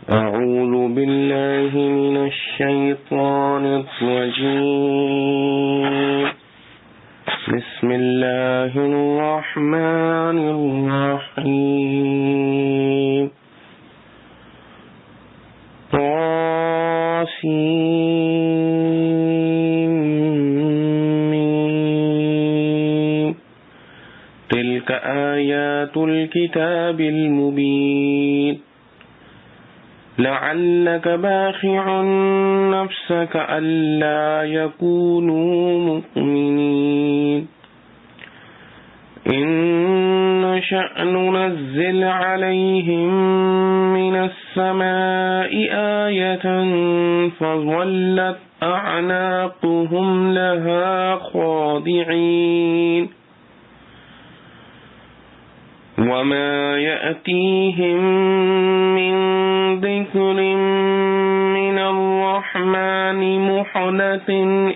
أعوذ بالله من الشيطان الرجيم بسم الله الرحمن الرحيم تلك آيات الكتاب المبين لعلك باخع نفسك ألا يكونوا مؤمنين إن نشأ ننزل عليهم من السماء آية فظلت أعناقهم لها خاضعين وما يأتيهم من ذكر من الرحمن محدث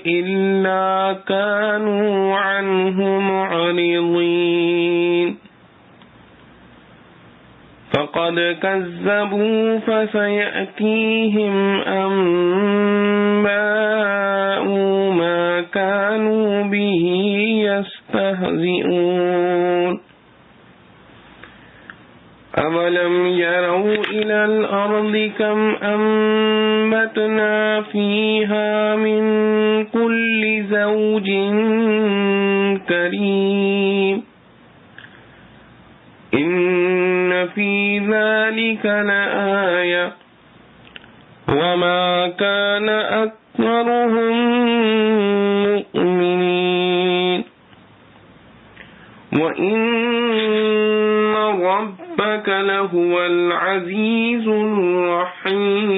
إلا كانوا عنه معرضين فقد كذبوا فسيأتيهم أنباء ما كانوا به يستهزئون أَوَلَمْ يَرَوْا إِلَى الْأَرْضِ كَمْ أَنبَتْنَا فِيهَا مِنْ كُلِّ زَوْجٍ كَرِيمٍ إِنَّ فِي ذَلِكَ لَآيَةً وَمَا كَانَ أَكْثَرُهُم مُؤْمِنِينَ وَإِنَّ رَبَّكَ لَهُوَ الْعَزِيزُ الرَّحِيمُ۔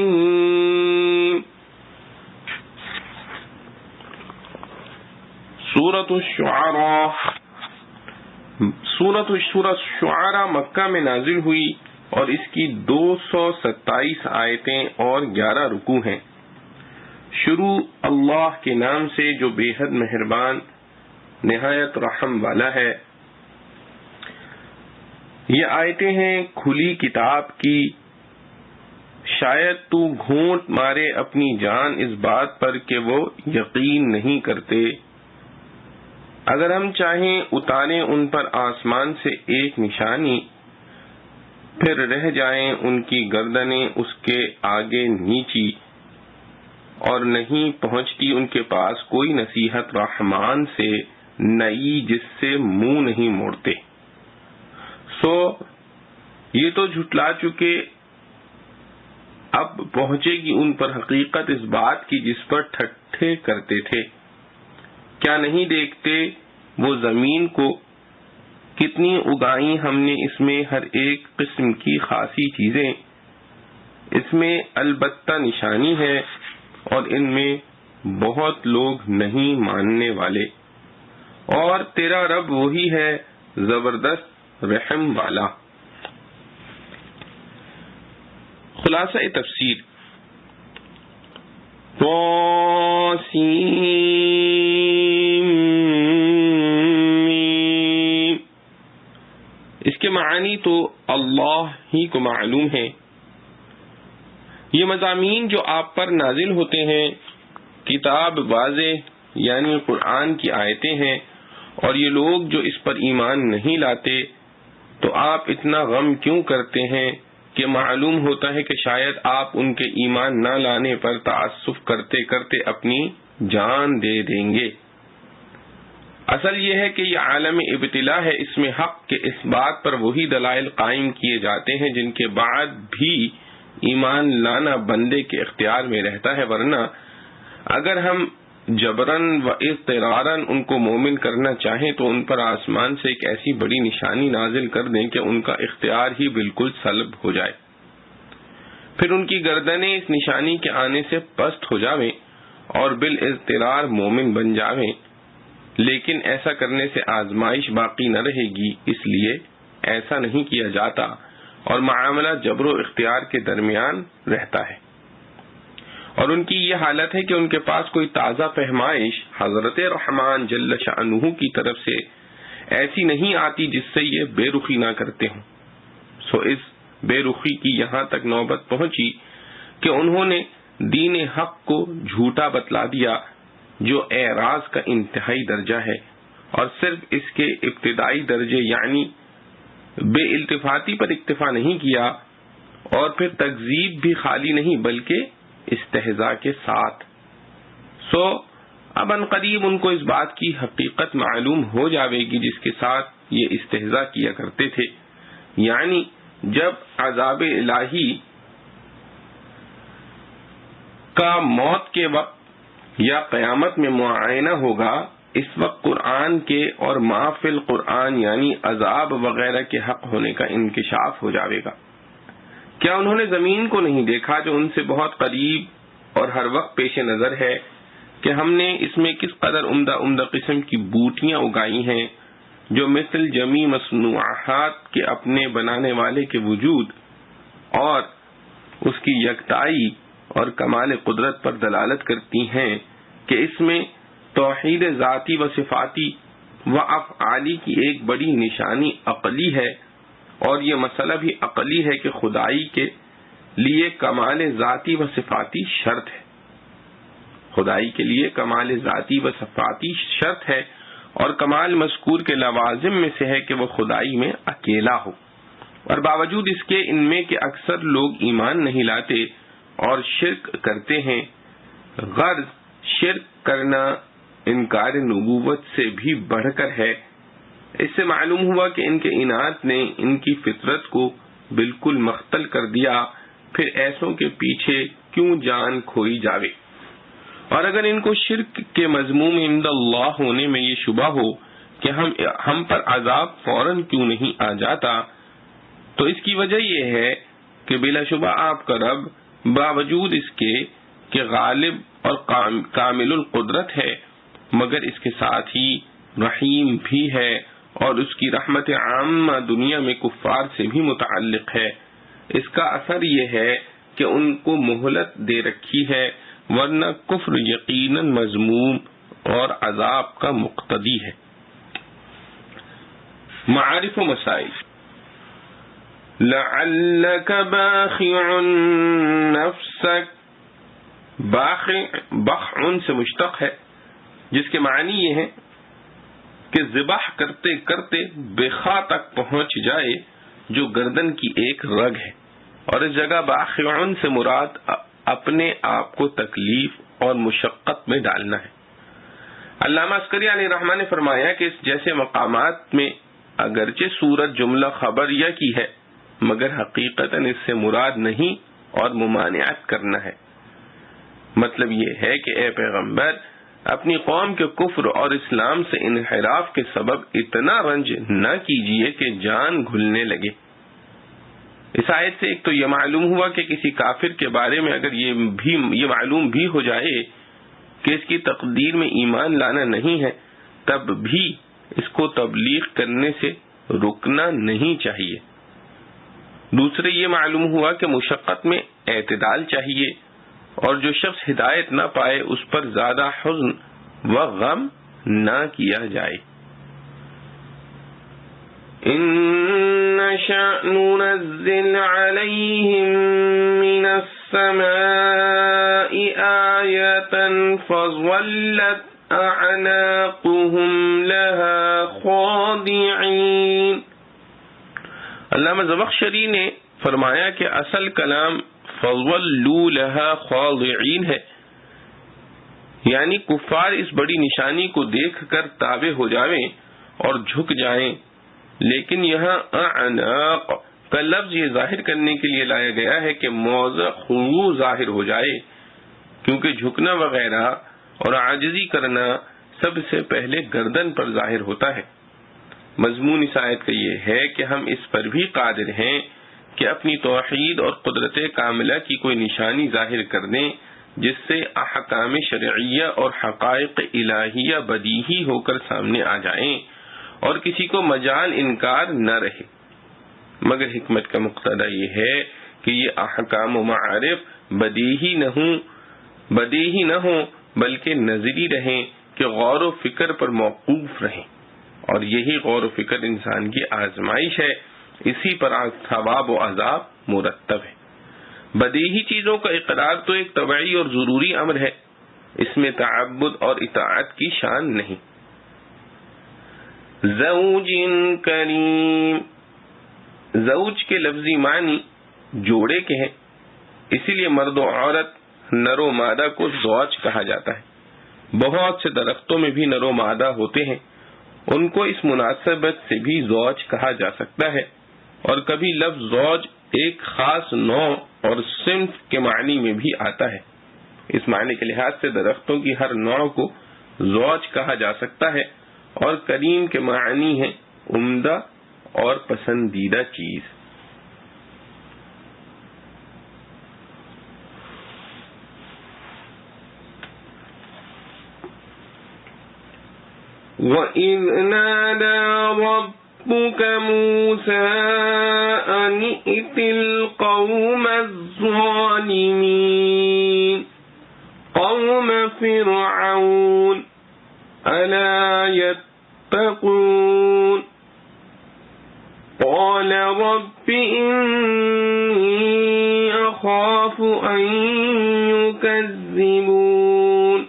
سورۃ الشعراء مکہ میں نازل ہوئی اور اس کی 227 آیتیں اور 11 رکوع ہیں۔ شروع اللہ کے نام سے جو بے حد مہربان نہایت رحم والا ہے۔ یہ آیتیں ہیں کھلی کتاب کی، شاید تو گھونٹ مارے اپنی جان اس بات پر کہ وہ یقین نہیں کرتے۔ اگر ہم چاہیں اتاریں ان پر آسمان سے ایک نشانی، پھر رہ جائیں ان کی گردنیں اس کے آگے نیچی، اور نہیں پہنچتی ان کے پاس کوئی نصیحت رحمان سے نئی جس سے منہ نہیں موڑتے۔ یہ تو جھٹلا چکے، اب پہنچے گی ان پر حقیقت اس بات کی جس پر ٹھٹھے کرتے تھے۔ کیا نہیں دیکھتے وہ زمین کو کتنی اگائیں ہم نے، اس میں ہر ایک قسم کی خاصی چیزیں، اس میں البتہ نشانی ہے اور ان میں بہت لوگ نہیں ماننے والے، اور تیرا رب وہی ہے زبردست رحم والا۔ خلاصہ تفسیر۔ اس کے معنی تو اللہ ہی کو معلوم ہے۔ یہ مضامین جو آپ پر نازل ہوتے ہیں کتاب واضح یعنی قرآن کی آیتیں ہیں، اور یہ لوگ جو اس پر ایمان نہیں لاتے تو آپ اتنا غم کیوں کرتے ہیں کہ معلوم ہوتا ہے کہ شاید آپ ان کے ایمان نہ لانے پر تعسف کرتے کرتے اپنی جان دے دیں گے۔ اصل یہ ہے کہ یہ عالم ابتلا ہے، اس میں حق کے اس بات پر وہی دلائل قائم کیے جاتے ہیں جن کے بعد بھی ایمان لانا بندے کے اختیار میں رہتا ہے، ورنہ اگر ہم جبرن و اضطرارن ان کو مومن کرنا چاہیں تو ان پر آسمان سے ایک ایسی بڑی نشانی نازل کر دیں کہ ان کا اختیار ہی بالکل سلب ہو جائے، پھر ان کی گردنیں اس نشانی کے آنے سے پست ہو جاویں اور بالاضطرار مومن بن جاویں، لیکن ایسا کرنے سے آزمائش باقی نہ رہے گی، اس لیے ایسا نہیں کیا جاتا اور معاملہ جبر و اختیار کے درمیان رہتا ہے۔ اور ان کی یہ حالت ہے کہ ان کے پاس کوئی تازہ فہمائش حضرت رحمان جل شأنہ کی طرف سے ایسی نہیں آتی جس سے یہ بے رخی نہ کرتے ہوں۔ سو اس بے رخی کی یہاں تک نوبت پہنچی کہ انہوں نے دین حق کو جھوٹا بتلا دیا جو اعراض کا انتہائی درجہ ہے، اور صرف اس کے ابتدائی درجے یعنی بے التفاتی پر اکتفا نہیں کیا، اور پھر تکذیب بھی خالی نہیں بلکہ استہزاء کے ساتھ۔ اب عنقریب ان کو اس بات کی حقیقت معلوم ہو جاوے گی جس کے ساتھ یہ استہزاء کیا کرتے تھے، یعنی جب عذاب الہی کا موت کے وقت یا قیامت میں معائنہ ہوگا، اس وقت قرآن کے اور ما فی القرآن یعنی عذاب وغیرہ کے حق ہونے کا انکشاف ہو جاوے گا۔ کیا انہوں نے زمین کو نہیں دیکھا جو ان سے بہت قریب اور ہر وقت پیش نظر ہے کہ ہم نے اس میں کس قدر عمدہ عمدہ قسم کی بوٹیاں اگائی ہیں جو مثل جمی مصنوعات کے اپنے بنانے والے کے وجود اور اس کی یکتائی اور کمال قدرت پر دلالت کرتی ہیں کہ اس میں توحید ذاتی و صفاتی و افعالی کی ایک بڑی نشانی عقلی ہے، اور یہ مسئلہ بھی عقلی ہے کہ خدائی کے لیے کمال ذاتی و صفاتی شرط ہے، خدائی کے لیے کمال ذاتی و صفاتی شرط ہے، اور کمال مذکور کے لوازم میں سے ہے کہ وہ خدائی میں اکیلا ہو، اور باوجود اس کے ان میں کہ اکثر لوگ ایمان نہیں لاتے اور شرک کرتے ہیں۔ غرض شرک کرنا انکار نبوت سے بھی بڑھ کر ہے۔ اس سے معلوم ہوا کہ ان کے اناد نے ان کی فطرت کو بالکل مختل کر دیا، پھر ایسوں کے پیچھے کیوں جان کھوئی جاوے۔ اور اگر ان کو شرک کے مذموم عند اللہ ہونے میں یہ شبہ ہو کہ ہم پر عذاب فوراً کیوں نہیں آ جاتا، تو اس کی وجہ یہ ہے کہ بلا شبہ آپ کا رب باوجود اس کے کہ غالب اور کامل القدرت ہے، مگر اس کے ساتھ ہی رحیم بھی ہے، اور اس کی رحمت عامہ دنیا میں کفار سے بھی متعلق ہے۔ اس کا اثر یہ ہے کہ ان کو مہلت دے رکھی ہے، ورنہ کفر یقیناً مذموم اور عذاب کا مقتدی ہے۔ معارف و مسائل۔ لعلک باخع نفسک، باخع سے مشتق ہے جس کے معنی یہ ہے کہ ذبح کرتے کرتے بخا تک پہنچ جائے جو گردن کی ایک رگ ہے، اور اس جگہ باخع سے مراد اپنے آپ کو تکلیف اور مشقت میں ڈالنا ہے۔ علامہ عسکری علیہ الرحمہ نے فرمایا کہ اس جیسے مقامات میں اگرچہ صورت جملہ خبریہ کی ہے مگر حقیقتاً اس سے مراد نہیں اور ممانعت کرنا ہے۔ مطلب یہ ہے کہ اے پیغمبر اپنی قوم کے کفر اور اسلام سے انحراف کے سبب اتنا رنج نہ کیجیے کہ جان گھلنے لگے۔ اس آیت سے ایک تو یہ معلوم ہوا کہ کسی کافر کے بارے میں اگر یہ معلوم بھی ہو جائے کہ اس کی تقدیر میں ایمان لانا نہیں ہے، تب بھی اس کو تبلیغ کرنے سے رکنا نہیں چاہیے۔ دوسرے یہ معلوم ہوا کہ مشقت میں اعتدال چاہیے، اور جو شخص ہدایت نہ پائے اس پر زیادہ حزن و غم نہ کیا جائے۔ ان نشأ ننزل علیہم من السماء آیة فظلت اعناقهم لها خاضعین۔ علامہ زمخشری نے فرمایا کہ اصل کلام فَظَلُّوا لَهَا خَاضِعِينَ ہے، یعنی کفار اس بڑی نشانی کو دیکھ کر تابع ہو جائیں اور جھک جائیں، لیکن یہاں اعناق کا لفظ یہ ظاہر کرنے کے لیے لایا گیا ہے کہ موضع خضوع ظاہر ہو جائے، کیونکہ جھکنا وغیرہ اور عاجزی کرنا سب سے پہلے گردن پر ظاہر ہوتا ہے۔ مضمون اس آیت کا یہ ہے کہ ہم اس پر بھی قادر ہیں کہ اپنی توحید اور قدرت کاملہ کی کوئی نشانی ظاہر کر دیں جس سے احکام شرعیہ اور حقائق الہیہ بدیہی ہو کر سامنے آ جائیں اور کسی کو مجال انکار نہ رہے، مگر حکمت کا مقتضی یہ ہے کہ یہ احکام و معارف بدیہی نہ ہوں بلکہ نظری رہیں، کہ غور و فکر پر موقوف رہیں، اور یہی غور و فکر انسان کی آزمائش ہے اسی پر ثواب و عذاب مرتب ہے۔ بدیہی چیزوں کا اقرار تو ایک طبعی اور ضروری امر ہے، اس میں تعبد اور اطاعت کی شان نہیں۔ زوج کریم، زوج کے لفظی معنی جوڑے کے ہیں، اسی لیے مرد و عورت نر و مادہ کو زوج کہا جاتا ہے۔ بہت سے درختوں میں بھی نر و مادہ ہوتے ہیں، ان کو اس مناسبت سے بھی زوج کہا جا سکتا ہے، اور کبھی لفظ زوج ایک خاص نوع اور صنف کے معنی میں بھی آتا ہے۔ اس معنی کے لحاظ سے درختوں کی ہر نوع کو زوج کہا جا سکتا ہے، اور کریم کے معنی ہے عمدہ اور پسندیدہ چیز۔ وَإِذْ نَادَى رَبُّكَ مُوسَىٰ أَنِ ائْتِ الْقَوْمَ الظَّالِمِينَ قَوْمَ فِرْعَوْنَ أَلَا يَتَّقُونَ قَالَ رَبِّ إِنِّي أَخَافُ أَن يُكَذِّبُونِ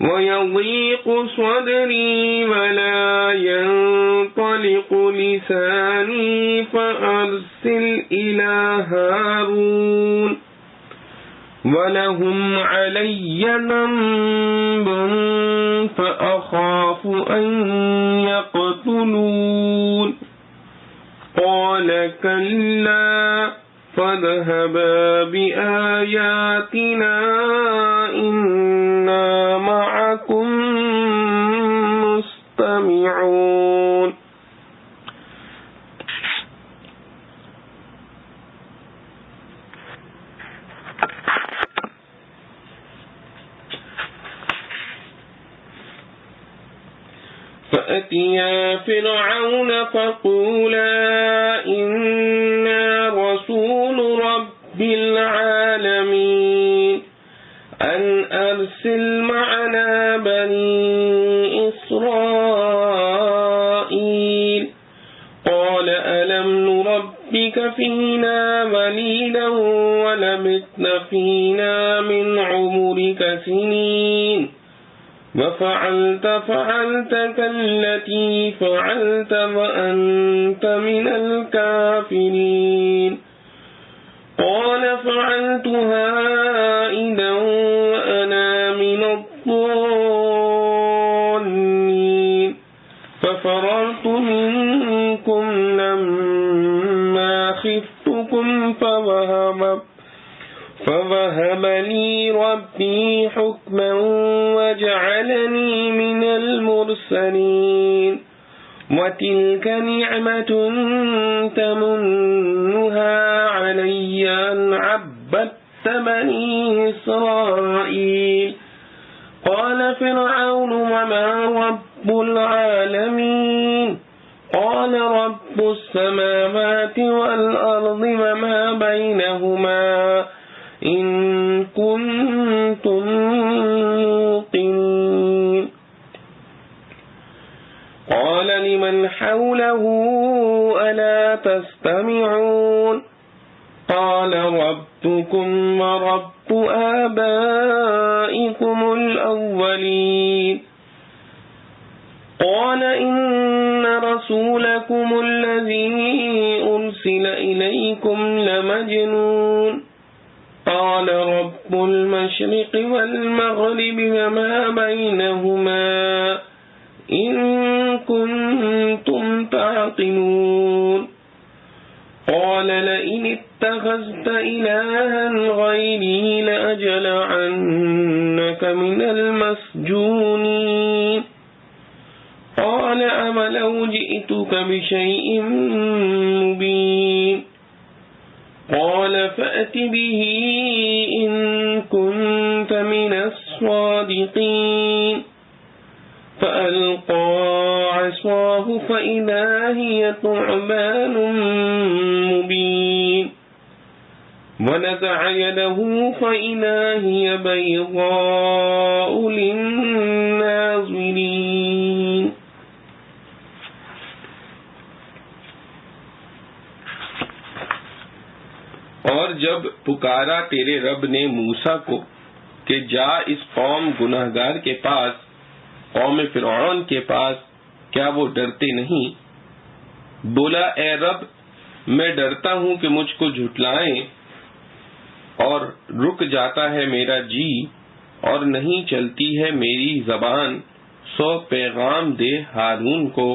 وَيَضِيقُ صَدْرِي وَلَا يَنطَلِقُ لِسَانِي فَأَرْسِلْ إِلَىٰ هَارُونَ وَلَهُمْ عَلَيَّ ذَنبٌ فَأَخَافُ أَن يَقْتُلُونِ قَالَ كَلَّا فَاذْهَبَا بِآيَاتِنَا إِنَّا مَعَكُمْ مُسْتَمِعُونَ۔ فَأْتِيَا فِرْعَوْنَ فَقُولَا إِنَّا رَسُولُ رَبِّ الْعَالَمِينَ أَنْ أَرْسِلْ مَعَنَا بَنِي إِسْرَائِيلَ قَالَ أَلَمْ نُرَبِّكَ فِينَا وَلِيدًا وَلَبِثْتَ فِينَا مِنْ عُمُرِكَ سِنِينَ وَفَعَلْتَ فَعَلْتَكَ الَّتِي فَعَلْتَ وَأَنْتَ مِنَ الْكَافِرِينَ قَالَ فَعَلْتُهَا إِذًا وَأَنَا مِنَ الضَّالِّينَ فَفَرَرْتُ مِنكُمْ لَمَّا خِفْتُكُمْ فَوَهَبَ لِي رَبِّي حُكْمًا وَجَعَلَنِي مِنَ الْمُرْسَلِينَ وَتِلْكَ نِعْمَةٌ تَمُنُّهَا عَلَيَّ أَنْ عَبَّدتَّ بَنِي إِسْرَائِيلَ قَالَ فِرْعَوْنُ وَمَا رَبُّ الْعَالَمِينَ قَالَ رَبُّ السَّمَاوَاتِ وَالْأَرْضِ وَمَا بَيْنَهُمَا إِن كُنتُم موقنين قال لمن حوله ألا تستمعون قال ربكم ورب آبائكم الأولين قال إن رسولكم الذي أرسل إليكم لمجنون قال رب المشرق والمغرب وما بينهما إن كنتم تعقلون قال لئن اتخذت إلها غيري لأجلعنك من المسجونين قال أولو جئتك بشيء مبين قال فأت به إن كنت من الصادقين فألقى عصاه فإذا هي ثعبان مبين ونزع يده فإذا هي بيضاء للناظرين اور جب پکارا تیرے رب نے موسیٰ کو کہ جا اس قوم گناہگار کے پاس، قوم فرعون کے پاس، کیا وہ ڈرتے نہیں؟ بولا اے رب میں ڈرتا ہوں کہ مجھ کو جھٹلائیں، اور رک جاتا ہے میرا جی اور نہیں چلتی ہے میری زبان، سو پیغام دے ہارون کو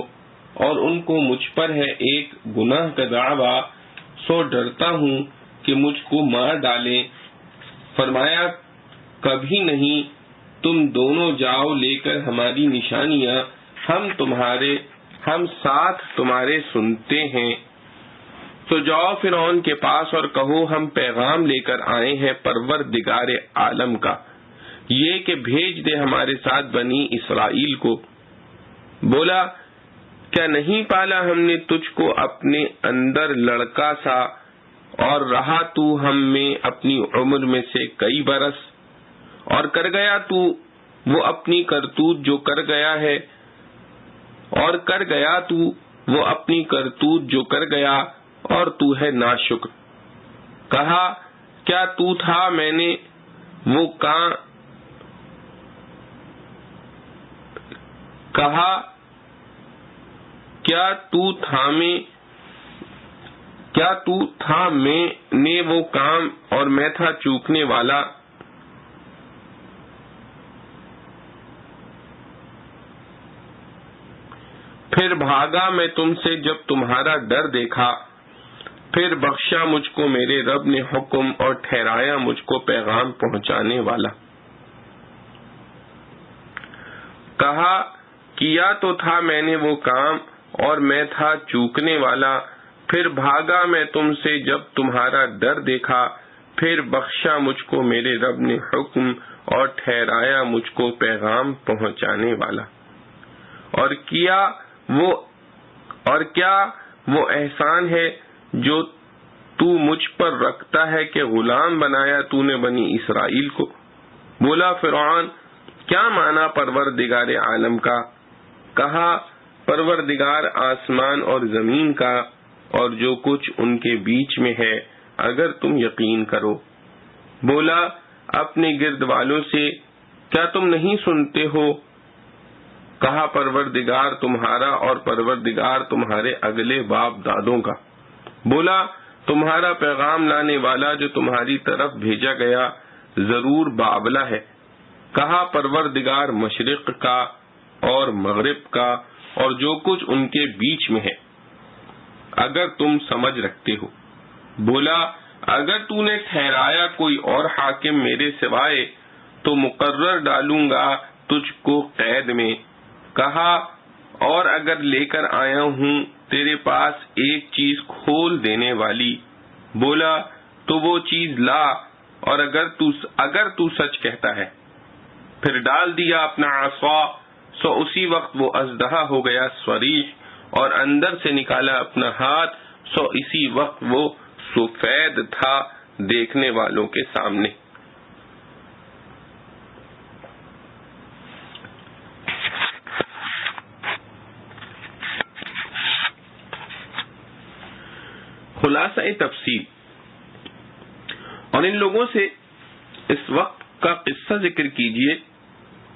اور ان کو مجھ پر ہے ایک گناہ کا دعویٰ، سو ڈرتا ہوں کہ مجھ کو مار ڈالیں۔ فرمایا کبھی نہیں، تم دونوں جاؤ لے کر ہماری نشانیاں، ہم ساتھ تمہارے سنتے ہیں۔ تو جاؤ فرعون کے پاس اور کہو ہم پیغام لے کر آئے ہیں پروردگار عالم کا، یہ کہ بھیج دے ہمارے ساتھ بنی اسرائیل کو۔ بولا کیا نہیں پالا ہم نے تجھ کو اپنے اندر لڑکا سا، اور رہا تو ہم میں اپنی عمر میں سے کئی برس، اور کر گیا تو وہ اپنی کرتوت جو کر گیا ہے، اور کر گیا تو وہ اپنی کرتوت جو کر گیا، اور تو ہے ناشکر۔ کہا کیا تو تھا میں نے وہ کام میں نے وہ کام اور میں تھا چوکنے والا۔ پھر بھاگا میں تم سے جب تمہارا ڈر دیکھا، پھر بخشا مجھ کو میرے رب نے حکم اور ٹھہرایا مجھ کو پیغام پہنچانے والا۔ کہا کیا تو تھا میں نے وہ کام اور میں تھا چوکنے والا، پھر بھاگا میں تم سے جب تمہارا ڈر دیکھا، پھر بخشا مجھ کو میرے رب نے حکم اور ٹھہرایا مجھ کو پیغام پہنچانے والا۔ اور کیا وہ احسان ہے جو تو مجھ پر رکھتا ہے کہ غلام بنایا تو نے بنی اسرائیل کو؟ بولا فرعون کیا معنی پروردگار عالم کا؟ کہا پروردگار آسمان اور زمین کا اور جو کچھ ان کے بیچ میں ہے، اگر تم یقین کرو۔ بولا اپنے گرد والوں سے کیا تم نہیں سنتے ہو؟ کہا پروردگار تمہارا اور پروردگار تمہارے اگلے باپ دادوں کا۔ بولا تمہارا پیغام لانے والا جو تمہاری طرف بھیجا گیا ضرور بابلا ہے۔ کہا پروردگار مشرق کا اور مغرب کا اور جو کچھ ان کے بیچ میں ہے، اگر تم سمجھ رکھتے ہو۔ بولا اگر تو نے ٹھہرایا کوئی اور حاکم میرے سوائے تو مقرر ڈالوں گا تجھ کو قید میں۔ کہا اور اگر لے کر آیا ہوں تیرے پاس ایک چیز کھول دینے والی، بولا تو وہ چیز لا، اور اگر تو سچ کہتا ہے۔ پھر ڈال دیا اپنا عصا، سو اسی وقت وہ اژدہا ہو گیا صریح، اور اندر سے نکالا اپنا ہاتھ، سو اسی وقت وہ سفید تھا دیکھنے والوں کے سامنے۔ خلاصہ تفصیل، اور ان لوگوں سے اس وقت کا قصہ ذکر کیجئے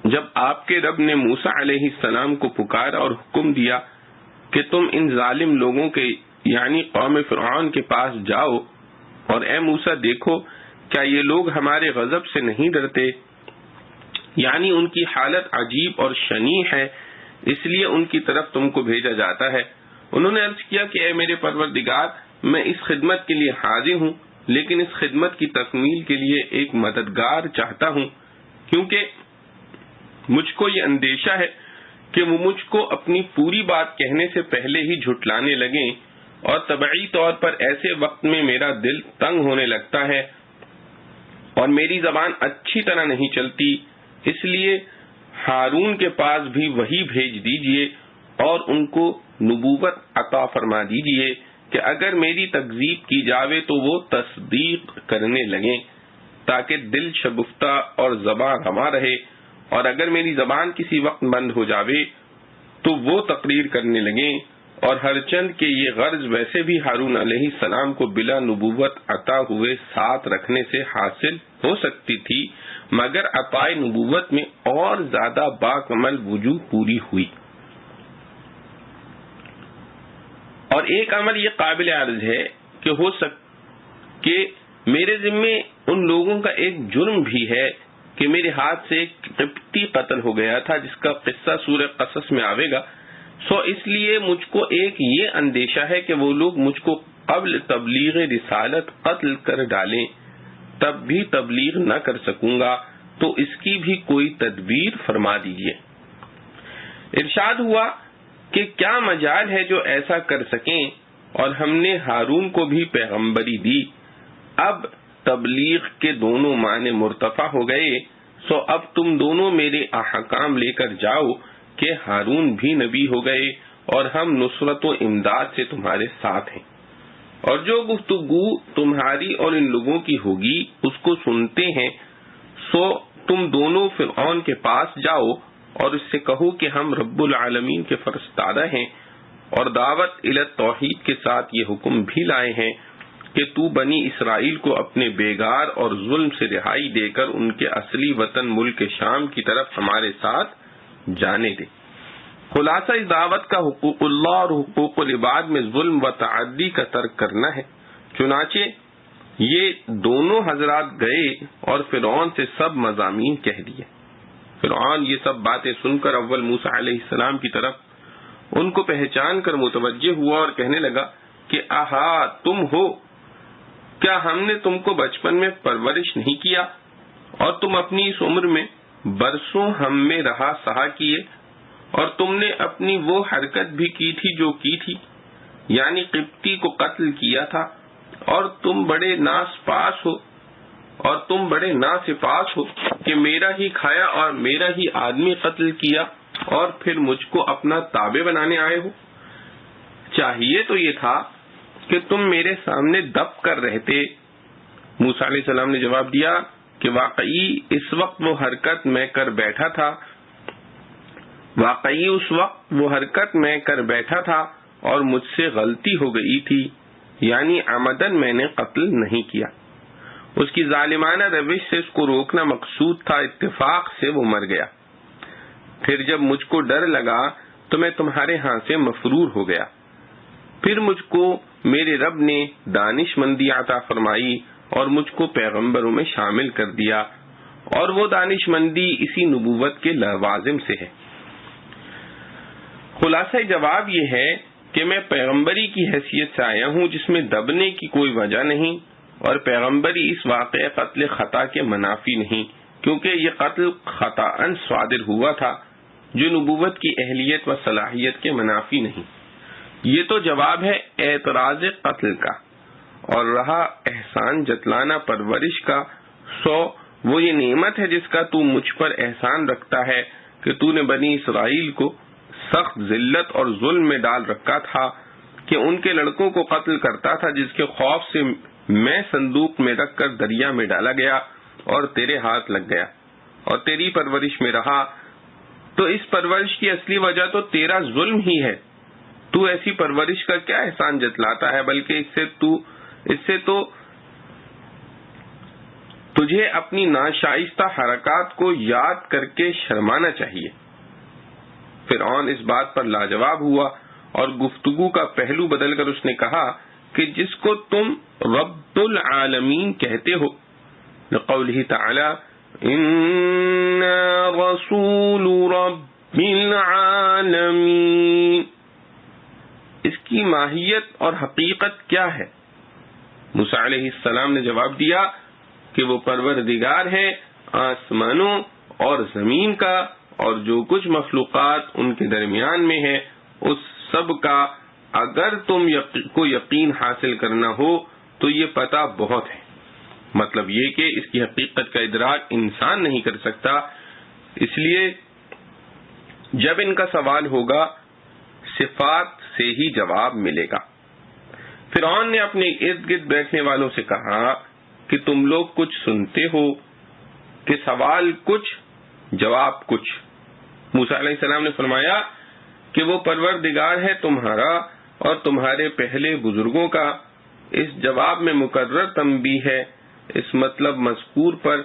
جب آپ کے رب نے موسیٰ علیہ السلام کو پکارا اور حکم دیا کہ تم ان ظالم لوگوں کے یعنی قوم فرعون کے پاس جاؤ، اور اے موسیٰ دیکھو کیا یہ لوگ ہمارے غضب سے نہیں ڈرتے؟ یعنی ان کی حالت عجیب اور شنیع ہے، اس لیے ان کی طرف تم کو بھیجا جاتا ہے۔ انہوں نے عرض کیا کہ اے میرے پروردگار، میں اس خدمت کے لیے حاضر ہوں، لیکن اس خدمت کی تکمیل کے لیے ایک مددگار چاہتا ہوں، کیونکہ مجھ کو یہ اندیشہ ہے کہ وہ مجھ کو اپنی پوری بات کہنے سے پہلے ہی جھٹلانے لگیں، اور طبعی طور پر ایسے وقت میں میرا دل تنگ ہونے لگتا ہے اور میری زبان اچھی طرح نہیں چلتی، اس لیے ہارون کے پاس بھی وہی بھیج دیجئے اور ان کو نبوت عطا فرما دیجئے کہ اگر میری تکذیب کی جاوے تو وہ تصدیق کرنے لگیں، تاکہ دل شگفتہ اور زبان رواں رہے، اور اگر میری زبان کسی وقت بند ہو جاوے تو وہ تقریر کرنے لگیں، اور ہرچند کہ یہ غرض ویسے بھی ہارون علیہ السلام کو بلا نبوت عطا ہوئے ساتھ رکھنے سے حاصل ہو سکتی تھی، مگر عطائے نبوت میں اور زیادہ باکمل وجوہ پوری ہوئی۔ اور ایک عمل یہ قابل عرض ہے کہ میرے ذمے ان لوگوں کا ایک جرم بھی ہے کہ میرے ہاتھ سے ایک قبطی قتل ہو گیا تھا، جس کا قصہ سورہ قصص میں آئے گا۔ اس لیے مجھ کو ایک یہ اندیشہ ہے کہ وہ لوگ مجھ کو قبل تبلیغ رسالت قتل کر ڈالیں، تب بھی تبلیغ نہ کر سکوں گا، تو اس کی بھی کوئی تدبیر فرما دیجیے۔ ارشاد ہوا کہ کیا مجال ہے جو ایسا کر سکیں، اور ہم نے ہارون کو بھی پیغمبری دی۔ اب تبلیغ کے دونوں معنی مرتفع ہو گئے، اب تم دونوں میرے احکام لے کر جاؤ کہ ہارون بھی نبی ہو گئے اور ہم نصرت و امداد سے تمہارے ساتھ ہیں، اور جو گفتگو تمہاری اور ان لوگوں کی ہوگی اس کو سنتے ہیں، تم دونوں فرعون کے پاس جاؤ اور اس سے کہو کہ ہم رب العالمین کے فرستادہ ہیں، اور دعوت الی توحید کے ساتھ یہ حکم بھی لائے ہیں کہ تو بنی اسرائیل کو اپنے بیگار اور ظلم سے رہائی دے کر ان کے اصلی وطن ملک شام کی طرف ہمارے ساتھ جانے دے۔ خلاصہ اس دعوت کا حقوق اللہ اور حقوق العباد میں ظلم و تعدی کا ترک کرنا ہے۔ چنانچہ یہ دونوں حضرات گئے اور فرعون سے سب مضامین کہہ دیے۔ فرعون یہ سب باتیں سن کر اول موسیٰ علیہ السلام کی طرف ان کو پہچان کر متوجہ ہوا اور کہنے لگا کہ آہا تم ہو، کیا ہم نے تم کو بچپن میں پرورش نہیں کیا، اور تم اپنی اس عمر میں برسوں ہم میں رہا سہا کیے، اور تم نے اپنی وہ حرکت بھی کی تھی جو کی تھی، یعنی قبطی کو قتل کیا تھا، اور تم بڑے ناسپاس ہو کہ میرا ہی کھایا اور میرا ہی آدمی قتل کیا، اور پھر مجھ کو اپنا تابع بنانے آئے ہو۔ چاہیے تو یہ تھا کہ تم میرے سامنے دب کر رہتے۔ موسیٰ علیہ السلام نے جواب دیا کہ واقعی اس وقت وہ حرکت میں کر بیٹھا تھا اور مجھ سے غلطی ہو گئی تھی، یعنی عمدن میں نے قتل نہیں کیا۔ اس کی ظالمانہ روش سے اس کو روکنا مقصود تھا، اتفاق سے وہ مر گیا۔ پھر جب مجھ کو ڈر لگا تو میں تمہارے ہاں سے مفرور ہو گیا۔ پھر مجھ کو میرے رب نے دانش مندی عطا فرمائی اور مجھ کو پیغمبروں میں شامل کر دیا، اور وہ دانش مندی اسی نبوت کے لوازم سے ہے۔ خلاصہ جواب یہ ہے کہ میں پیغمبری کی حیثیت سے آیا ہوں جس میں دبنے کی کوئی وجہ نہیں، اور پیغمبری اس واقع قتل خطا کے منافی نہیں، کیونکہ یہ قتل خطاً صادر ہوا تھا جو نبوت کی اہلیت و صلاحیت کے منافی نہیں۔ یہ تو جواب ہے اعتراض قتل کا، اور رہا احسان جتلانا پرورش کا، وہ یہ نعمت ہے جس کا تو مجھ پر احسان رکھتا ہے کہ تو نے بنی اسرائیل کو سخت ذلت اور ظلم میں ڈال رکھا تھا کہ ان کے لڑکوں کو قتل کرتا تھا، جس کے خوف سے میں صندوق میں رکھ کر دریا میں ڈالا گیا اور تیرے ہاتھ لگ گیا اور تیری پرورش میں رہا۔ تو اس پرورش کی اصلی وجہ تو تیرا ظلم ہی ہے۔ تو ایسی پرورش کا کیا احسان جتلاتا ہے، بلکہ اس سے تو تجھے اپنی ناشائستہ حرکات کو یاد کر کے شرمانا چاہیے۔ فرعون اس بات پر لاجواب ہوا اور گفتگو کا پہلو بدل کر اس نے کہا کہ جس کو تم رب العالمین کہتے ہو، لقوله تعالی انا رسول رب العالمین، اس کی ماہیت اور حقیقت کیا ہے؟ موسیٰ علیہ السلام نے جواب دیا کہ وہ پروردگار ہے آسمانوں اور زمین کا اور جو کچھ مخلوقات ان کے درمیان میں ہے اس سب کا۔ اگر تم کو یقین حاصل کرنا ہو تو یہ پتہ بہت ہے، مطلب یہ کہ اس کی حقیقت کا ادراک انسان نہیں کر سکتا، اس لیے جب ان کا سوال ہوگا صفات سے ہی جواب ملے گا۔ فرعون نے اپنے ارد گرد بیٹھنے والوں سے کہا کہ تم لوگ کچھ سنتے ہو کہ سوال کچھ جواب کچھ۔ موسیٰ علیہ السلام نے فرمایا کہ وہ پروردگار ہے تمہارا اور تمہارے پہلے بزرگوں کا۔ اس جواب میں مکرر تنبیہ ہے اس مطلب مذکور پر،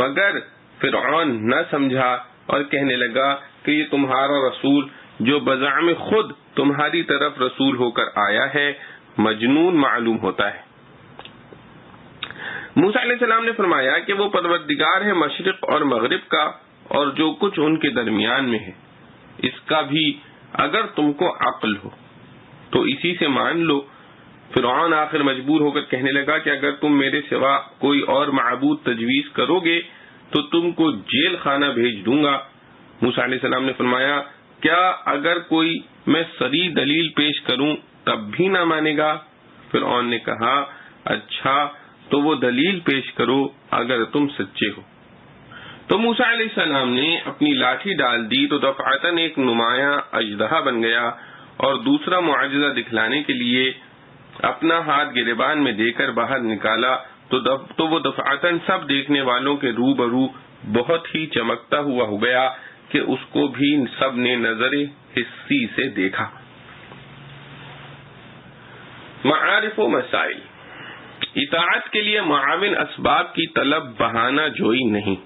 مگر فرعون نہ سمجھا اور کہنے لگا کہ یہ تمہارا رسول جو بزعم خود تمہاری طرف رسول ہو کر آیا ہے مجنون معلوم ہوتا ہے۔ موسیٰ علیہ السلام نے فرمایا کہ وہ پروردگار ہے مشرق اور مغرب کا اور جو کچھ ان کے درمیان میں ہے، اس کا بھی اگر تم کو عقل ہو تو اسی سے مان لو۔ فرعون آخر مجبور ہو کر کہنے لگا کہ اگر تم میرے سوا کوئی اور معبود تجویز کرو گے تو تم کو جیل خانہ بھیج دوں گا۔ موسیٰ علیہ السلام نے فرمایا کیا اگر کوئی میں صریح دلیل پیش کروں تب بھی نہ مانے گا؟ فرعون نے کہا اچھا تو وہ دلیل پیش کرو اگر تم سچے ہو۔ تو موسیٰ علیہ السلام نے اپنی لاٹھی ڈال دی تو دفعتاً ایک نمایاں اژدہا بن گیا اور دوسرا معجزہ دکھلانے کے لیے اپنا ہاتھ گریبان میں دے کر باہر نکالا تو وہ دفعتاً سب دیکھنے والوں کے روبرو بہت ہی چمکتا ہوا ہو گیا کہ اس کو بھی سب نے نظر حسی سے دیکھا۔ معارف و مسائل۔ اطاعت کے لیے معاون اسباب کی طلب بہانہ جوئی نہیں۔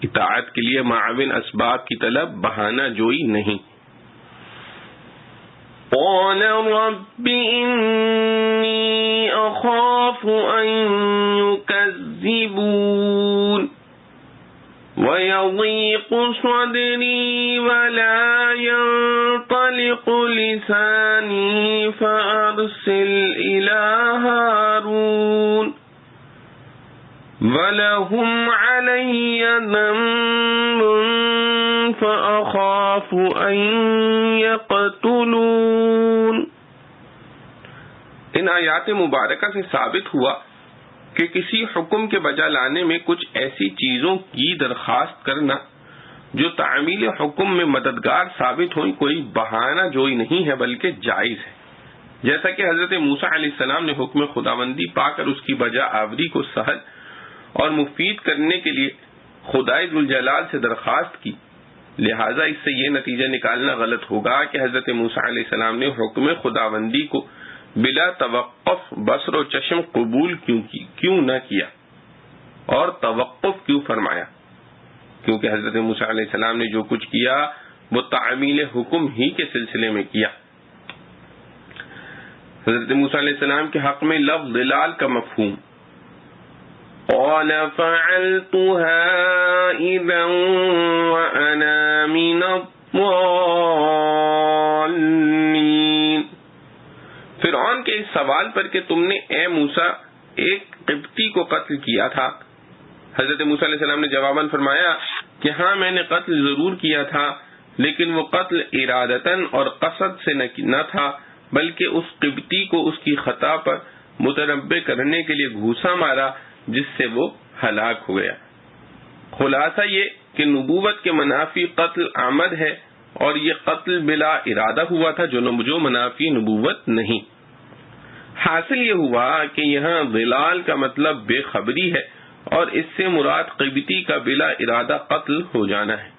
اطاعت کے لیے معاون اسباب کی طلب بہانہ جوئی نہیں۔ قال رب انی اخاف ان يكذبون ويضيق صدري ولا ينطلق لساني فأرسل إلى هارون ولهم علي ذنب فأخاف أن يقتلون۔ ان آیات مبارکہ سے ثابت ہوا کہ کسی حکم کے بجا لانے میں کچھ ایسی چیزوں کی درخواست کرنا جو تعمیل حکم میں مددگار ثابت ہوئی کوئی بہانہ جوئی نہیں ہے بلکہ جائز ہے، جیسا کہ حضرت موسیٰ علیہ السلام نے حکم خداوندی پا کر اس کی بجا آوری کو سہل اور مفید کرنے کے لیے خدائے ذوالجلال سے درخواست کی، لہٰذا اس سے یہ نتیجہ نکالنا غلط ہوگا کہ حضرت موسیٰ علیہ السلام نے حکم خداوندی کو بلا توقف بصر و چشم قبول کیوں نہ کیا اور توقف کیوں فرمایا؟ کیونکہ حضرت موسیٰ علیہ السلام نے جو کچھ کیا وہ تعمیل حکم ہی کے سلسلے میں کیا۔ حضرت موسیٰ علیہ السلام کے حق میں لفظ ضلال کا مفہوم قال فعلتها اذا وانا من الضالين۔ فرعون کے اس سوال پر کہ تم نے اے موسیٰ ایک قبطی کو قتل کیا تھا، حضرت موسیٰ علیہ السلام نے جواباً فرمایا کہ ہاں میں نے قتل ضرور کیا تھا لیکن وہ قتل ارادتاً اور قصد سے نہ تھا بلکہ اس قبطی کو اس کی خطا پر متنبع کرنے کے لیے گھوسا مارا جس سے وہ ہلاک ہو گیا۔ خلاصہ یہ کہ نبوت کے منافی قتل آمد ہے اور یہ قتل بلا ارادہ ہوا تھا جو منافی نبوت نہیں۔ حاصل یہ ہوا کہ یہاں ضلال کا مطلب بے خبری ہے اور اس سے مراد قبطی کا بلا ارادہ قتل ہو جانا ہے۔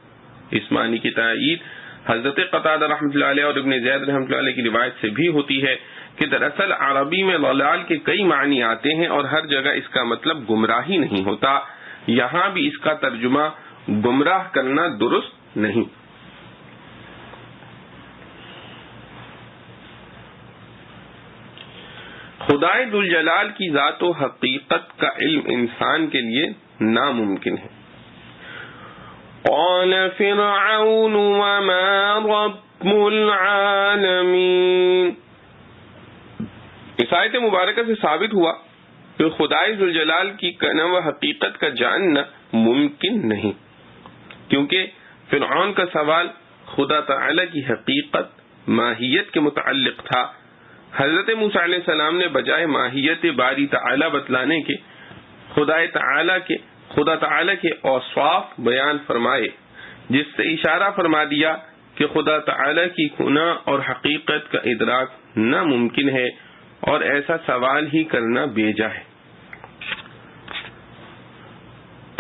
اس معنی کی تائید حضرت قتادہ رحمۃ اللہ علیہ اور ابن زید رحمۃ اللہ علیہ کی روایت سے بھی ہوتی ہے کہ دراصل عربی میں ضلال کے کئی معنی آتے ہیں اور ہر جگہ اس کا مطلب گمراہی نہیں ہوتا، یہاں بھی اس کا ترجمہ گمراہ کرنا درست نہیں۔ خدائے ذوالجلال کی ذات و حقیقت کا علم انسان کے لیے ناممکن ہے۔ قال فرعون وما رب العالمین۔ اس آیت مبارکہ سے ثابت ہوا کہ خدائے ذوالجلال کی کنا و حقیقت کا جاننا ممکن نہیں، کیونکہ فرعون کا سوال خدا تعالی کی حقیقت ماہیت کے متعلق تھا۔ حضرت موسیٰ علیہ السلام نے بجائے ماہیت باری تعالی بتلانے کے خدا تعالی کے اوصاف بیان فرمائے، جس سے اشارہ فرما دیا کہ خدا تعالی کی کنا اور حقیقت کا ادراک ناممکن ہے اور ایسا سوال ہی کرنا بیجا ہے۔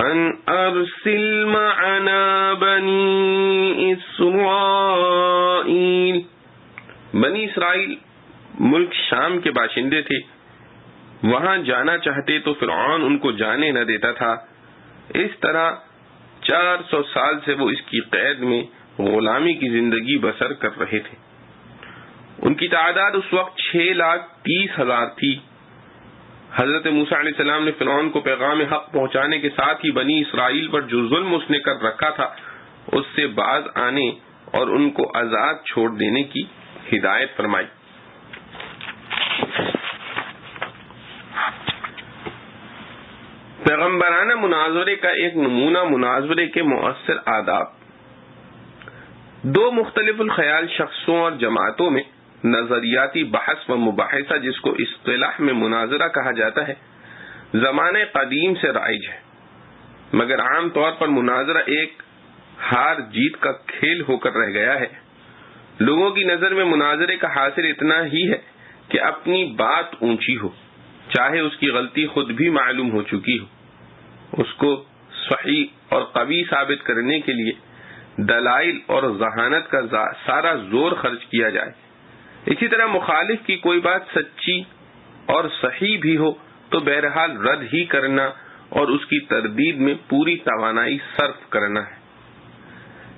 ان ارسل معنا بنی اسرائیل. بنی اسرائیل ملک شام کے باشندے تھے. وہاں جانا چاہتے تو فرعون ان کو جانے نہ دیتا تھا. اس طرح 400 سال سے وہ اس کی قید میں غلامی کی زندگی بسر کر رہے تھے. ان کی تعداد اس وقت 6,30,000 تھی. حضرت موسیٰ علیہ السلام نے فرعون کو پیغام حق پہنچانے کے ساتھ ہی بنی اسرائیل پر جو ظلم اس نے کر رکھا تھا اس سے باز آنے اور ان کو آزاد چھوڑ دینے کی ہدایت فرمائی. پیغمبرانہ مناظرے کا ایک نمونہ مناظرے کے مؤثر آداب. دو مختلف الخیال شخصوں اور جماعتوں میں نظریاتی بحث و مباحثہ، جس کو اصطلاح میں مناظرہ کہا جاتا ہے، زمانے قدیم سے رائج ہے، مگر عام طور پر مناظرہ ایک ہار جیت کا کھیل ہو کر رہ گیا ہے. لوگوں کی نظر میں مناظرے کا حاصل اتنا ہی ہے کہ اپنی بات اونچی ہو، چاہے اس کی غلطی خود بھی معلوم ہو چکی ہو. اس کو صحیح اور قوی ثابت کرنے کے لیے دلائل اور ذہانت کا سارا زور خرچ کیا جائے. اسی طرح مخالف کی کوئی بات سچی اور صحیح بھی ہو تو بہرحال رد ہی کرنا اور اس کی تردید میں پوری توانائی صرف کرنا ہے.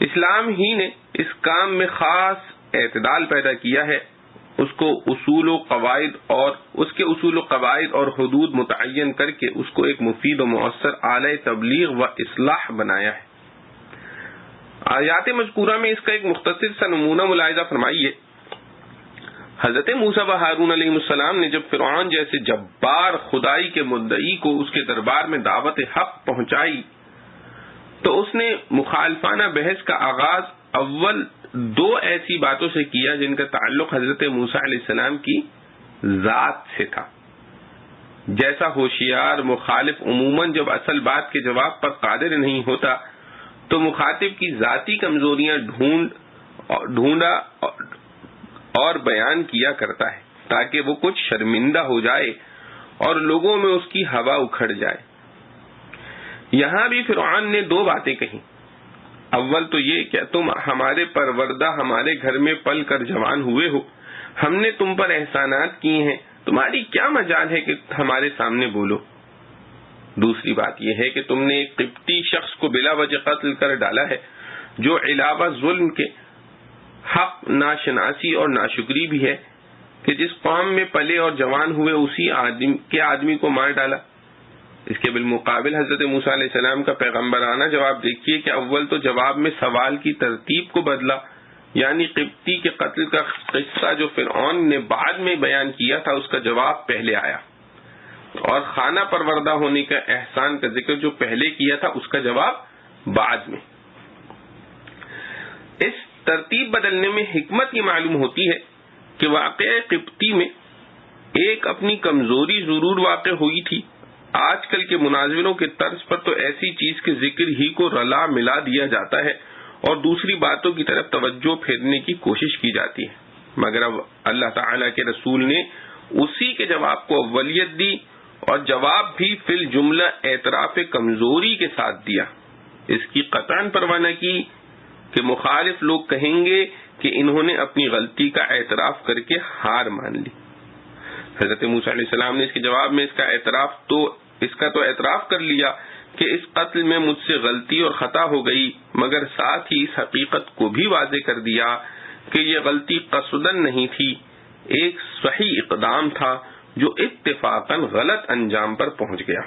اسلام ہی نے اس کام میں خاص اعتدال پیدا کیا ہے. اس کے اصول و قواعد اور حدود متعین کر کے اس کو ایک مفید و مؤثر آلہ تبلیغ و اصلاح بنایا ہے. آیات مذکورہ میں اس کا ایک مختصر سا نمونہ ملاحظہ فرمائیے. حضرت موسیٰ و ہارون علیہ السلام نے جب فرعون جیسے جبار خدائی کے مدعی کو اس کے دربار میں دعوت حق پہنچائی تو اس نے مخالفانہ بحث کا آغاز اول دو ایسی باتوں سے کیا جن کا تعلق حضرت موسیٰ علیہ السلام کی ذات سے تھا. جیسا ہوشیار مخالف عموماً جب اصل بات کے جواب پر قادر نہیں ہوتا تو مخاطب کی ذاتی کمزوریاں ڈھونڈا اور بیان کیا کرتا ہے تاکہ وہ کچھ شرمندہ ہو جائے اور لوگوں میں اس کی ہوا اکھڑ جائے. یہاں بھی فرعون نے دو باتیں کہیں. اول تو یہ کہ تم ہمارے پروردہ ہمارے گھر میں پل کر جوان ہوئے ہو، ہم نے تم پر احسانات کیے ہیں، تمہاری کیا مجال ہے کہ ہمارے سامنے بولو. دوسری بات یہ ہے کہ تم نے ایک قبطی شخص کو بلا وجہ قتل کر ڈالا ہے جو علاوہ ظلم کے حق ناشناسی اور ناشکری بھی ہے کہ جس قوم میں پلے اور جوان ہوئے اسی آدمی کو مار ڈالا. اس کے بالمقابل حضرت موسیٰ علیہ السلام کا پیغمبرانہ جواب دیکھیے کہ اول تو جواب میں سوال کی ترتیب کو بدلا، یعنی قبطی کے قتل کا قصہ جو فرعون نے بعد میں بیان کیا تھا اس کا جواب پہلے آیا، اور خانہ پروردہ ہونے کا احسان کا ذکر جو پہلے کیا تھا اس کا جواب بعد میں. اس ترتیب بدلنے میں حکمت یہ معلوم ہوتی ہے کہ واقعہ قبطی میں ایک اپنی کمزوری ضرور واقع ہوئی تھی. آج کل کے مناظروں کے طرز پر تو ایسی چیز کے ذکر ہی کو رلا ملا دیا جاتا ہے اور دوسری باتوں کی طرف توجہ پھیرنے کی کوشش کی جاتی ہے، مگر اب اللہ تعالی کے رسول نے اسی کے جواب کو اولیت دی اور جواب بھی فی الجملہ اعتراف کمزوری کے ساتھ دیا. اس کی قطعاً پرواہ نہ کی کہ مخالف لوگ کہیں گے کہ انہوں نے اپنی غلطی کا اعتراف کر کے ہار مان لی. حضرت موسیٰ علیہ السلام نے اس کے جواب میں اس کا تو اعتراف کر لیا کہ اس قتل میں مجھ سے غلطی اور خطا ہو گئی، مگر ساتھ ہی اس حقیقت کو بھی واضح کر دیا کہ یہ غلطی قصداً نہیں تھی، ایک صحیح اقدام تھا جو اتفاقاً غلط انجام پر پہنچ گیا.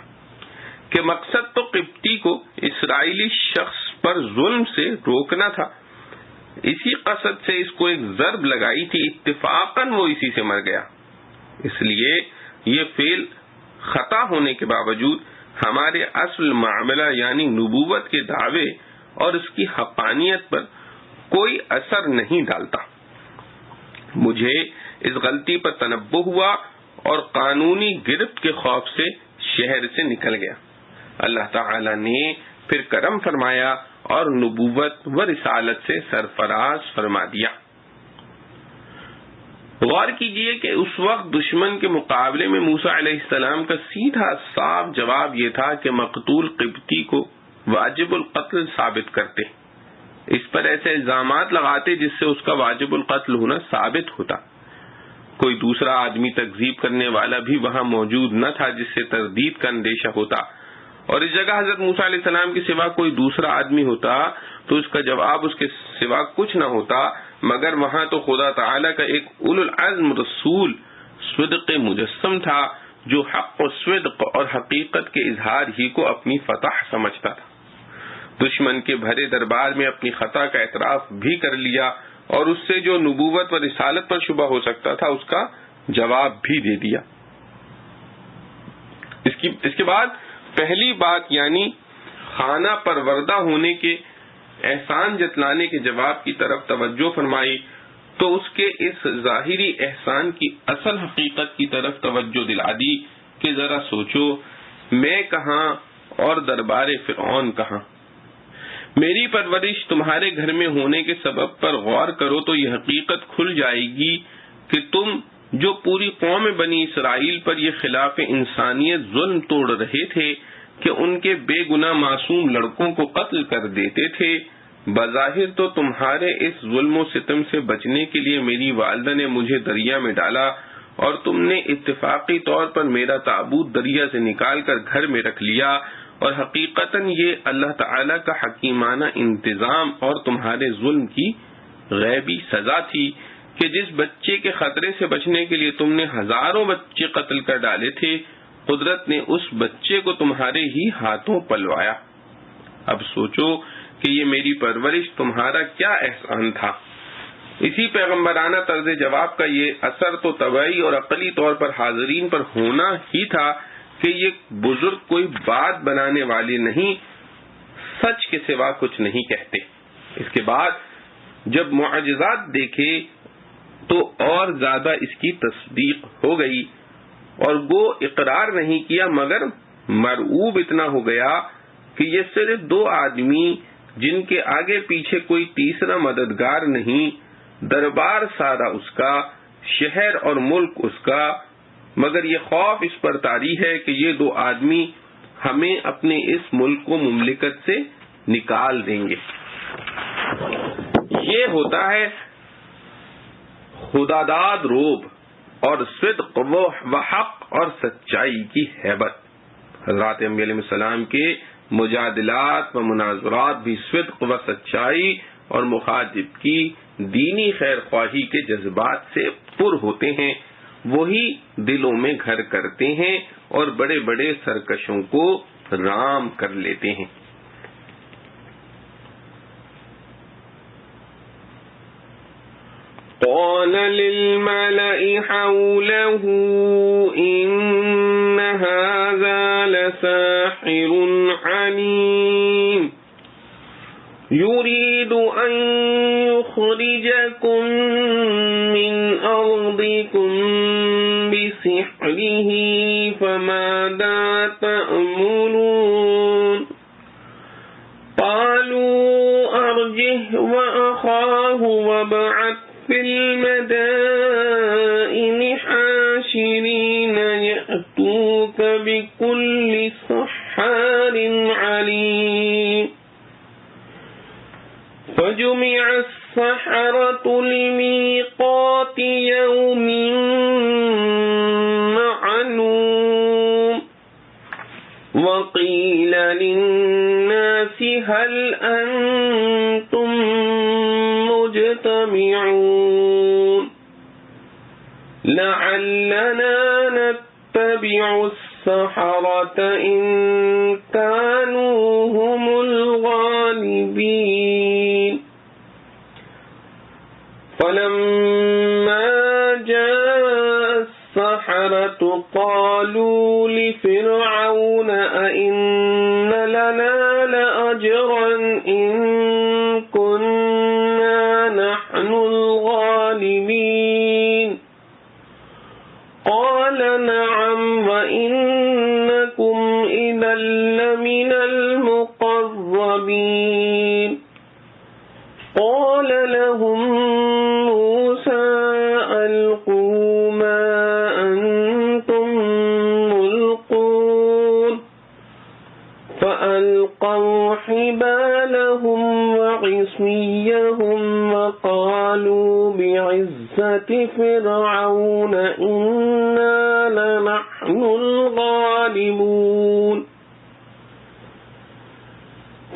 کہ مقصد تو قبطی کو اسرائیلی شخص پر ظلم سے روکنا تھا، اسی قصد سے اس کو ایک ضرب لگائی تھی، اتفاقاً وہ اسی سے مر گیا. اس لیے یہ فعل خطا ہونے کے باوجود ہمارے اصل معاملہ یعنی نبوت کے دعوے اور اس کی حقانیت پر کوئی اثر نہیں ڈالتا. مجھے اس غلطی پر تنبہ ہوا اور قانونی گرفت کے خوف سے شہر سے نکل گیا. اللہ تعالی نے پھر کرم فرمایا اور نبوت و رسالت سے سرفراز فرما دیا. غور کیجئے کہ اس وقت دشمن کے مقابلے میں موسیٰ علیہ السلام کا سیدھا صاف جواب یہ تھا کہ مقتول قبطی کو واجب القتل ثابت کرتے، اس پر ایسے الزامات لگاتے جس سے اس کا واجب القتل ہونا ثابت ہوتا۔ کوئی دوسرا آدمی تکذیب کرنے والا بھی وہاں موجود نہ تھا جس سے تردید کا اندیشہ ہوتا، اور اس جگہ حضرت موسیٰ علیہ السلام کے سوا کوئی دوسرا آدمی ہوتا تو اس کا جواب اس کے سوا کچھ نہ ہوتا، مگر وہاں تو خدا تعالیٰ کا ایک اولو العزم رسول صدق مجسم تھا جو حق و صدق اور حقیقت کے اظہار ہی کو اپنی فتح سمجھتا تھا۔ دشمن کے بھرے دربار میں اپنی خطا کا اعتراف بھی کر لیا اور اس سے جو نبوت و رسالت پر شبہ ہو سکتا تھا اس کا جواب بھی دے دیا۔ اس کے بعد پہلی بات یعنی خانہ پروردہ ہونے کے احسان جتلانے کے جواب کی طرف توجہ فرمائی تو اس کے اس ظاہری احسان کی اصل حقیقت کی طرف توجہ دلا دی کہ ذرا سوچو، میں کہاں اور دربار فرعون کہاں؟ میری پرورش تمہارے گھر میں ہونے کے سبب پر غور کرو تو یہ حقیقت کھل جائے گی کہ تم جو پوری قوم بنی اسرائیل پر یہ خلاف انسانیت ظلم توڑ رہے تھے کہ ان کے بے گناہ معصوم لڑکوں کو قتل کر دیتے تھے، بظاہر تو تمہارے اس ظلم و ستم سے بچنے کے لیے میری والدہ نے مجھے دریا میں ڈالا اور تم نے اتفاقی طور پر میرا تابوت دریا سے نکال کر گھر میں رکھ لیا، اور حقیقتاً یہ اللہ تعالی کا حکیمانہ انتظام اور تمہارے ظلم کی غیبی سزا تھی کہ جس بچے کے خطرے سے بچنے کے لیے تم نے ہزاروں بچے قتل کر ڈالے تھے، قدرت نے اس بچے کو تمہارے ہی ہاتھوں پلوایا۔ اب سوچو کہ یہ میری پرورش تمہارا کیا احسان تھا۔ اسی پیغمبرانہ طرز جواب کا یہ اثر تو طبعی اور عقلی طور پر حاضرین پر ہونا ہی تھا کہ یہ بزرگ کوئی بات بنانے والی نہیں، سچ کے سوا کچھ نہیں کہتے۔ اس کے بعد جب معجزات دیکھے تو اور زیادہ اس کی تصدیق ہو گئی، اور گو اقرار نہیں کیا مگر مرعوب اتنا ہو گیا کہ یہ صرف دو آدمی جن کے آگے پیچھے کوئی تیسرا مددگار نہیں، دربار سارا اس کا، شہر اور ملک اس کا، مگر یہ خوف اس پر طاری ہے کہ یہ دو آدمی ہمیں اپنے اس ملک و مملکت سے نکال دیں گے۔ یہ ہوتا ہے خداداد روب اور صدق و حق اور سچائی کی ہیبت۔ حضرات انبیاء علیہ السلام کے مجادلات و مناظرات بھی صدق و سچائی اور مخاطب کی دینی خیر خواہی کے جذبات سے پر ہوتے ہیں، وہی دلوں میں گھر کرتے ہیں اور بڑے بڑے سرکشوں کو رام کر لیتے ہیں۔ قال للملأ حوله إن هذا لساحر عليم يريد أن يخرجكم من أرضكم بسحره فماذا تأمرون قالوا أرجه وأخاه وابعث في المدائن حاشرين يأتوك بكل سحار عليم فجمع السحرة لميقات يوم معلوم وقيل للناس هل أنتم مجتمعون لعلنا نتبع السحرة إن كانوا هم الغالبين فلما جاء السحرة قالوا لفرعون أئن لنا لأجرا إن كنا نحن الغالبين قال نعم وإنكم إذا لمن المقربين قال لهم موسى ألقوا فألقوا حبالهم وعصيهم وقالوا بعزة فرعون إنا لنحن الغالبون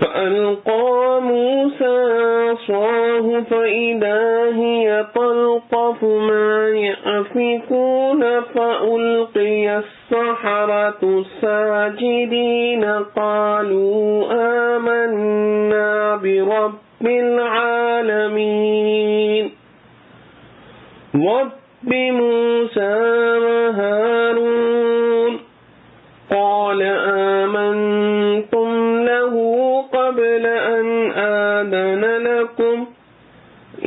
فألقى موسى عصاه فإذا هي تلقف ما يأفكون فألقي السحرة ساجدين قالوا آمنا برب العالمين رب موسى وهارون قال آمنتم له قبل أن آذن لكم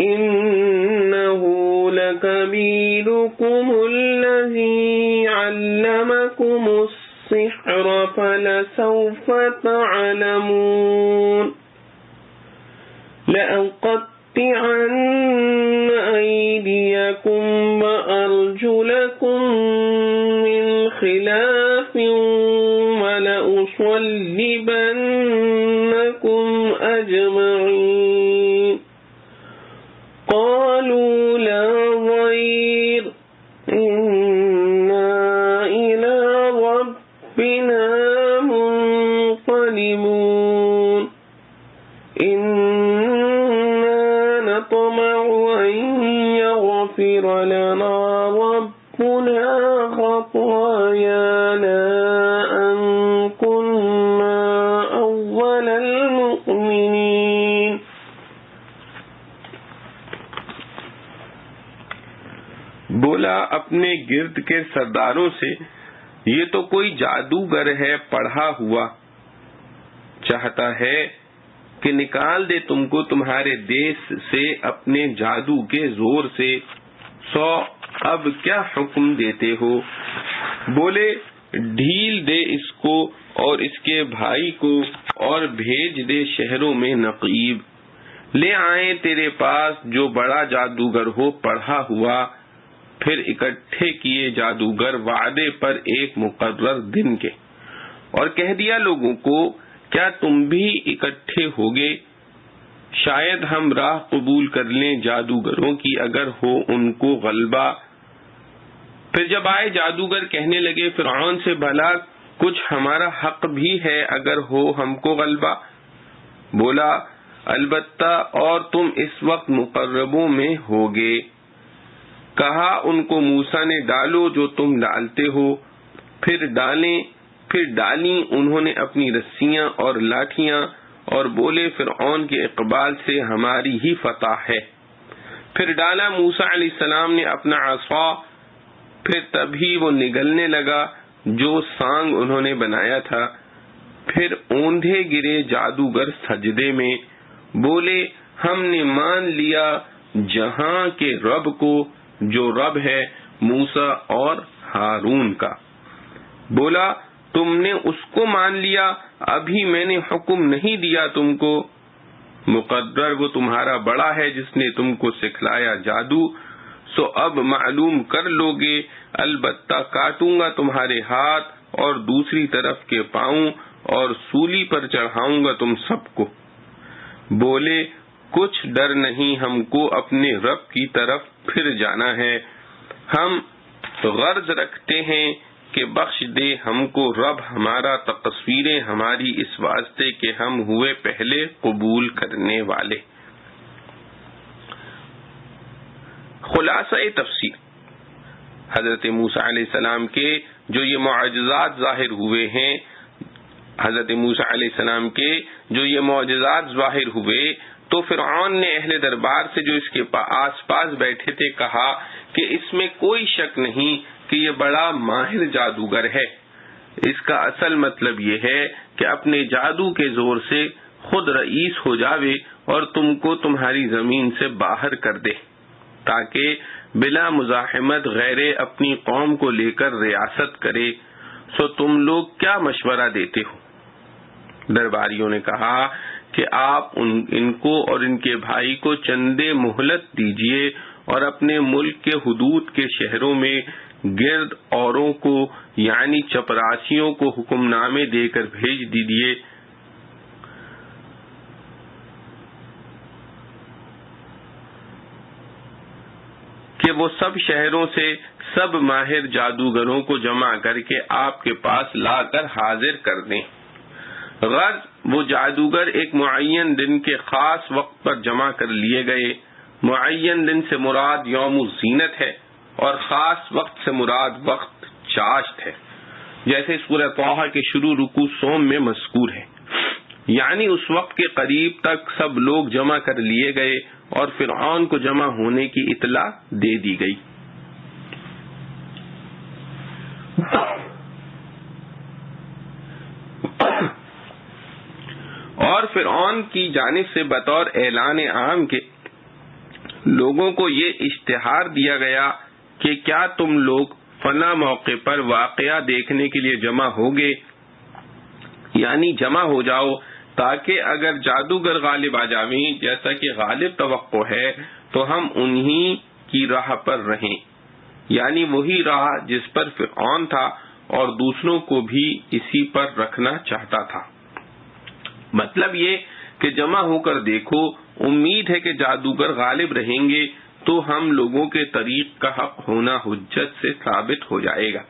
إنه لكبيركم الذي علمكم السحر فلسوف تعلمون لأقطعن أيديكم وأرجلكم من خلاف ولأصلبنكم أجمعين قالوا لا ضير إنا إلى ربنا منقلبون إنا نطمع أن يغفر لنا ربنا خطايانا أن كنا أول المؤمنين بولا اپنے گرد کے سرداروں سے یہ تو کوئی جادوگر ہے پڑھا ہوا، چاہتا ہے کہ نکال دے تم کو تمہارے دیس سے اپنے جادو کے زور سے، سو اب کیا حکم دیتے ہو؟ بولے ڈھیل دے اس کو اور اس کے بھائی کو اور بھیج دے شہروں میں نقیب، لے آئیں تیرے پاس جو بڑا جادوگر ہو پڑھا ہوا۔ پھر اکٹھے کیے جادوگر وعدے پر ایک مقرر دن کے، اور کہہ دیا لوگوں کو کیا تم بھی اکٹھے ہوگے؟ شاید ہم راہ قبول کر لیں جادوگروں کی اگر ہو ان کو غلبہ۔ پھر جب آئے جادوگر کہنے لگے فرعون سے بھلا کچھ ہمارا حق بھی ہے اگر ہو ہم کو غلبہ؟ بولا البتہ اور تم اس وقت مقربوں میں ہوگے۔ کہا ان کو موسیٰ نے ڈالو جو تم ڈالتے ہو، پھر ڈالیں انہوں نے اپنی رسیاں اور لاٹھیاں، اور بولے فرعون کے اقبال سے ہماری ہی فتح ہے۔ پھر ڈالا موسیٰ علیہ السلام نے اپنا عصا، پھر تبھی وہ نگلنے لگا جو سانگ انہوں نے بنایا تھا۔ پھر اوندھے گرے جادوگر سجدے میں، بولے ہم نے مان لیا جہاں کے رب کو جو رب ہے موسیٰ اور ہارون کا۔ بولا تم نے اس کو مان لیا، ابھی میں نے حکم نہیں دیا تم کو؟ مقدر وہ تمہارا بڑا ہے جس نے تم کو سکھلایا جادو، سو اب معلوم کر لوگے، البتہ کاٹوں گا تمہارے ہاتھ اور دوسری طرف کے پاؤں اور سولی پر چڑھاؤں گا تم سب کو۔ بولے کچھ ڈر نہیں، ہم کو اپنے رب کی طرف پھر جانا ہے، ہم غرض رکھتے ہیں کہ بخش دے ہم کو رب ہمارا تقصیریں ہماری اس واسطے کہ ہم ہوئے پہلے قبول کرنے والے۔ خلاصہ تفسیر، حضرت موسیٰ علیہ السلام کے جو یہ معجزات ظاہر ہوئے ہیں، تو فرعون نے اہل دربار سے جو اس کے آس پاس بیٹھے تھے کہا کہ اس میں کوئی شک نہیں کہ یہ بڑا ماہر جادوگر ہے، اس کا اصل مطلب یہ ہے کہ اپنے جادو کے زور سے خود رئیس ہو جاوے اور تم کو تمہاری زمین سے باہر کر دے تاکہ بلا مزاحمت غیر اپنی قوم کو لے کر ریاست کرے، سو تم لوگ کیا مشورہ دیتے ہو؟ درباریوں نے کہا کہ آپ ان کو اور ان کے بھائی کو چندے مہلت دیجئے اور اپنے ملک کے حدود کے شہروں میں گرد اوروں کو یعنی چپراسیوں کو حکم نامے دے کر بھیج دیجئے وہ سب شہروں سے سب ماہر جادوگروں کو جمع کر کے آپ کے پاس لا کر حاضر کر دیں۔ غرض وہ جادوگر ایک معین دن کے خاص وقت پر جمع کر لیے گئے۔ معین دن سے مراد یوم الزینت ہے اور خاص وقت سے مراد وقت چاشت ہے، جیسے سورہ طٰہٰ کے شروع رکوع سوم میں مذکور ہے۔ یعنی اس وقت کے قریب تک سب لوگ جمع کر لیے گئے اور فرعون کو جمع ہونے کی اطلاع دے دی گئی۔ اور فرعون کی جانب سے بطور اعلان عام کے لوگوں کو یہ اشتہار دیا گیا کہ کیا تم لوگ فلاں موقع پر واقعہ دیکھنے کے لیے جمع ہوگے، یعنی جمع ہو جاؤ تاکہ اگر جادوگر غالب آ جائیں جیسا کہ غالب توقع ہے تو ہم انہی کی راہ پر رہیں، یعنی وہی راہ جس پر فرعون تھا اور دوسروں کو بھی اسی پر رکھنا چاہتا تھا۔ مطلب یہ کہ جمع ہو کر دیکھو، امید ہے کہ جادوگر غالب رہیں گے تو ہم لوگوں کے طریق کا حق ہونا حجت سے ثابت ہو جائے گا۔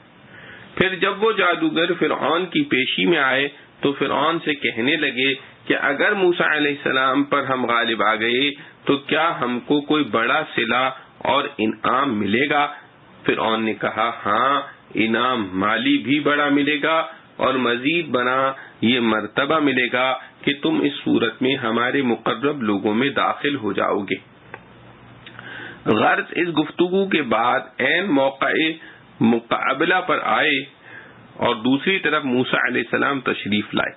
پھر جب وہ جادوگر فرعون کی پیشی میں آئے تو فرعون سے کہنے لگے کہ اگر موسیٰ علیہ السلام پر ہم غالب آ گئے تو کیا ہم کو کوئی بڑا صلہ اور انعام ملے گا؟ فرعون نے کہا ہاں، انعام مالی بھی بڑا ملے گا اور مزید بنا یہ مرتبہ ملے گا کہ تم اس صورت میں ہمارے مقرب لوگوں میں داخل ہو جاؤ گے۔ غرض اس گفتگو کے بعد عین موقع مقابلہ پر آئے اور دوسری طرف موسیٰ علیہ السلام تشریف لائے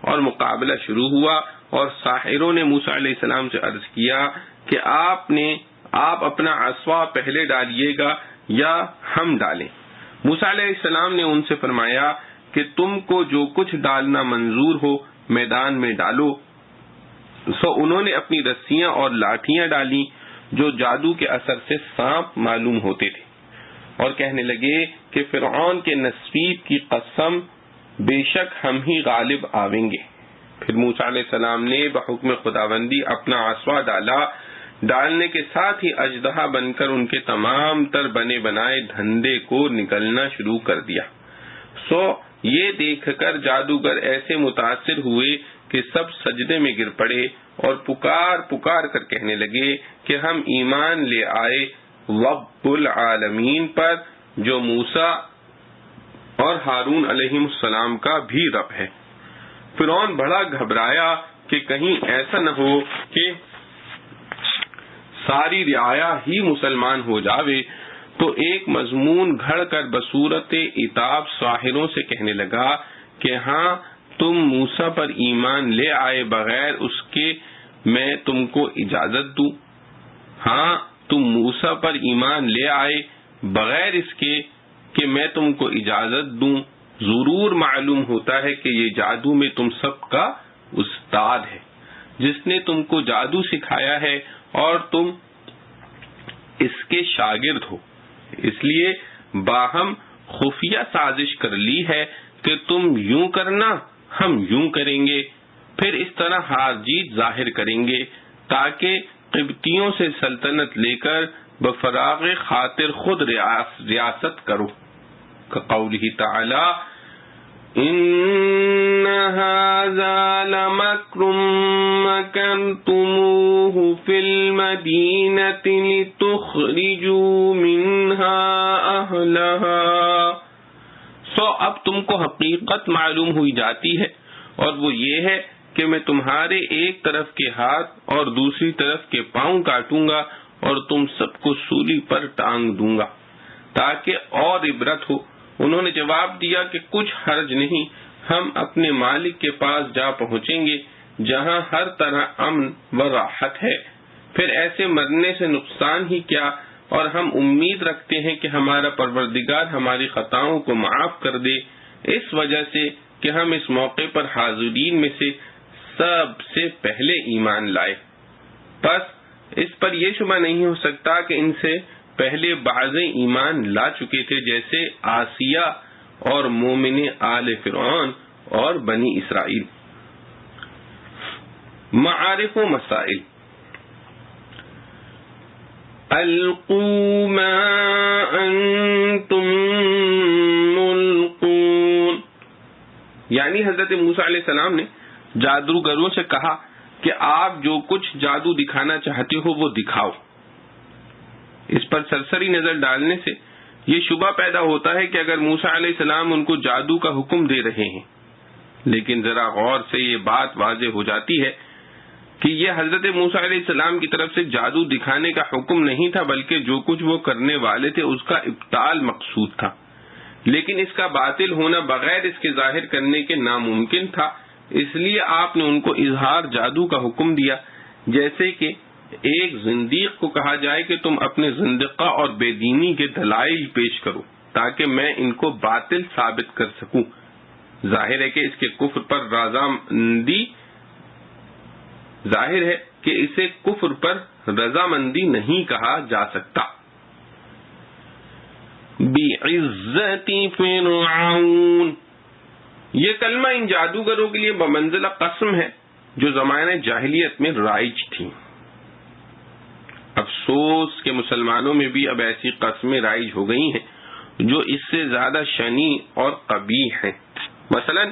اور مقابلہ شروع ہوا، اور ساحروں نے موسیٰ علیہ السلام سے عرض کیا کہ آپ اپنا عصا پہلے ڈالیے گا یا ہم ڈالیں؟ موسیٰ علیہ السلام نے ان سے فرمایا کہ تم کو جو کچھ ڈالنا منظور ہو میدان میں ڈالو۔ سو انہوں نے اپنی رسیاں اور لاٹھیاں ڈالیں جو جادو کے اثر سے سانپ معلوم ہوتے تھے، اور کہنے لگے کہ فرعون کے نصیب کی قسم، بے شک ہم ہی غالب آویں گے۔ پھر موسیٰ علیہ السلام نے بحکم خداوندی اپنا عصا ڈالا، ڈالنے کے ساتھ ہی اژدہا بن کر ان کے تمام تر بنے بنائے دھندے کو نگلنا شروع کر دیا۔ سو یہ دیکھ کر جادوگر ایسے متاثر ہوئے کہ سب سجدے میں گر پڑے اور پکار کر کہنے لگے کہ ہم ایمان لے آئے رب العالمین پر، جو موسیٰ اور ہارون علیہ السلام کا بھی رب ہے۔ فرعون بڑا گھبرایا کہ کہیں ایسا نہ ہو کہ ساری رعایا ہی مسلمان ہو جاوے، تو ایک مضمون گھڑ کر بصورت عتاب ساحروں سے کہنے لگا کہ ہاں تم موسیٰ پر ایمان لے آئے بغیر اس کے میں تم کو اجازت دوں؟ ہاں تم موسیٰ پر ایمان لے آئے بغیر اس کے کہ میں تم کو اجازت دوں؟ ضرور معلوم ہوتا ہے کہ یہ جادو میں تم سب کا استاد ہے، جس نے تم کو جادو سکھایا ہے اور تم اس کے شاگرد ہو، اس لیے باہم خفیہ سازش کر لی ہے کہ تم یوں کرنا ہم یوں کریں گے، پھر اس طرح ہار جیت ظاہر کریں گے تاکہ قبطیوں سے سلطنت لے کر بفراغ خاطر خود ریاست کرو۔ قوله تعالی ان هذا لمکر مکرتموه فی المدینة لتخرجوا منها اہلها۔ سو اب تم کو حقیقت معلوم ہوئی جاتی ہے، اور وہ یہ ہے کہ میں تمہارے ایک طرف کے ہاتھ اور دوسری طرف کے پاؤں کاٹوں گا اور تم سب کو سولی پر ٹانگ دوں گا تاکہ اور عبرت ہو۔ انہوں نے جواب دیا کہ کچھ حرج نہیں، ہم اپنے مالک کے پاس جا پہنچیں گے جہاں ہر طرح امن و راحت ہے، پھر ایسے مرنے سے نقصان ہی کیا، اور ہم امید رکھتے ہیں کہ ہمارا پروردگار ہماری خطاؤں کو معاف کر دے، اس وجہ سے کہ ہم اس موقع پر حاضرین میں سے سب سے پہلے ایمان لائے۔ پس اس پر یہ شبہ نہیں ہو سکتا کہ ان سے پہلے بعض ایمان لا چکے تھے، جیسے آسیہ اور مومن آل فرعون اور بنی اسرائیل۔ معارف و مسائل۔ القوا ما انتم ملقون، یعنی حضرت موسیٰ علیہ السلام نے جادوگروں سے کہا کہ آپ جو کچھ جادو دکھانا چاہتے ہو وہ دکھاؤ۔ اس پر سرسری نظر ڈالنے سے یہ شبہ پیدا ہوتا ہے کہ اگر موسیٰ علیہ السلام ان کو جادو کا حکم دے رہے ہیں، لیکن ذرا غور سے یہ بات واضح ہو جاتی ہے کہ یہ حضرت موسیٰ علیہ السلام کی طرف سے جادو دکھانے کا حکم نہیں تھا، بلکہ جو کچھ وہ کرنے والے تھے اس کا ابطال مقصود تھا، لیکن اس کا باطل ہونا بغیر اس کے ظاہر کرنے کے ناممکن تھا، اس لیے آپ نے ان کو اظہار جادو کا حکم دیا، جیسے کہ ایک زندیق کو کہا جائے کہ تم اپنے زندقہ اور بے دینی کے دلائل پیش کرو تاکہ میں ان کو باطل ثابت کر سکوں۔ ظاہر ہے کہ اس کے کفر پر رضامندی ظاہر ہے کہ اسے کفر پر رضامندی نہیں کہا جا سکتا۔ بِعِزَّةِ فِرْعَوْنَ، یہ کلمہ ان جادوگروں کے لیے بمنزلہ قسم ہے جو زمانہ جاہلیت میں رائج تھی۔ افسوس کہ مسلمانوں میں بھی اب ایسی قسمیں رائج ہو گئی ہیں جو اس سے زیادہ شنیع اور قبیح ہیں۔ مثلا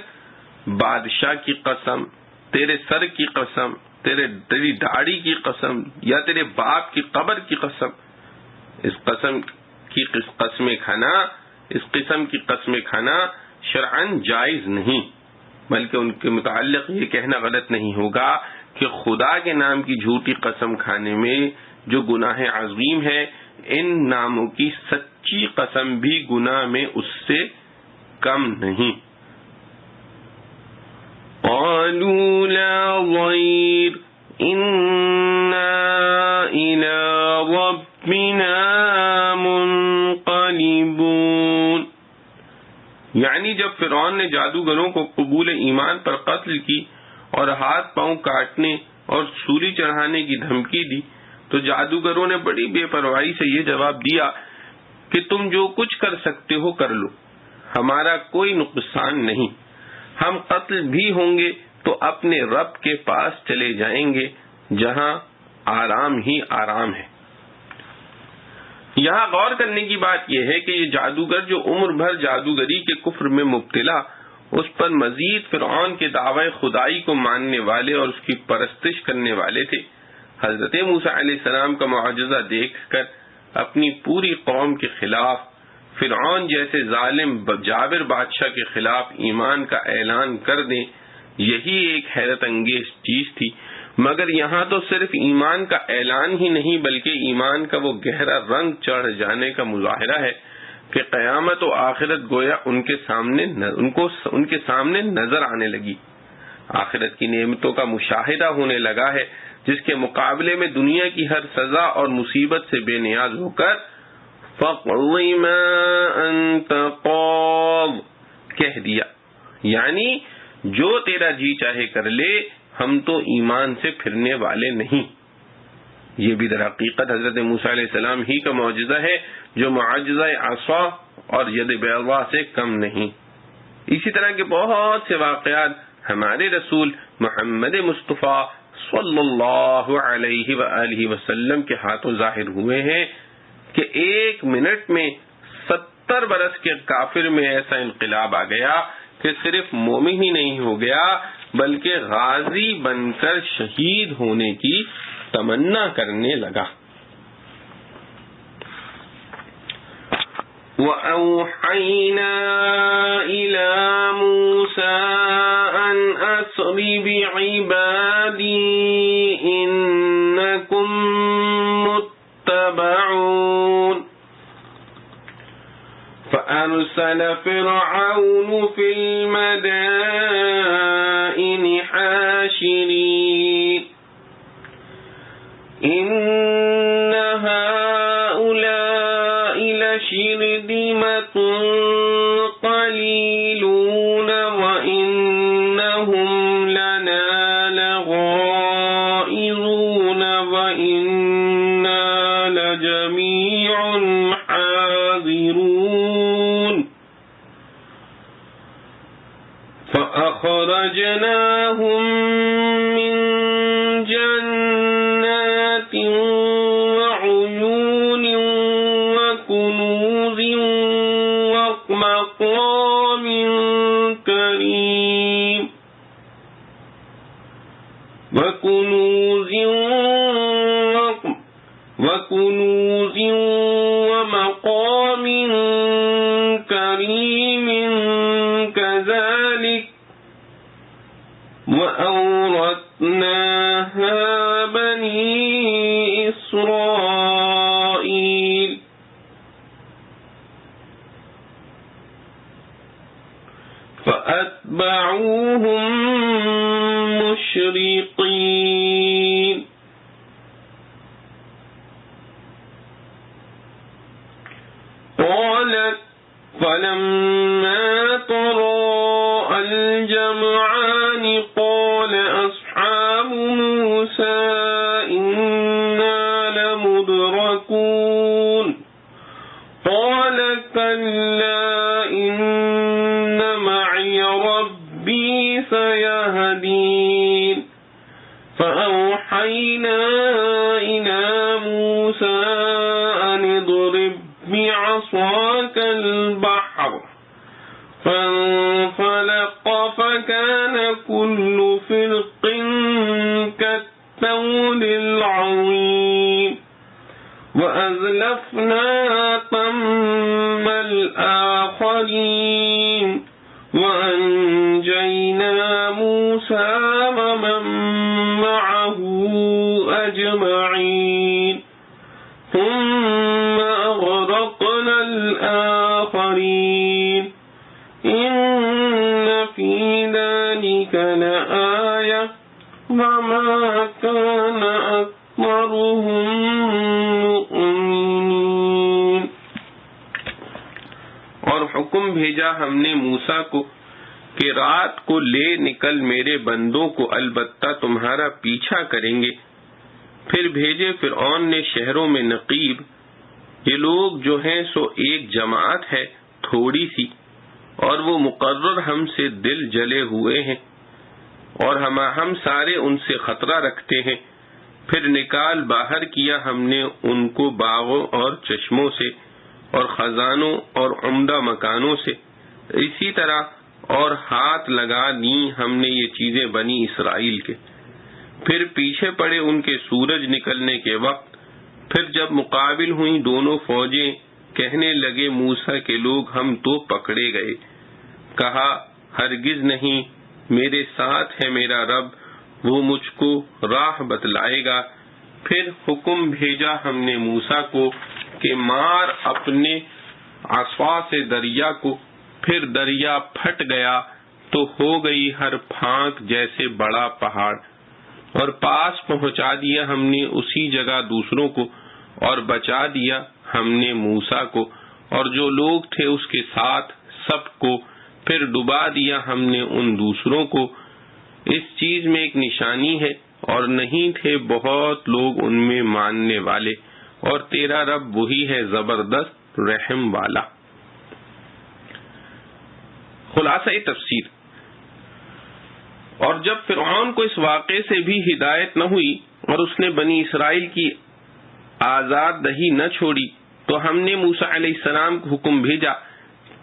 بادشاہ کی قسم، تیرے سر کی قسم، تیری داڑھی کی قسم، یا تیرے باپ کی قبر کی قسم۔ اس قسم کی قسمیں کھانا شرعاً جائز نہیں، بلکہ ان کے متعلق یہ کہنا غلط نہیں ہوگا کہ خدا کے نام کی جھوٹی قسم کھانے میں جو گناہ عظیم ہے، ان ناموں کی سچی قسم بھی گناہ میں اس سے کم نہیں۔ قالوا لا ضير إنا إلى ربنا منقلبون، یعنی جب فرعون نے جادوگروں کو قبول ایمان پر قتل کی اور ہاتھ پاؤں کاٹنے اور سولی چڑھانے کی دھمکی دی تو جادوگروں نے بڑی بے پرواہی سے یہ جواب دیا کہ تم جو کچھ کر سکتے ہو کر لو، ہمارا کوئی نقصان نہیں، ہم قتل بھی ہوں گے تو اپنے رب کے پاس چلے جائیں گے جہاں آرام ہی آرام ہے۔ یہاں غور کرنے کی بات یہ ہے کہ یہ جادوگر جو عمر بھر جادوگری کے کفر میں مبتلا، اس پر مزید فرعون کے دعوی خدائی کو ماننے والے اور اس کی پرستش کرنے والے تھے، حضرت موسیٰ علیہ السلام کا معجزہ دیکھ کر اپنی پوری قوم کے خلاف فرعون جیسے ظالم جابر بادشاہ کے خلاف ایمان کا اعلان کر دیں، یہی ایک حیرت انگیز چیز تھی۔ مگر یہاں تو صرف ایمان کا اعلان ہی نہیں بلکہ ایمان کا وہ گہرا رنگ چڑھ جانے کا مظاہرہ ہے کہ قیامت و آخرت گویا ان کے سامنے نظر آنے لگی۔ آخرت کی نعمتوں کا مشاہدہ ہونے لگا ہے جس کے مقابلے میں دنیا کی ہر سزا اور مصیبت سے بے نیاز ہو کر فَاقْضِ مَا أَنْتَ قَاضٍ کہہ دیا، یعنی جو تیرا جی چاہے کر لے، ہم تو ایمان سے پھرنے والے نہیں۔ یہ بھی در حقیقت حضرت موسیٰ علیہ السلام ہی کا معجزہ ہے جو معجزہ عصا اور ید بیضاء سے کم نہیں۔ اسی طرح کے بہت سے واقعات ہمارے رسول محمد مصطفیٰ صلی اللہ علیہ وآلہ وسلم کے ہاتھوں ظاہر ہوئے ہیں کہ 1 منٹ میں 70 برس کے کافر میں ایسا انقلاب آ گیا کہ صرف مومن ہی نہیں ہو گیا بلکہ غازی بن کر شہید ہونے کی تمنا کرنے لگا۔ وَأَوْحَيْنَا إِلَى مُوسَىٰ أَنْ أَسْرِ بِعِبَادِي إِنَّكُمْ مُتَّبَعُونَ فَأَرْسَلَ فِرْعَوْنُ فِي الْمَدَائِنِ حَاشِرِينَ إِنَّ هَٰؤُلَاءِ لَشِرْذِمَةٌ قَلِيلُونَ وَإِنَّهُمْ لَنَا لَغَائِظُونَ وَإِنَّا لَجَمِيعٌ حَاذِرُونَ فَأَخْرَجْنَاهُم مِّن جَنَّاتٍ وَعُيُونٍ وَكُنُوزٍ وَمَقَامٍ كَرِيمٍ كَذَلِكَ وَأَوْرَثْنَاهَا بَنِي إِسْرَائِيلَ فَأَتْبَعُوهُم مُشْرِقِينَ قالت فلما تراءى الجمعان قال أصحاب موسى إنا لمدركون قال كلا إن معي ربي سيهدين فأوحينا إلى موسى أن اضرب بعصاك البحر فانفلق فكان كل فرق كالطود العظيم وأزلفنا ثم الآخرين وأنجينا موسى ومن معه أجمعين ثم أغرقنا الآخرين إن في ذلك لآية وما كان أكثرهم مؤمنين. اور حکم بھیجا ہم نے موسیٰ کو کہ رات کو لے نکل میرے بندوں کو البتہ تمہارا پیچھا کریں گے. پھر بھیجے فرعون نے شہروں میں نقیب. یہ لوگ جو ہیں سو ایک جماعت ہے تھوڑی سی، اور وہ مقرر ہم سے دل جلے ہوئے ہیں، اور ہم سارے ان سے خطرہ رکھتے ہیں. پھر نکال باہر کیا ہم نے ان کو باغوں اور چشموں سے اور خزانوں اور عمدہ مکانوں سے. اسی طرح اور ہاتھ لگا دی ہم نے یہ چیزیں بنی اسرائیل کے. پھر پیچھے پڑے ان کے سورج نکلنے کے وقت. پھر جب مقابل ہوئیں دونوں فوجیں کہنے لگے موسیٰ کے لوگ ہم تو پکڑے گئے. کہا ہرگز نہیں، میرے ساتھ ہے میرا رب، وہ مجھ کو راہ بتلائے گا. پھر حکم بھیجا ہم نے موسیٰ کو کہ مار اپنے عصا سے دریا کو. پھر دریا پھٹ گیا تو ہو گئی ہر پھانک جیسے بڑا پہاڑ، اور پاس پہنچا دیا ہم نے اسی جگہ دوسروں کو، اور بچا دیا ہم نے موسیٰ کو اور جو لوگ تھے اس کے ساتھ سب کو. پھر ڈبا دیا ہم نے ان دوسروں کو. اس چیز میں ایک نشانی ہے اور نہیں تھے بہت لوگ ان میں ماننے والے، اور تیرا رب وہی ہے زبردست رحم والا. خلاصہ تفسیر. اور جب فرعون کو اس واقعے سے بھی ہدایت نہ ہوئی اور اس نے بنی اسرائیل کی آزاد دہی نہ چھوڑی تو ہم نے موسیٰ علیہ السلام کو حکم بھیجا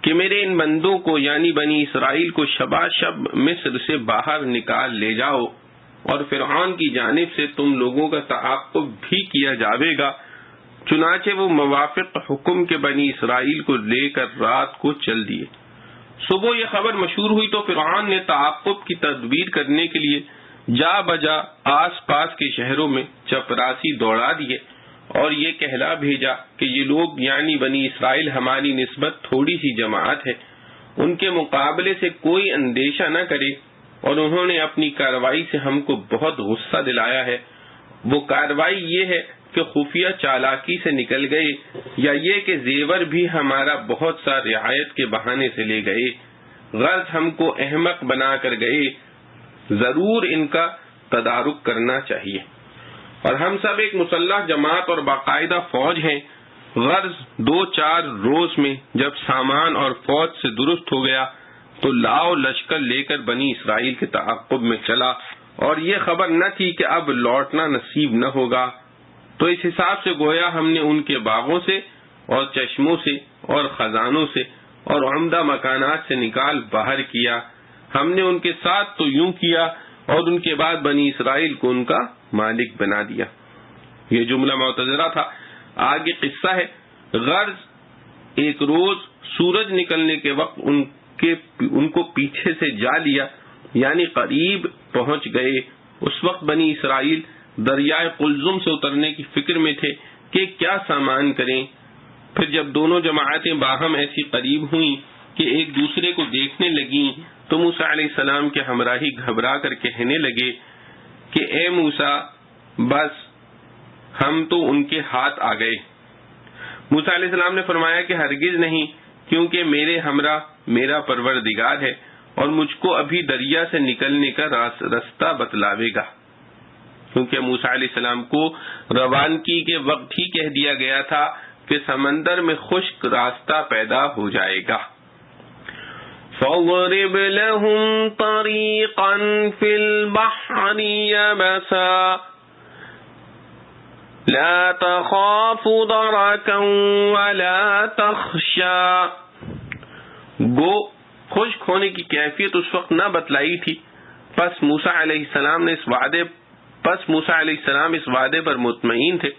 کہ میرے ان بندوں کو یعنی بنی اسرائیل کو شباشب مصر سے باہر نکال لے جاؤ، اور فرعون کی جانب سے تم لوگوں کا تعاقب بھی کیا جاوے گا. چنانچہ وہ موافق حکم کے بنی اسرائیل کو لے کر رات کو چل دیے. صبح یہ خبر مشہور ہوئی تو فرعون نے تعاقب کی تدبیر کرنے کے لیے جا بجا آس پاس کے شہروں میں چپراسی دوڑا دیے اور یہ کہلا بھیجا کہ یہ لوگ یعنی بنی اسرائیل ہماری نسبت تھوڑی سی جماعت ہے، ان کے مقابلے سے کوئی اندیشہ نہ کرے، اور انہوں نے اپنی کارروائی سے ہم کو بہت غصہ دلایا ہے. وہ کارروائی یہ ہے کہ خفیہ چالاکی سے نکل گئے، یا یہ کہ زیور بھی ہمارا بہت سا رعایت کے بہانے سے لے گئے، غرض ہم کو احمق بنا کر گئے. ضرور ان کا تدارک کرنا چاہیے. اور ہم سب ایک مسلح جماعت اور باقاعدہ فوج ہیں. غرض 2-4 روز میں جب سامان اور فوج سے درست ہو گیا تو لاؤ لشکر لے کر بنی اسرائیل کے تعاقب میں چلا، اور یہ خبر نہ تھی کہ اب لوٹنا نصیب نہ ہوگا. تو اس حساب سے گویا ہم نے ان کے باغوں سے اور چشموں سے اور خزانوں سے اور عمدہ مکانات سے نکال باہر کیا. ہم نے ان کے ساتھ تو یوں کیا اور ان کے بعد بنی اسرائیل کو ان کا مالک بنا دیا. یہ جملہ معتذرہ تھا. آگے قصہ ہے. غرض ایک روز سورج نکلنے کے وقت ان کو پیچھے سے جا لیا، یعنی قریب پہنچ گئے. اس وقت بنی اسرائیل دریائے قلزم سے اترنے کی فکر میں تھے کہ کیا سامان کریں. پھر جب دونوں جماعتیں باہم ایسی قریب ہوئیں کہ ایک دوسرے کو دیکھنے لگیں تو موسیٰ علیہ السلام کے ہمراہی گھبرا کر کہنے لگے کہ اے موسیٰ، بس ہم تو ان کے ہاتھ آ گئے. موسیٰ علیہ السلام نے فرمایا کہ ہرگز نہیں، کیونکہ میرے ہمراہ میرا پروردگار ہے اور مجھ کو ابھی دریا سے نکلنے کا راستہ بتلاوے گا. کیونکہ موسیٰ علیہ السلام کو روانگی کے وقت ہی کہہ دیا گیا تھا کہ سمندر میں خشک راستہ پیدا ہو جائے گا. فَاضْرِبْ لَهُمْ طَرِيقًا فِي الْبَحْرِ يَبَسًا لَا تَخَافُ دَرَكًا وَلَا تَخْشَىٰ. گو خشک ہونے کی کیفیت اس وقت نہ بتلائی تھی. پس موسیٰ علیہ السلام اس وعدے پر مطمئن تھے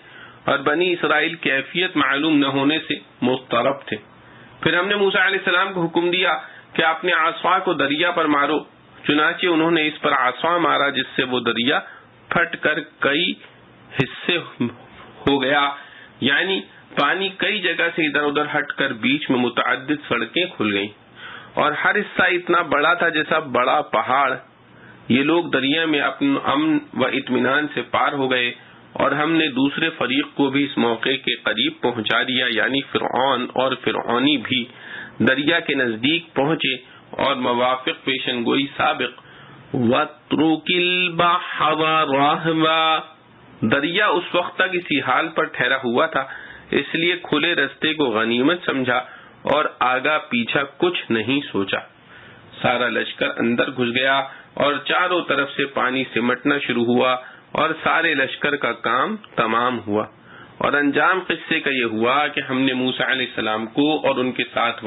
اور بنی اسرائیل کیفیت معلوم نہ ہونے سے مضطرب تھے. پھر ہم نے موسیٰ علیہ السلام کو حکم دیا کہ اپنے عصا کو دریا پر مارو. چنانچہ انہوں نے اس پر عصا مارا، جس سے وہ دریا پھٹ کر کئی حصے ہو گیا، یعنی پانی کئی جگہ سے ادھر ادھر ہٹ کر بیچ میں متعدد سڑکیں کھل گئیں اور ہر حصہ اتنا بڑا تھا جیسا بڑا پہاڑ. یہ لوگ دریا میں امن و اطمینان سے پار ہو گئے اور ہم نے دوسرے فریق کو بھی اس موقع کے قریب پہنچا دیا، یعنی فرعون اور فرعونی بھی دریا کے نزدیک پہنچے اور موافق پیشن گوئی سابق. وَاتْرُكِ الْبَحْرَ رَهْوًا. دریا اس وقت تک اسی حال پر ٹھہرا ہوا تھا، اس لیے کھلے رستے کو غنیمت سمجھا اور آگا پیچھا کچھ نہیں سوچا. سارا لشکر اندر گھس گیا اور چاروں طرف سے پانی سمٹنا شروع ہوا اور سارے لشکر کا کام تمام ہوا. اور انجام قصے کا یہ ہوا کہ ہم نے موسیٰ علیہ السلام کو اور ان کے ساتھ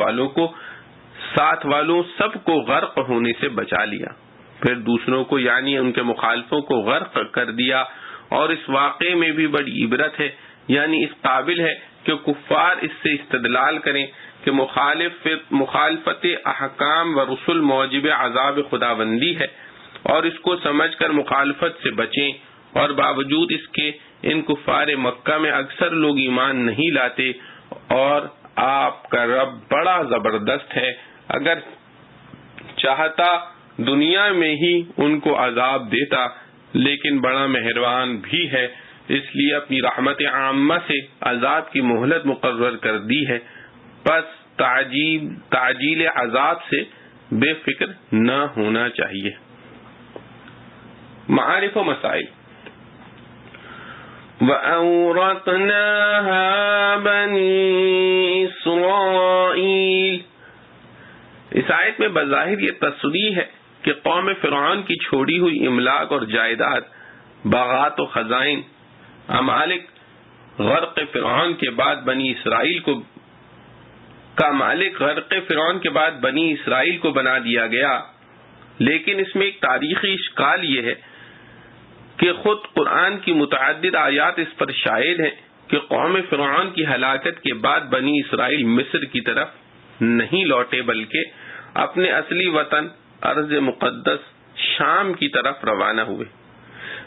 والوں سب کو غرق ہونے سے بچا لیا. پھر دوسروں کو یعنی ان کے مخالفوں کو غرق کر دیا. اور اس واقعے میں بھی بڑی عبرت ہے، یعنی اس قابل ہے کہ کفار اس سے استدلال کریں کہ مخالفت احکام و رسل موجب عذاب خداوندی ہے اور اس کو سمجھ کر مخالفت سے بچیں. اور باوجود اس کے ان کفار مکہ میں اکثر لوگ ایمان نہیں لاتے. اور آپ کا رب بڑا زبردست ہے، اگر چاہتا دنیا میں ہی ان کو عذاب دیتا، لیکن بڑا مہربان بھی ہے، اس لیے اپنی رحمت عامہ سے عذاب کی مہلت مقرر کر دی ہے. پس تعجیل عذاب سے بے فکر نہ ہونا چاہیے. معارف و مسائل. وَأَوْرَثْنَاهَا بَنِي إِسْرَائِيلَ. اس آیت میں بظاہر یہ تصریح ہے کہ قوم فرعون کی چھوڑی ہوئی املاک اور جائیداد، باغات و خزائن، امالک غرق فرعون کے بعد بنی اسرائیل کو بنا دیا گیا. لیکن اس میں ایک تاریخی اشکال یہ ہے کہ خود قرآن کی متعدد آیات اس پر شاہد ہیں کہ قوم فرعون کی ہلاکت کے بعد بنی اسرائیل مصر کی طرف نہیں لوٹے، بلکہ اپنے اصلی وطن ارض مقدس شام کی طرف روانہ ہوئے.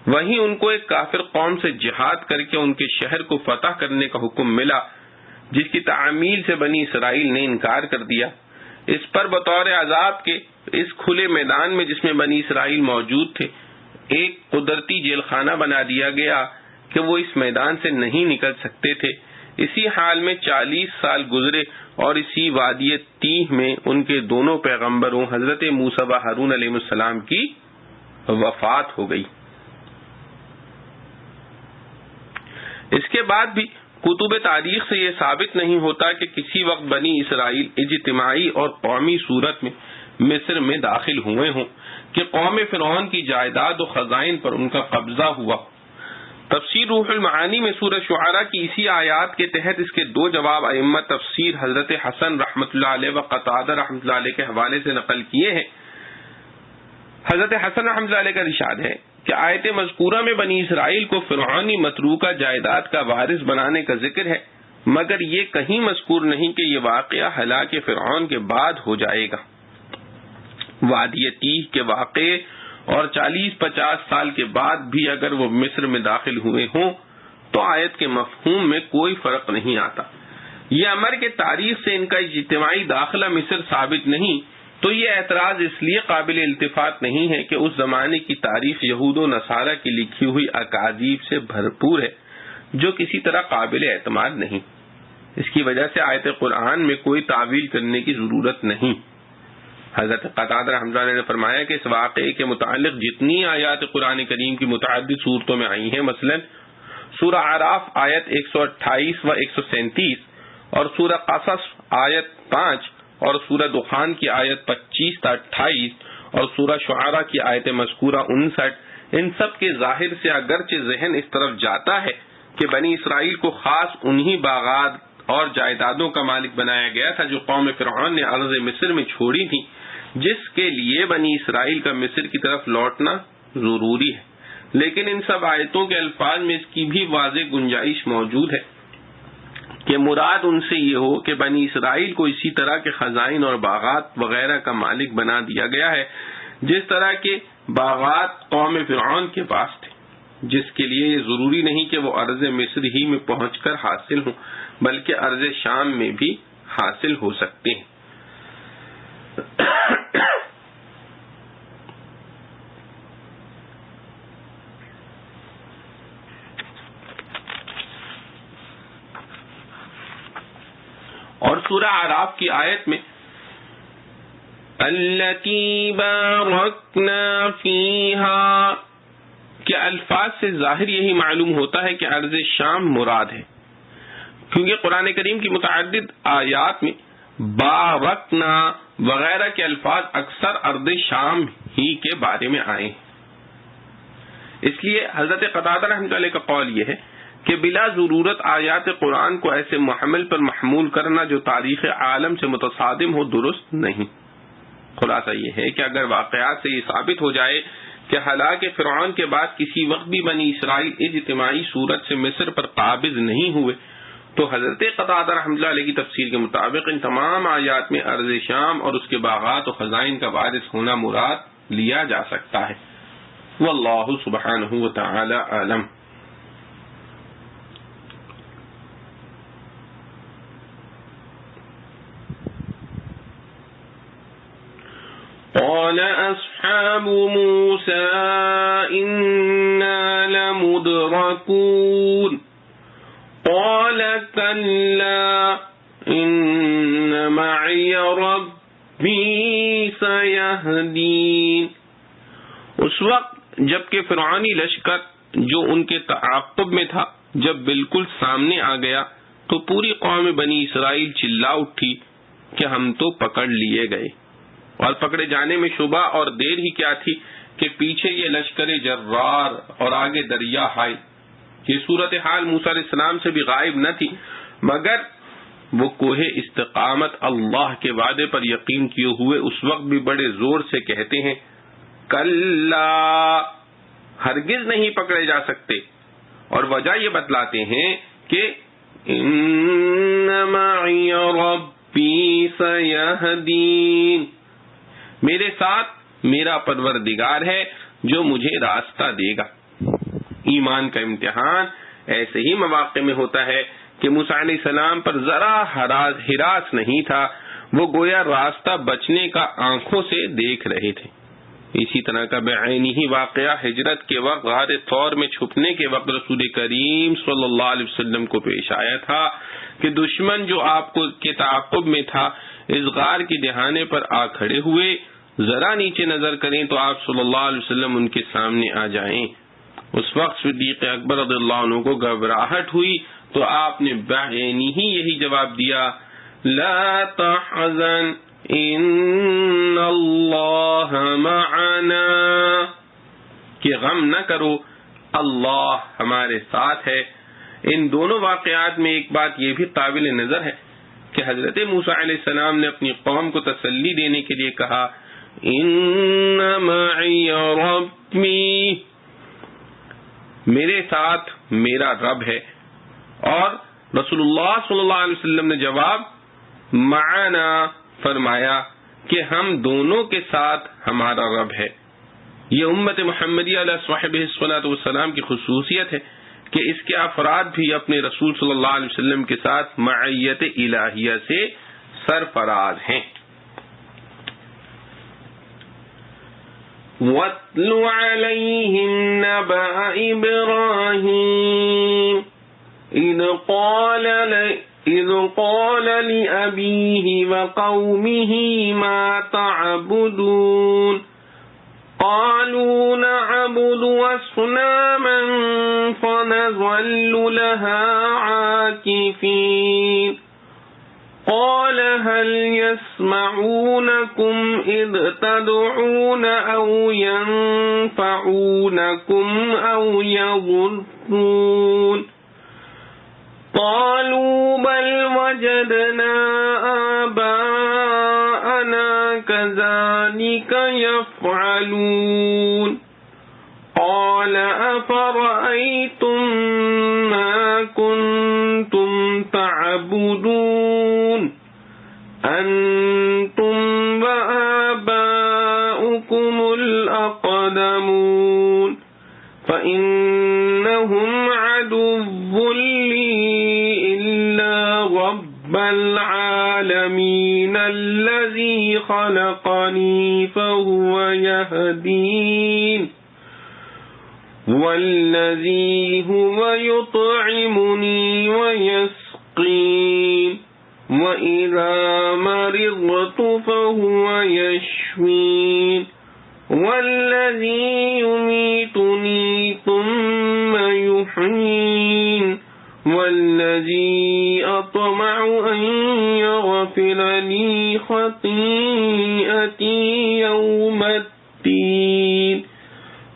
وہیں ان کو ایک کافر قوم سے جہاد کر کے ان کے شہر کو فتح کرنے کا حکم ملا، جس کی تعمیل سے بنی اسرائیل نے انکار کر دیا. اس پر بطور عذاب کے اس کھلے میدان میں جس میں بنی اسرائیل موجود تھے ایک قدرتی جیل خانہ بنا دیا گیا کہ وہ اس میدان سے نہیں نکل سکتے تھے. اسی حال میں 40 سال گزرے اور اسی وادی تیہ میں ان کے دونوں پیغمبروں حضرت موسیٰ و ہارون علیہ السلام کی وفات ہو گئی. اس کے بعد بھی کتب تاریخ سے یہ ثابت نہیں ہوتا کہ کسی وقت بنی اسرائیل اجتماعی اور قومی صورت میں مصر میں داخل ہوئے ہوں کہ قوم فرعون کی جائیداد و خزائن پر ان کا قبضہ ہوا. تفسیر روح المعانی میں سورہ شعراء کی اسی آیات کے تحت اس کے 2 جواب ائمہ تفسیر حضرت حسن رحمۃ اللہ علیہ و قتادہ رحمۃ اللہ علیہ کے حوالے سے نقل کیے ہیں حضرت حسن رحمۃ اللہ علیہ کا ارشاد ہے کہ آیت مذکورہ میں بنی اسرائیل کو فرعونی متروکہ جائیداد کا وارث بنانے کا ذکر ہے، مگر یہ کہیں مذکور نہیں کہ یہ واقعہ ہلاک فرعون کے بعد ہو جائے گا۔ وادی تیہ کے واقعے اور 40-50 سال کے بعد بھی اگر وہ مصر میں داخل ہوئے ہوں تو آیت کے مفہوم میں کوئی فرق نہیں آتا۔ یہ امر کے تاریخ سے ان کا اجتماعی داخلہ مصر ثابت نہیں، تو یہ اعتراض اس لیے قابل التفات نہیں ہے کہ اس زمانے کی تاریخ یہود و نصارہ کی لکھی ہوئی اکاذیب سے بھرپور ہے جو کسی طرح قابل اعتماد نہیں۔ اس کی وجہ سے آیت قرآن میں کوئی تعویل کرنے کی ضرورت نہیں۔ حضرت قتادہ رحمۃ اللہ علیہ نے فرمایا کہ اس واقعے کے متعلق جتنی آیات قرآن کریم کی متعدد صورتوں میں آئی ہیں، مثلا سورہ اعراف آیت 128 و 137 اور سورہ قصص آیت 5 اور سورہ دخان کی آیت 25 تا 28 اور سورہ شعراء کی آیت مذکورہ 59، ان سب کے ظاہر سے اگرچہ ذہن اس طرف جاتا ہے کہ بنی اسرائیل کو خاص انہی باغات اور جائیدادوں کا مالک بنایا گیا تھا جو قوم فرعون نے ارض مصر میں چھوڑی تھی، جس کے لیے بنی اسرائیل کا مصر کی طرف لوٹنا ضروری ہے، لیکن ان سب آیتوں کے الفاظ میں اس کی بھی واضح گنجائش موجود ہے کہ مراد ان سے یہ ہو کہ بنی اسرائیل کو اسی طرح کے خزائن اور باغات وغیرہ کا مالک بنا دیا گیا ہے جس طرح کے باغات قوم فرعون کے پاس تھے، جس کے لیے یہ ضروری نہیں کہ وہ ارض مصر ہی میں پہنچ کر حاصل ہوں بلکہ ارض شام میں بھی حاصل ہو سکتے ہیں۔ اور سورہ اعراف کی آیت میں التی بارکنا فیہا کے الفاظ سے ظاہر یہی معلوم ہوتا ہے کہ ارض شام مراد ہے، کیونکہ قرآن کریم کی متعدد آیات میں بارکنا وغیرہ کے الفاظ اکثر ارض شام ہی کے بارے میں آئے ہیں۔ اس لیے حضرت قتادہ رحمۃ اللہ کا قول یہ ہے کہ بلا ضرورت آیات قرآن کو ایسے محمل پر محمول کرنا جو تاریخ عالم سے متصادم ہو درست نہیں۔ خلاصہ یہ ہے کہ اگر واقعات سے یہ ثابت ہو جائے کہ ہلاک فرعون کے بعد کسی وقت بھی بنی اسرائیل اجتماعی صورت سے مصر پر قابض نہیں ہوئے تو حضرت قتادہ رحمۃ اللہ علیہ کی تفسیر کے مطابق ان تمام آیات میں ارض شام اور اس کے باغات و خزائن کا وارث ہونا مراد لیا جا سکتا ہے۔ واللہ سبحانہ وتعالی اعلم۔ قال اصحاب موسى إنا لمدركون قال كلا إن معي ربي سيهدين۔ اس وقت جبکہ فرعونی لشکر جو ان کے تعاقب میں تھا جب بالکل سامنے آ گیا تو پوری قوم بنی اسرائیل چلا اٹھی کہ ہم تو پکڑ لیے گئے، اور پکڑے جانے میں شبہ اور دیر ہی کیا تھی کہ پیچھے یہ لشکر جرار اور آگے دریا ہائل۔ یہ صورتحال موسیٰ علیہ السلام سے بھی غائب نہ تھی، مگر وہ کوہ استقامت اللہ کے وعدے پر یقین کیے ہوئے اس وقت بھی بڑے زور سے کہتے ہیں کلا، ہرگز نہیں پکڑے جا سکتے، اور وجہ یہ بتلاتے ہیں کہ ان معی ربی سیہدین، میرے ساتھ میرا پروردگار ہے جو مجھے راستہ دے گا۔ ایمان کا امتحان ایسے ہی مواقع میں ہوتا ہے کہ موسیٰ علیہ السلام پر ذرا ہراس نہیں تھا، وہ گویا راستہ بچنے کا آنکھوں سے دیکھ رہے تھے۔ اسی طرح کا بعینی ہی واقعہ ہجرت کے وقت غار ثور میں چھپنے کے وقت رسول کریم صلی اللہ علیہ وسلم کو پیش آیا تھا کہ دشمن جو آپ کو کے تعاقب میں تھا اس غار کی دہانے پر آ کھڑے ہوئے، ذرا نیچے نظر کریں تو آپ صلی اللہ علیہ وسلم ان کے سامنے آ جائیں۔ اس وقت صدیق اکبر رضی اللہ عنہ کو گھبراہٹ ہوئی تو آپ نے بعینی ہی یہی جواب دیا لا تحزن ان اللہ معنا، کہ غم نہ کرو اللہ ہمارے ساتھ ہے۔ ان دونوں واقعات میں ایک بات یہ بھی قابل نظر ہے کہ حضرت موسیٰ علیہ السلام نے اپنی قوم کو تسلی دینے کے لیے کہا ان معی ربی، میرے ساتھ میرا رب ہے. اور رسول اللہ صلی اللہ علیہ وسلم نے جواب معنا فرمایا کہ ہم دونوں کے ساتھ ہمارا رب ہے. یہ امت محمدیہ علیہ صحبہ الصلاۃ والسلام کی خصوصیت ہے کہ اس کے افراد بھی اپنے رسول صلی اللہ علیہ وسلم کے ساتھ معیت الہیہ سے سرفراز ہیں. وَاتْلُ عَلَيْهِمْ نَبَأَ إِبْرَاهِيمَ إِذْ قَالَ لِأَبِيهِ وَقَوْمِهِ مَا تَعْبُدُونَ قَالُوا نَعْبُدُ أَصْنَامًا فَنَظَلُّ لَهَا عَاكِفِينَ قال هل يسمعونكم إذ تدعون أو ينفعونكم أو يضرون قالوا بل وجدنا آباءنا كذلك يفعلون قال أفرأيتم ما كنتم تعبدون أنتم وآباؤكم الأقدمون فإنهم عدو لي إلا رب العالمين الذي خلقني فهو يهدين والذي هو يطعمني ويسقين وإذا مرضت فهو يشفين والذي يميتني ثم يحيين والذي أطمع أن يغفر لي خطيئتي يوم الدين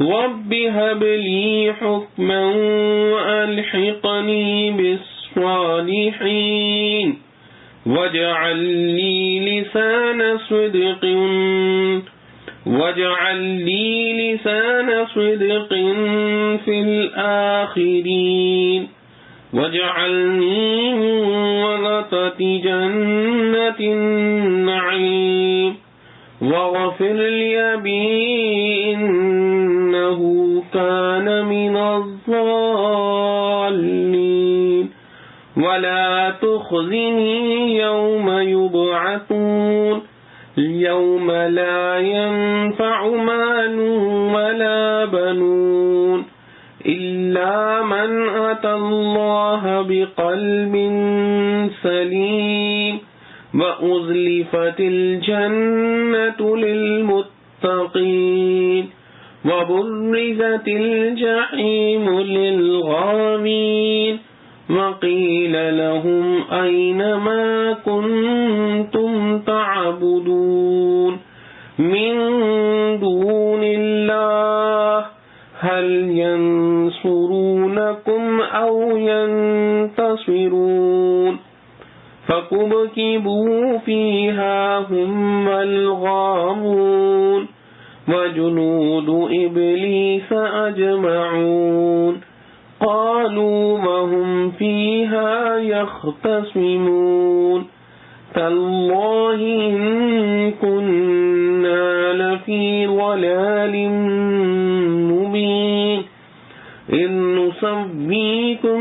رب هب لي حكما وألحقني بالصالحين واجعل لي لسان صدق في الآخرين واجعلني من ورثة جنة النعيم واغفر لأبي إنه كان من الضالين ولا تخزني يوم يبعثون يوم لا ينفع مال ولا بنون إلا من أتى الله بقلب سليم وأزلفت الجنة للمتقين وبرزت الجحيم للغاوين وقيل لهم أين ما كنتم تعبدون من دون الله هل ينصرونكم أو ينتصرون فكبكبوا فيها هم الغامون وجنود إبليس أجمعون قالوا وهم فيها يختصمون تالله إن كنا لفي ضلال مبين إذ نسويكم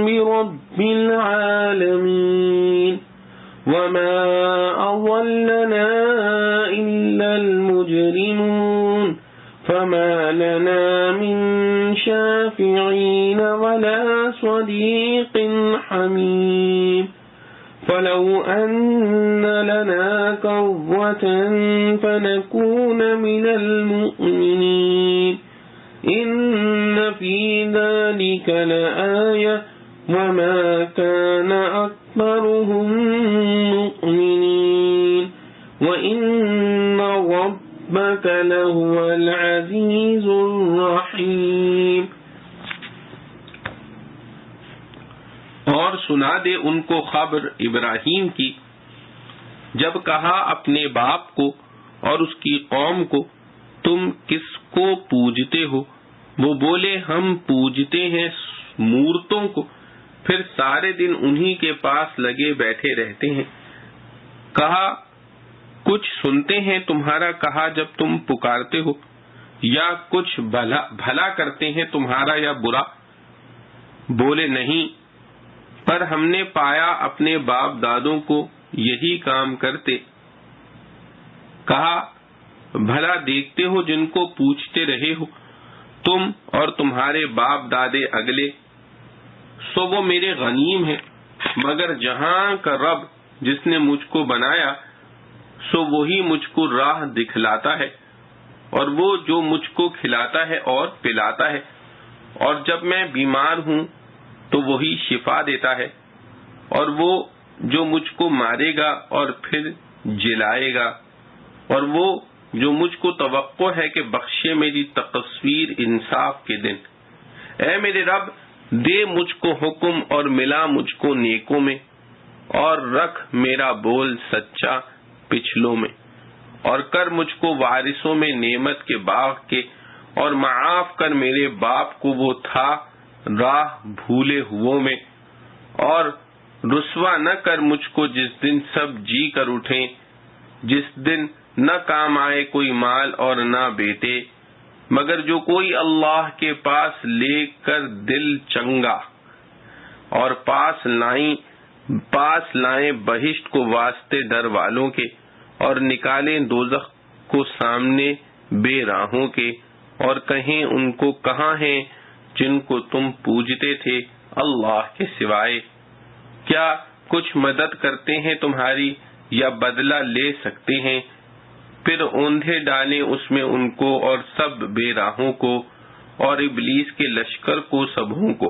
برب العالمين وما أضلنا إلا المجرمون فما لنا من شافعين ولا صديق حميم فلو أن لنا كرة فنكون من المؤمنين إن في ذلك لآية وما كان أكثرهم مؤمنين وإن ربك لهو العزيز الرحيم. اور سنا دے ان کو خبر ابراہیم کی جب کہا اپنے باپ کو اور اس کی قوم کو تم کس کو پوجتے ہو؟ وہ بولے ہم پوجتے ہیں مورتوں کو، پھر سارے دن انہی کے پاس لگے بیٹھے رہتے ہیں۔ کہا کچھ سنتے ہیں تمہارا کہا جب تم پکارتے ہو، یا کچھ بھلا کرتے ہیں تمہارا یا برا؟ بولے نہیں، پر ہم نے پایا اپنے باپ دادوں کو یہی کام کرتے۔ کہا بھلا دیکھتے ہو جن کو پوچھتے رہے ہو تم اور تمہارے باپ دادے اگلے، سو وہ میرے غنیم ہیں، مگر جہاں کا رب جس نے مجھ کو بنایا سو وہی مجھ کو راہ دکھلاتا ہے، اور وہ جو مجھ کو کھلاتا ہے اور پلاتا ہے، اور جب میں بیمار ہوں تو وہی شفا دیتا ہے، اور وہ جو مجھ کو مارے گا اور پھر جلائے گا، اور وہ جو مجھ کو توقع ہے کہ بخشے میری تقصیر انصاف کے دن۔ اے میرے رب دے مجھ کو حکم اور ملا مجھ کو نیکوں میں، اور رکھ میرا بول سچا پچھلوں میں، اور کر مجھ کو وارثوں میں نعمت کے باغ کے، اور معاف کر میرے باپ کو وہ تھا راہ بھولے ہووں میں، اور رسوا نہ کر مجھ کو جس دن سب جی کر اٹھیں، جس دن نہ کام آئے کوئی مال اور نہ بیٹے، مگر جو کوئی اللہ کے پاس لے کر دل چنگا، اور پاس لائیں بہشت کو واسطے ڈر والوں کے، اور نکالیں دوزخ کو سامنے بے راہوں کے، اور کہیں ان کو کہاں ہیں جن کو تم پوجتے تھے اللہ کے سوائے؟ کیا کچھ مدد کرتے ہیں تمہاری یا بدلہ لے سکتے ہیں؟ پھر اوندھے ڈالیں اس میں ان کو اور سب بے راہوں کو، اور ابلیس کے لشکر کو سبھوں کو۔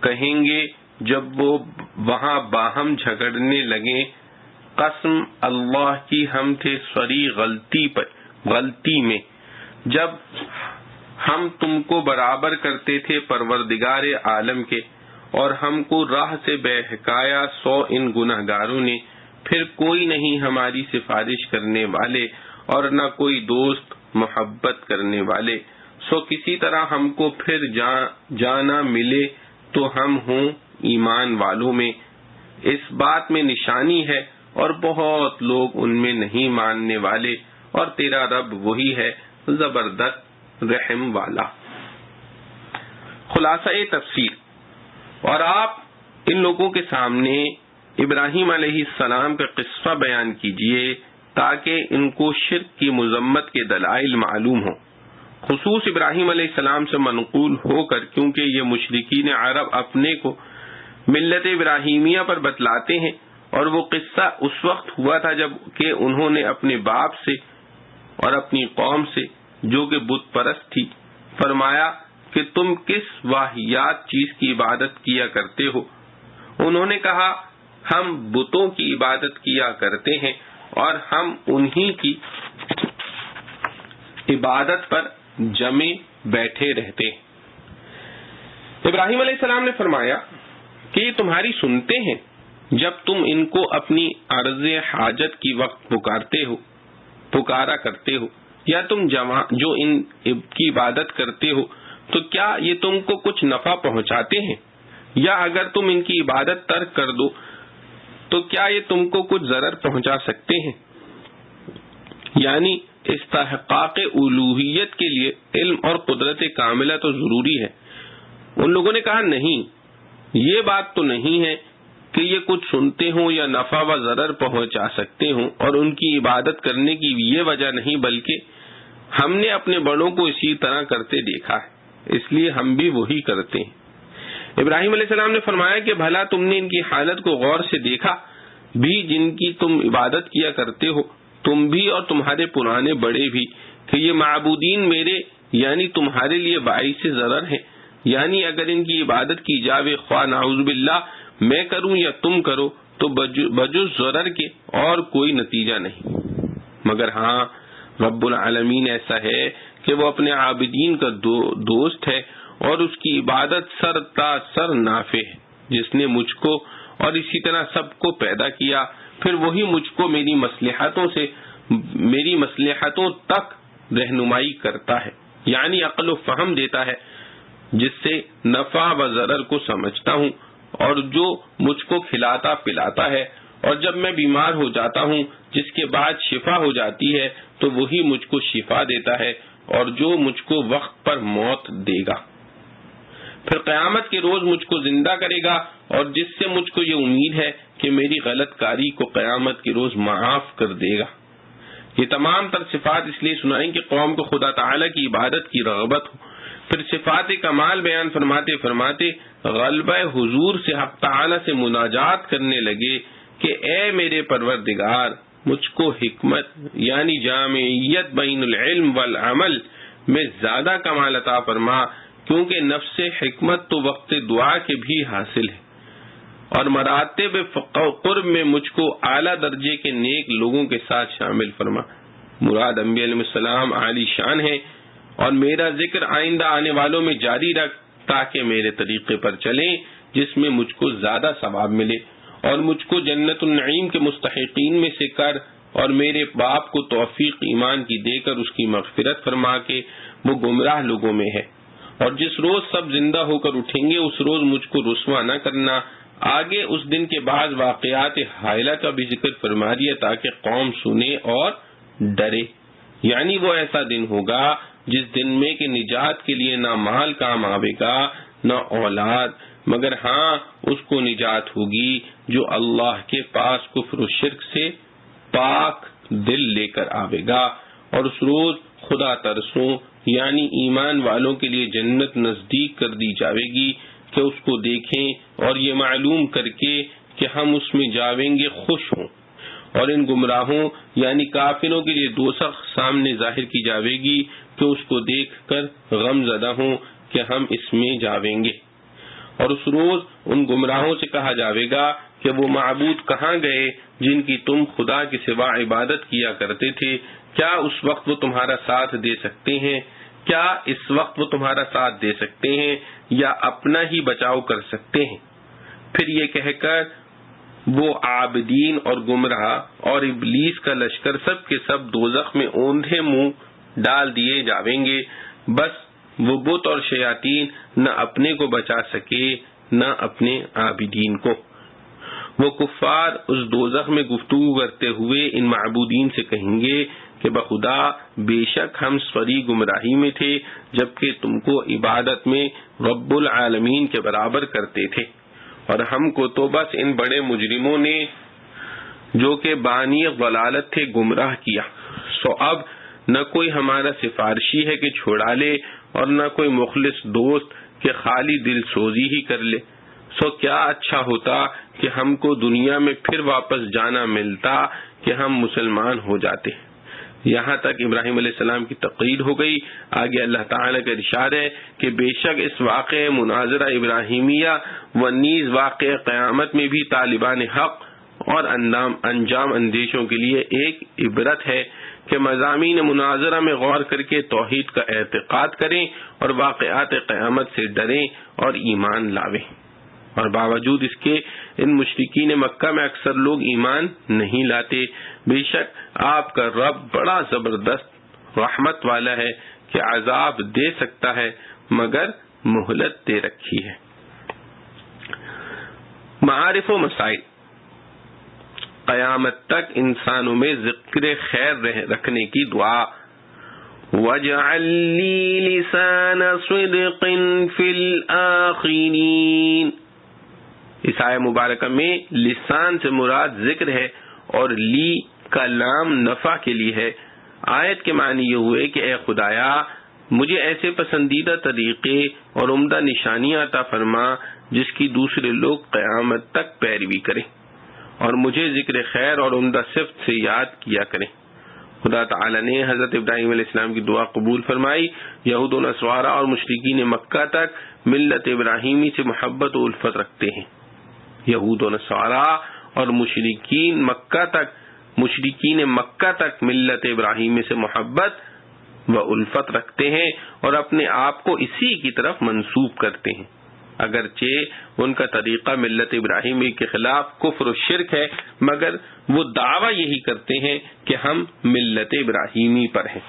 کہیں گے جب وہ وہاں باہم جھگڑنے لگیں، قسم اللہ کی ہم تھے سری غلطی میں، جب ہم تم کو برابر کرتے تھے پروردگار عالم کے، اور ہم کو راہ سے بہکایا 100 ان گنہگاروں نے، پھر کوئی نہیں ہماری سفارش کرنے والے اور نہ کوئی دوست محبت کرنے والے، سو کسی طرح ہم کو پھر جانا ملے تو ہم ہوں ایمان والوں میں۔ اس بات میں نشانی ہے اور بہت لوگ ان میں نہیں ماننے والے، اور تیرا رب وہی ہے زبردست رحم والا۔ خلاصہ تفسیر، اور آپ ان لوگوں کے سامنے ابراہیم علیہ السلام کا قصہ بیان کیجئے تاکہ ان کو شرک کی مذمت کے دلائل معلوم ہوں، خصوص ابراہیم علیہ السلام سے منقول ہو کر، کیونکہ یہ مشرکین عرب اپنے کو ملت ابراہیمیہ پر بتلاتے ہیں، اور وہ قصہ اس وقت ہوا تھا جب کہ انہوں نے اپنے باپ سے اور اپنی قوم سے جو کہ بت پرست تھی فرمایا کہ تم کس واہیات چیز کی عبادت کیا کرتے ہو؟ انہوں نے کہا ہم بتوں کی عبادت کیا کرتے ہیں اور ہم انہی کی عبادت پر جمے بیٹھے رہتے ہیں۔ ابراہیم علیہ السلام نے فرمایا کہ یہ تمہاری سنتے ہیں جب تم ان کو اپنی عرض حاجت کی وقت پکارا کرتے ہو، یا تم جو ان کی عبادت کرتے ہو تو کیا یہ تم کو کچھ نفع پہنچاتے ہیں؟ یا اگر تم ان کی عبادت ترک کر دو تو کیا یہ تم کو کچھ ضرر پہنچا سکتے ہیں؟ یعنی استحقاق الوہیت کے لیے علم اور قدرت کاملہ تو ضروری ہے۔ ان لوگوں نے کہا نہیں، یہ بات تو نہیں ہے کہ یہ کچھ سنتے ہوں یا نفع و ضرر پہنچا سکتے ہوں، اور ان کی عبادت کرنے کی یہ وجہ نہیں، بلکہ ہم نے اپنے بڑوں کو اسی طرح کرتے دیکھا ہے، اس لیے ہم بھی وہی کرتے ہیں۔ ابراہیم علیہ السلام نے فرمایا کہ بھلا تم نے ان کی حالت کو غور سے دیکھا بھی جن کی تم عبادت کیا کرتے ہو، تم بھی اور تمہارے پرانے بڑے بھی، کہ یہ معبودین میرے یعنی تمہارے لیے باعث ضرر ہیں، یعنی اگر ان کی عبادت کی جاوے خواہ نعوذ باللہ میں کروں یا تم کرو تو بجز ضرر کے اور کوئی نتیجہ نہیں، مگر ہاں رب العالمین ایسا ہے کہ وہ اپنے عابدین کا دوست ہے اور اس کی عبادت سر تا سر نافع ہے، جس نے مجھ کو اور اسی طرح سب کو پیدا کیا، پھر وہی مجھ کو میری مصلحتوں سے میری مصلحتوں تک رہنمائی کرتا ہے، یعنی عقل و فہم دیتا ہے، جس سے نفع و ضرر کو سمجھتا ہوں، اور جو مجھ کو کھلاتا پلاتا ہے، اور جب میں بیمار ہو جاتا ہوں جس کے بعد شفا ہو جاتی ہے تو وہی مجھ کو شفا دیتا ہے، اور جو مجھ کو وقت پر موت دے گا، پھر قیامت کے روز مجھ کو زندہ کرے گا، اور جس سے مجھ کو یہ امید ہے کہ میری غلط کاری کو قیامت کے روز معاف کر دے گا۔ یہ تمام تر صفات اس لیے سنائیں کہ قوم کو خدا تعالی کی عبادت کی رغبت ہو۔ پھر صفات کمال بیان فرماتے فرماتے غلبہ حضور سے حق تعالی سے مناجات کرنے لگے کہ اے میرے پروردگار، مجھ کو حکمت یعنی جامعیت بین العلم والعمل میں زیادہ کمال عطا فرما، کیونکہ نفس حکمت تو وقت دعا کے بھی حاصل ہے، اور مراتب قرب میں مجھ کو اعلیٰ درجے کے نیک لوگوں کے ساتھ شامل فرما۔ مراد انبیاء علیہ السلام عالی شان ہے، اور میرا ذکر آئندہ آنے والوں میں جاری رکھ تاکہ میرے طریقے پر چلیں جس میں مجھ کو زیادہ ثواب ملے، اور مجھ کو جنت النعیم کے مستحقین میں سے کر، اور میرے باپ کو توفیق ایمان کی دے کر اس کی مغفرت فرما کے وہ گمراہ لوگوں میں ہے، اور جس روز سب زندہ ہو کر اٹھیں گے اس روز مجھ کو رسوا نہ کرنا۔ آگے اس دن کے بعد واقعات حائلہ کا بھی ذکر فرما دیا تاکہ قوم سنے اور ڈرے، یعنی وہ ایسا دن ہوگا جس دن میں کہ نجات کے لیے نہ مال کام آئے گا نہ اولاد، مگر ہاں اس کو نجات ہوگی جو اللہ کے پاس کفر و شرک سے پاک دل لے کر آئے گا، اور اس روز خدا ترسوں یعنی ایمان والوں کے لیے جنت نزدیک کر دی جاوے گی کہ اس کو دیکھیں اور یہ معلوم کر کے کہ ہم اس میں جاویں گے خوش ہوں، اور ان گمراہوں یعنی کافروں کے لیے دوزخ سامنے ظاہر کی جاوے گی کہ اس کو دیکھ کر غم زدہ ہوں کہ ہم اس میں جاویں گے، اور اس روز ان گمراہوں سے کہا جاوے گا کہ وہ معبود کہاں گئے جن کی تم خدا کے سوا عبادت کیا کرتے تھے؟ کیا اس وقت وہ تمہارا ساتھ دے سکتے ہیں؟ کیا اس وقت وہ تمہارا ساتھ دے سکتے ہیں یا اپنا ہی بچاؤ کر سکتے ہیں؟ پھر یہ کہہ کر وہ عابدین اور گمراہ اور ابلیس کا لشکر سب کے سب دوزخ میں اوندھے منہ ڈال دیے جاویں گے، بس وہ بت اور شیاطین نہ اپنے کو بچا سکے نہ اپنے عابدین کو۔ وہ کفار اس دوزخ میں گفتگو کرتے ہوئے ان معبودین سے کہیں گے کہ بخدا بے شک ہم سری گمراہی میں تھے جبکہ تم کو عبادت میں رب العالمین کے برابر کرتے تھے، اور ہم کو تو بس ان بڑے مجرموں نے جو کہ بانی ضلالت تھے گمراہ کیا، سو اب نہ کوئی ہمارا سفارشی ہے کہ چھوڑا لے اور نہ کوئی مخلص دوست کہ خالی دل سوزی ہی کر لے، سو کیا اچھا ہوتا کہ ہم کو دنیا میں پھر واپس جانا ملتا کہ ہم مسلمان ہو جاتے۔ یہاں تک ابراہیم علیہ السلام کی تقریر ہو گئی۔ آگے اللہ تعالیٰ کا ارشاد ہے کہ بے شک اس واقع مناظرہ ابراہیمیہ و نیز واقع قیامت میں بھی طالبان حق اور انجام اندیشوں کے لیے ایک عبرت ہے کہ مضامین مناظرہ میں غور کر کے توحید کا اعتقاد کریں اور واقعات قیامت سے ڈریں اور ایمان لاویں، اور باوجود اس کے ان مشرکین مکہ میں اکثر لوگ ایمان نہیں لاتے۔ بے شک آپ کا رب بڑا زبردست رحمت والا ہے کہ عذاب دے سکتا ہے مگر مہلت دے رکھی ہے۔ معارف و مسائل۔ قیامت تک انسانوں میں ذکر خیر رکھنے کی دعا۔ وَاجْعَلْ لِي لِسَانَ صِدْقٍ فِي الْآخِرِينَ۔ اس آیہ مبارکہ میں لسان سے مراد ذکر ہے اور لی کا لام نفع کے لیے ہے۔ آیت کے معنی یہ ہوئے کہ اے خدایا مجھے ایسے پسندیدہ طریقے اور عمدہ نشانیاں عطا فرما جس کی دوسرے لوگ قیامت تک پیروی کریں، اور مجھے ذکر خیر اور عمدہ صفت سے یاد کیا کریں۔ خدا تعالی نے حضرت ابراہیم علیہ السلام کی دعا قبول فرمائی۔ یہود و نصارہ اور مشرکین مکہ تک ملت ابراہیمی سے محبت و الفت رکھتے ہیں۔ یہود و نصارہ اور مشرکین مکہ تک ملت ابراہیمی سے محبت و الفت رکھتے ہیں اور اپنے آپ کو اسی کی طرف منسوب کرتے ہیں۔ اگرچہ ان کا طریقہ ملت ابراہیمی کے خلاف کفر و شرک ہے، مگر وہ دعویٰ یہی کرتے ہیں کہ ہم ملت ابراہیمی پر ہیں،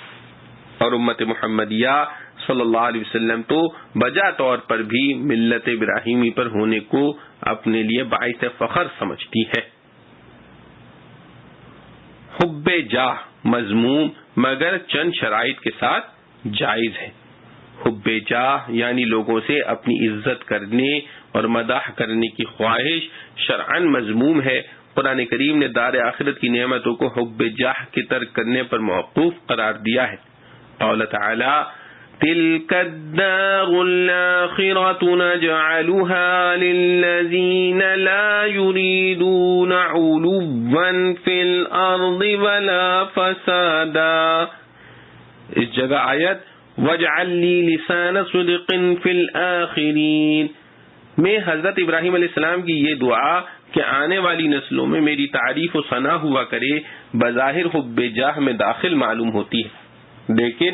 اور امت محمدیہ صلی اللہ علیہ وسلم تو بجا طور پر بھی ملت ابراہیمی پر ہونے کو اپنے لیے باعث فخر سمجھتی ہے۔ حب جاہ مذموم مگر چند شرائط کے ساتھ جائز ہے۔ حب جاہ یعنی لوگوں سے اپنی عزت کرنے اور مداح کرنے کی خواہش شرعاً مذموم ہے۔ قرآن کریم نے دار آخرت کی نعمتوں کو حب جاہ کے ترک کرنے پر موقوف قرار دیا ہے۔ قال تعالی تلک الدار الآخرة نجعلها للذین لا یریدون علوا فی الارض ولا فسادا۔ اس جگہ آیت وَاجْعَلْ لِي لِسَانَ صِدْقٍ فِي الْآخِرِينَ میں حضرت ابراہیم علیہ السلام کی یہ دعا کہ آنے والی نسلوں میں میری تعریف و ثنا ہوا کرے بظاہر حب جاہ میں داخل معلوم ہوتی ہے، لیکن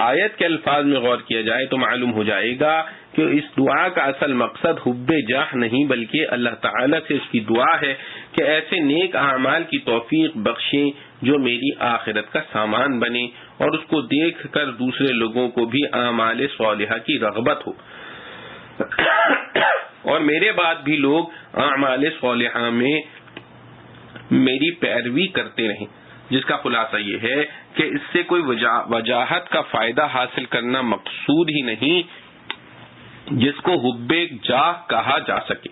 آیت کے الفاظ میں غور کیا جائے تو معلوم ہو جائے گا کہ اس دعا کا اصل مقصد حب جاہ نہیں بلکہ اللہ تعالیٰ سے اس کی دعا ہے کہ ایسے نیک اعمال کی توفیق بخشیں جو میری آخرت کا سامان بنے اور اس کو دیکھ کر دوسرے لوگوں کو بھی اعمال صالحہ کی رغبت ہو، اور میرے بعد بھی لوگ اعمال صالحہ میں میری پیروی کرتے رہیں، جس کا خلاصہ یہ ہے کہ اس سے کوئی وجاہت کا فائدہ حاصل کرنا مقصود ہی نہیں جس کو حب جاہ کہا جا سکے۔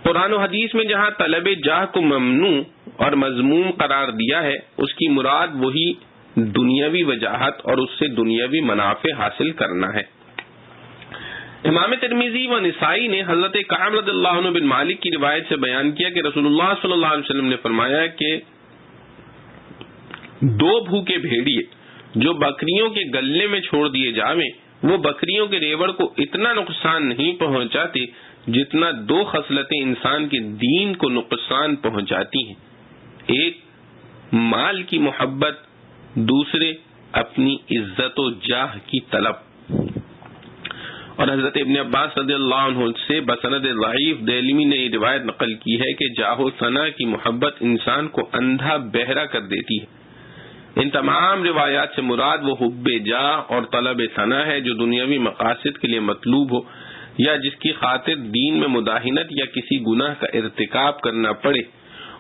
قرآن و حدیث میں جہاں طلب جاہ کو ممنوع اور مذموم قرار دیا ہے اس کی مراد وہی دنیاوی وجاہت اور اس سے دنیاوی منافع حاصل کرنا ہے۔ امام ترمذی و نسائی نے حضرت کعب رضی اللہ عنہ بن مالک کی روایت سے بیان کیا کہ رسول اللہ صلی اللہ علیہ وسلم نے فرمایا کہ دو بھوکے بھیڑیے جو بکریوں کے گلے میں چھوڑ دیے جاویں وہ بکریوں کے ریوڑ کو اتنا نقصان نہیں پہنچاتے جتنا دو خصلتیں انسان کے دین کو نقصان پہنچاتی ہیں، ایک مال کی محبت، دوسرے اپنی عزت و جاہ کی طلب۔ اور حضرت ابن عباس رضی اللہ عنہ سے بسند ضعیف دہلوی نے یہ روایت نقل کی ہے کہ جاہ و ثنا کی محبت انسان کو اندھا بہرا کر دیتی ہے۔ ان تمام روایات سے مراد وہ حب جاہ اور طلب ثنا ہے جو دنیاوی مقاصد کے لیے مطلوب ہو یا جس کی خاطر دین میں مداہنت یا کسی گناہ کا ارتکاب کرنا پڑے،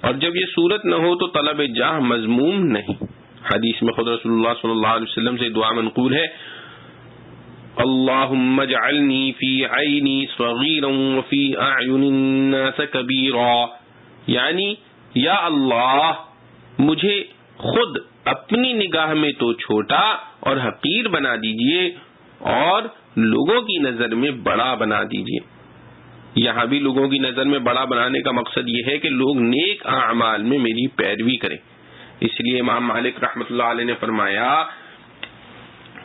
اور جب یہ صورت نہ ہو تو طلب جاہ مذموم نہیں۔ حدیث میں خود رسول اللہ صلی اللہ علیہ وسلم سے دعا منقول ہے اللہم اجعلنی فی عینی صغیرا وفی اعین الناس کبیرا، یعنی یا اللہ مجھے خود اپنی نگاہ میں تو چھوٹا اور حقیر بنا دیجئے اور لوگوں کی نظر میں بڑا بنا دیجئے۔ یہاں بھی لوگوں کی نظر میں بڑا بنانے کا مقصد یہ ہے کہ لوگ نیک اعمال میں میری پیروی کریں۔ اس لیے امام مالک رحمۃ اللہ علیہ نے فرمایا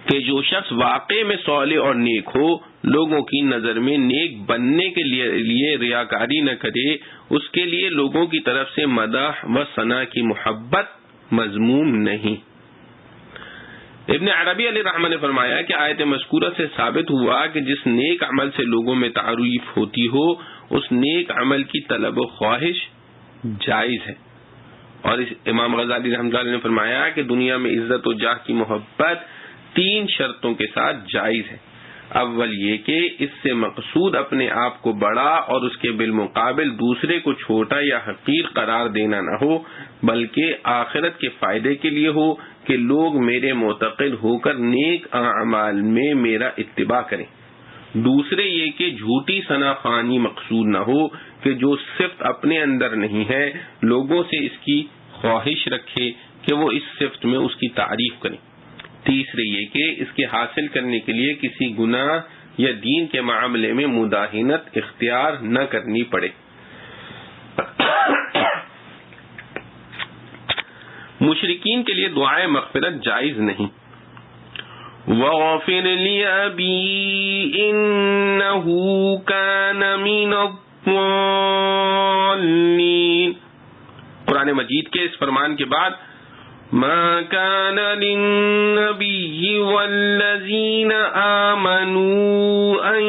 کہ جو شخص واقع میں صالح اور نیک ہو، لوگوں کی نظر میں نیک بننے کے لیے ریاکاری نہ کرے، اس کے لیے لوگوں کی طرف سے مدح و ثنا کی محبت مذموم نہیں۔ ابن عربی علیہ رحمہ نے فرمایا کہ آیت مذکورہ سے ثابت ہوا کہ جس نیک عمل سے لوگوں میں تعریف ہوتی ہو اس نیک عمل کی طلب و خواہش جائز ہے، اور اس امام غزالی رحمۃ اللہ نے فرمایا کہ دنیا میں عزت و جاہ کی محبت 3 شرطوں کے ساتھ جائز ہے۔ اول یہ کہ اس سے مقصود اپنے آپ کو بڑا اور اس کے بالمقابل دوسرے کو چھوٹا یا حقیر قرار دینا نہ ہو، بلکہ آخرت کے فائدے کے لیے ہو کہ لوگ میرے معتقد ہو کر نیک اعمال میں میرا اتباع کریں۔ دوسرے یہ کہ جھوٹی ثنا خوانی مقصود نہ ہو کہ جو صفت اپنے اندر نہیں ہے لوگوں سے اس کی خواہش رکھے کہ وہ اس صفت میں اس کی تعریف کریں۔ تیسرے یہ کہ اس کے حاصل کرنے کے لیے کسی گناہ یا دین کے معاملے میں مداہنت اختیار نہ کرنی پڑے۔ مشرکین کے لیے دعائے مغفرت جائز نہیں۔ وَغَفِرْ لِأَبِي إِنَّهُ كَانَ مِنَ الضَّالِّينَ۔ قرآن مجید کے اس فرمان کے بعد ما كان للنبي والذين آمنوا أن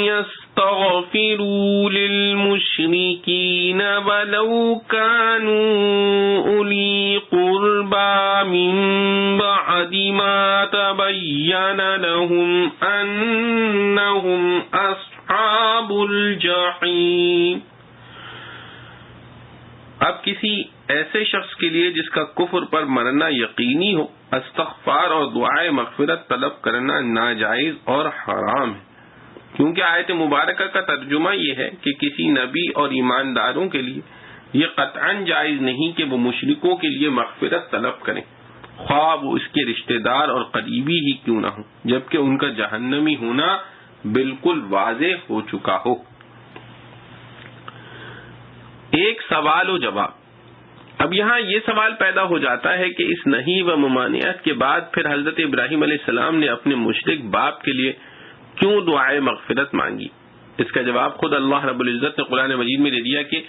يستغفروا لهم أنهم أصحاب الجحيم. اب کسی ایسے شخص کے لیے جس کا کفر پر مرنا یقینی ہو استغفار اور دعائے مغفرت طلب کرنا ناجائز اور حرام ہے، کیونکہ آیت مبارکہ کا ترجمہ یہ ہے کہ کسی نبی اور ایمانداروں کے لیے یہ قطعاً جائز نہیں کہ وہ مشرکوں کے لیے مغفرت طلب کریں، خواہ وہ اس کے رشتہ دار اور قریبی ہی کیوں نہ ہوں، جبکہ ان کا جہنمی ہونا بالکل واضح ہو چکا ہو. ایک سوال و جواب. اب یہاں یہ سوال پیدا ہو جاتا ہے کہ اس نہی و ممانعت کے بعد پھر حضرت ابراہیم علیہ السلام نے اپنے مشرک باپ کے لیے کیوں دعائے مغفرت مانگی؟ اس کا جواب خود اللہ رب العزت نے قرآن مجید میں دے دیا کہ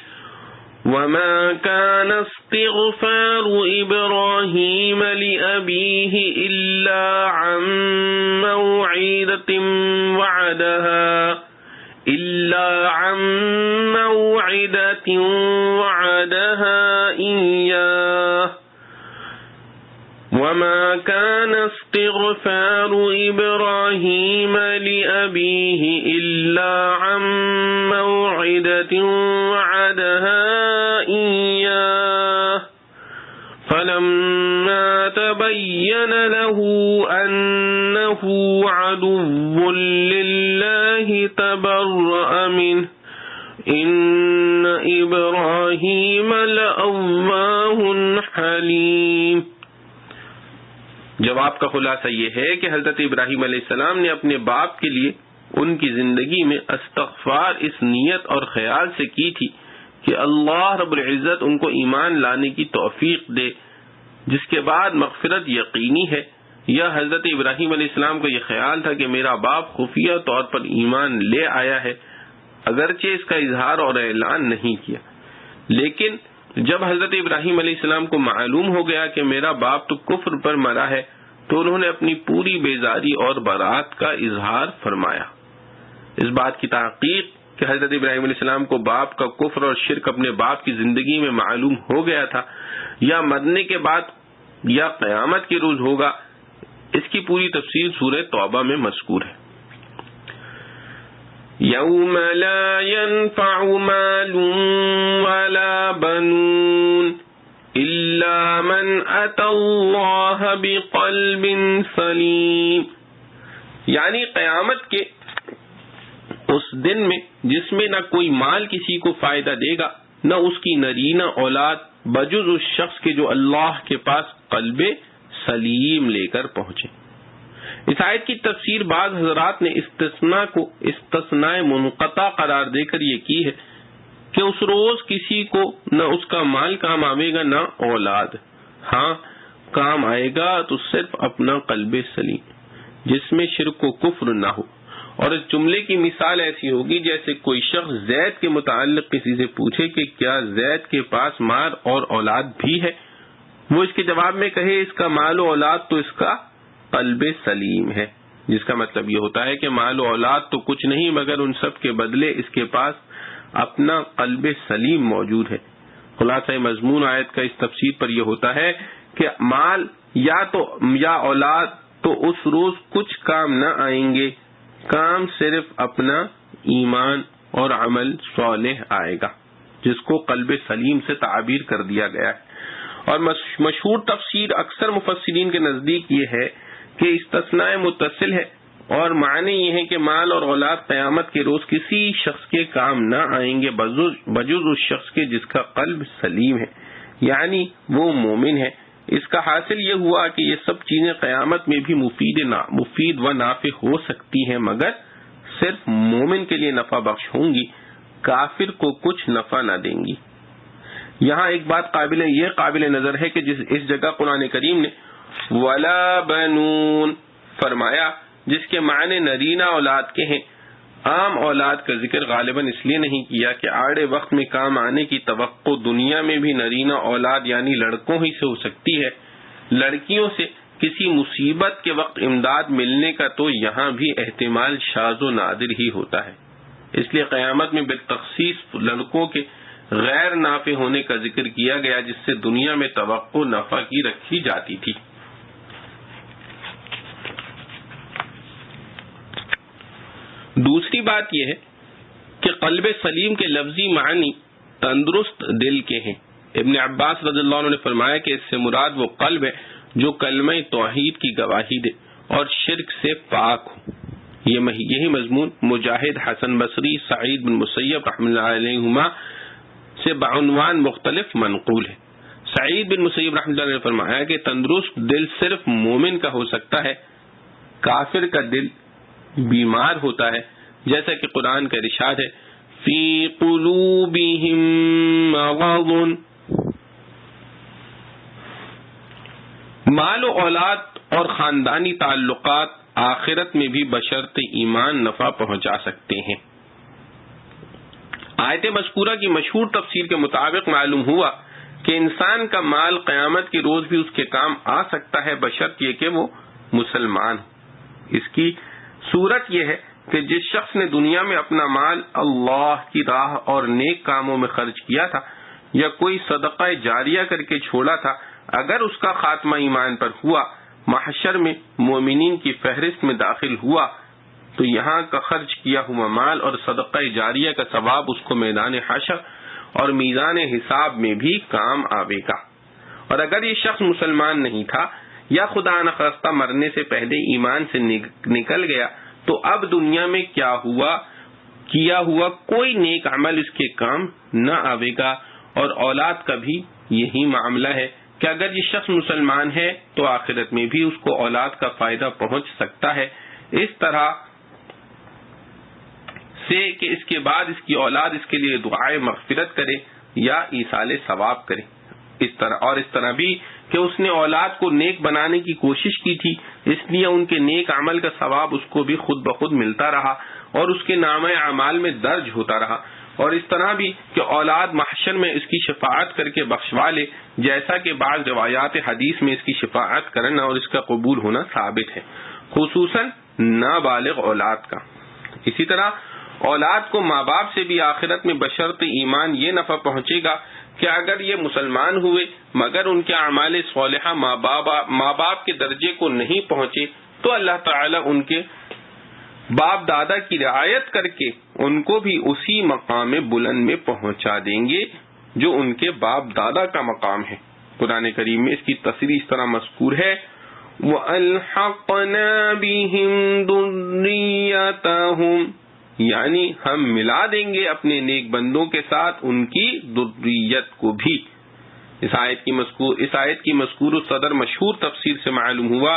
وَمَا كَانَ اسْتِغْفَارُ إِبْرَاهِيمَ لِأَبِيهِ إِلَّا عَن مَّوْعِدَةٍ وَعَدَهَا إِيَّاهُ وَمَا كَانَ اسْتِغْفَارُ إِبْرَاهِيمَ لِأَبِيهِ إِلَّا عَن مَّوْعِدَةٍ وَعَدَهَا إِيَّاهُ فَلَمَّا تَبَيَّنَ لَهُ أَنَّهُ عَدُوٌّ لِّلَّهِ تَبَرَّأَ مِنْهُ إِنَّ إِبْرَاهِيمَ لَأَوَّاهٌ حَلِيمٌ. جواب کا خلاصہ یہ ہے کہ حضرت ابراہیم علیہ السلام نے اپنے باپ کے لیے ان کی زندگی میں استغفار اس نیت اور خیال سے کی تھی کہ اللہ رب العزت ان کو ایمان لانے کی توفیق دے، جس کے بعد مغفرت یقینی ہے. یا حضرت ابراہیم علیہ السلام کو یہ خیال تھا کہ میرا باپ خفیہ طور پر ایمان لے آیا ہے، اگرچہ اس کا اظہار اور اعلان نہیں کیا، لیکن جب حضرت ابراہیم علیہ السلام کو معلوم ہو گیا کہ میرا باپ تو کفر پر مرا ہے تو انہوں نے اپنی پوری بیزاری اور برات کا اظہار فرمایا. اس بات کی تحقیق کہ حضرت ابراہیم علیہ السلام کو باپ کا کفر اور شرک اپنے باپ کی زندگی میں معلوم ہو گیا تھا یا مرنے کے بعد یا قیامت کے روز ہوگا، اس کی پوری تفصیل سورہ توبہ میں مذکور ہے. یوم لا ينفع مال ولا بنون الا من اتى الله بقلب سلیم. یعنی قیامت کے اس دن میں جس میں نہ کوئی مال کسی کو فائدہ دے گا نہ اس کی نرینہ اولاد بجز اس شخص کے جو اللہ کے پاس قلب سلیم لے کر پہنچے. اس آیت کی تفسیر بعض حضرات نے استثناء کو استثناء منقطع قرار دے کر یہ کی ہے کہ اس روز کسی کو نہ اس کا مال کام آئے گا نہ اولاد، ہاں کام آئے گا تو صرف اپنا قلب سلیم جس میں شرک و کفر نہ ہو. اور اس جملے کی مثال ایسی ہوگی جیسے کوئی شخص زید کے متعلق کسی سے پوچھے کہ کیا زید کے پاس مال اور اولاد بھی ہے، وہ اس کے جواب میں کہے اس کا مال و اولاد تو اس کا قلب سلیم ہے، جس کا مطلب یہ ہوتا ہے کہ مال و اولاد تو کچھ نہیں مگر ان سب کے بدلے اس کے پاس اپنا قلب سلیم موجود ہے. خلاصہ مضمون آیت کا اس تفسیر پر یہ ہوتا ہے کہ مال یا اولاد تو اس روز کچھ کام نہ آئیں گے، کام صرف اپنا ایمان اور عمل صالح آئے گا، جس کو قلب سلیم سے تعبیر کر دیا گیا ہے. اور مشہور تفسیر اکثر مفسرین کے نزدیک یہ ہے کہ استثناء متصل ہے اور معنی یہ ہے کہ مال اور اولاد قیامت کے روز کسی شخص کے کام نہ آئیں گے بجز اس شخص کے جس کا قلب سلیم ہے، یعنی وہ مومن ہے. اس کا حاصل یہ ہوا کہ یہ سب چیزیں قیامت میں بھی مفید و نافع ہو سکتی ہیں مگر صرف مومن کے لیے نفع بخش ہوں گی، کافر کو کچھ نفع نہ دیں گی. یہاں ایک بات قابل نظر ہے کہ اس جگہ قرآن کریم نے ولا بنون فرمایا جس کے معنی نرینہ اولاد کے ہیں. عام اولاد کا ذکر غالباً اس لیے نہیں کیا کہ آڑے وقت میں کام آنے کی توقع دنیا میں بھی نرینہ اولاد یعنی لڑکوں ہی سے ہو سکتی ہے. لڑکیوں سے کسی مصیبت کے وقت امداد ملنے کا تو یہاں بھی احتمال شاذ و نادر ہی ہوتا ہے. اس لیے قیامت میں بالتخصیص لڑکوں کے غیر نافع ہونے کا ذکر کیا گیا جس سے دنیا میں توقع نفع کی رکھی جاتی تھی. دوسری بات یہ ہے کہ قلب سلیم کے لفظی معنی تندرست دل کے ہیں. ابن عباس رضی اللہ عنہ نے فرمایا کہ اس سے مراد وہ قلب ہے جو کلمہ توحید کی گواہی دے اور شرک سے پاک ہو. یہی مضمون مجاہد، حسن بصری، سعید بن مسیب رحمۃ اللہ علیہما سے بعنوان مختلف منقول ہے. سعید بن مسیب رحمۃ اللہ علیہ نے فرمایا کہ تندرست دل صرف مومن کا ہو سکتا ہے، کافر کا دل بیمار ہوتا ہے، جیسا کہ قرآن کا ارشاد ہے فی قلوبہم مرض. مال و اولاد اور خاندانی تعلقات آخرت میں بھی بشرط ایمان نفع پہنچا سکتے ہیں. آیت مذکورہ کی مشہور تفسیر کے مطابق معلوم ہوا کہ انسان کا مال قیامت کے روز بھی اس کے کام آ سکتا ہے بشرط یہ کہ وہ مسلمان ہو. اس کی صورت یہ ہے کہ جس شخص نے دنیا میں اپنا مال اللہ کی راہ اور نیک کاموں میں خرچ کیا تھا یا کوئی صدقہ جاریہ کر کے چھوڑا تھا، اگر اس کا خاتمہ ایمان پر ہوا، محشر میں مومنین کی فہرست میں داخل ہوا، تو یہاں کا خرچ کیا ہوا مال اور صدقہ جاریہ کا ثواب اس کو میدان حشر اور میزان حساب میں بھی کام آئے گا. اور اگر یہ شخص مسلمان نہیں تھا یا خدا نخواستہ مرنے سے پہلے ایمان سے نکل گیا، تو اب دنیا میں کیا ہوا کوئی نیک عمل اس کے کام نہ آئے گا. اور اولاد کا بھی یہی معاملہ ہے کہ اگر یہ شخص مسلمان ہے تو آخرت میں بھی اس کو اولاد کا فائدہ پہنچ سکتا ہے، اس طرح سے کہ اس کے بعد اس کی اولاد اس کے لیے دعائے مغفرت کرے یا ایصال ثواب کرے. اس طرح بھی کہ اس نے اولاد کو نیک بنانے کی کوشش کی تھی، اس لیے ان کے نیک عمل کا ثواب اس کو بھی خود بخود ملتا رہا اور اس کے نامہ اعمال میں درج ہوتا رہا. اور اس طرح بھی کہ اولاد محشر میں اس کی شفاعت کر کے بخشوا لے، جیسا کہ بعض روایات حدیث میں اس کی شفاعت کرنا اور اس کا قبول ہونا ثابت ہے، خصوصاً نابالغ اولاد کا. اسی طرح اولاد کو ماں باپ سے بھی آخرت میں بشرط ایمان یہ نفع پہنچے گا کہ اگر یہ مسلمان ہوئے مگر ان کے اعمال صالحہ ماں باپ کے درجے کو نہیں پہنچے، تو اللہ تعالیٰ ان کے باپ دادا کی رعایت کر کے ان کو بھی اسی مقام بلند میں پہنچا دیں گے جو ان کے باپ دادا کا مقام ہے. قرآن کریم میں اس کی تصریح اس طرح مذکور ہے وَأَلْحَقْنَا بِهِمْ ذُرِّيَّتَهُمْ، یعنی ہم ملا دیں گے اپنے نیک بندوں کے ساتھ ان کی ذریت کو بھی. اس آیت کی مذکور صدر مشہور تفسیر سے معلوم ہوا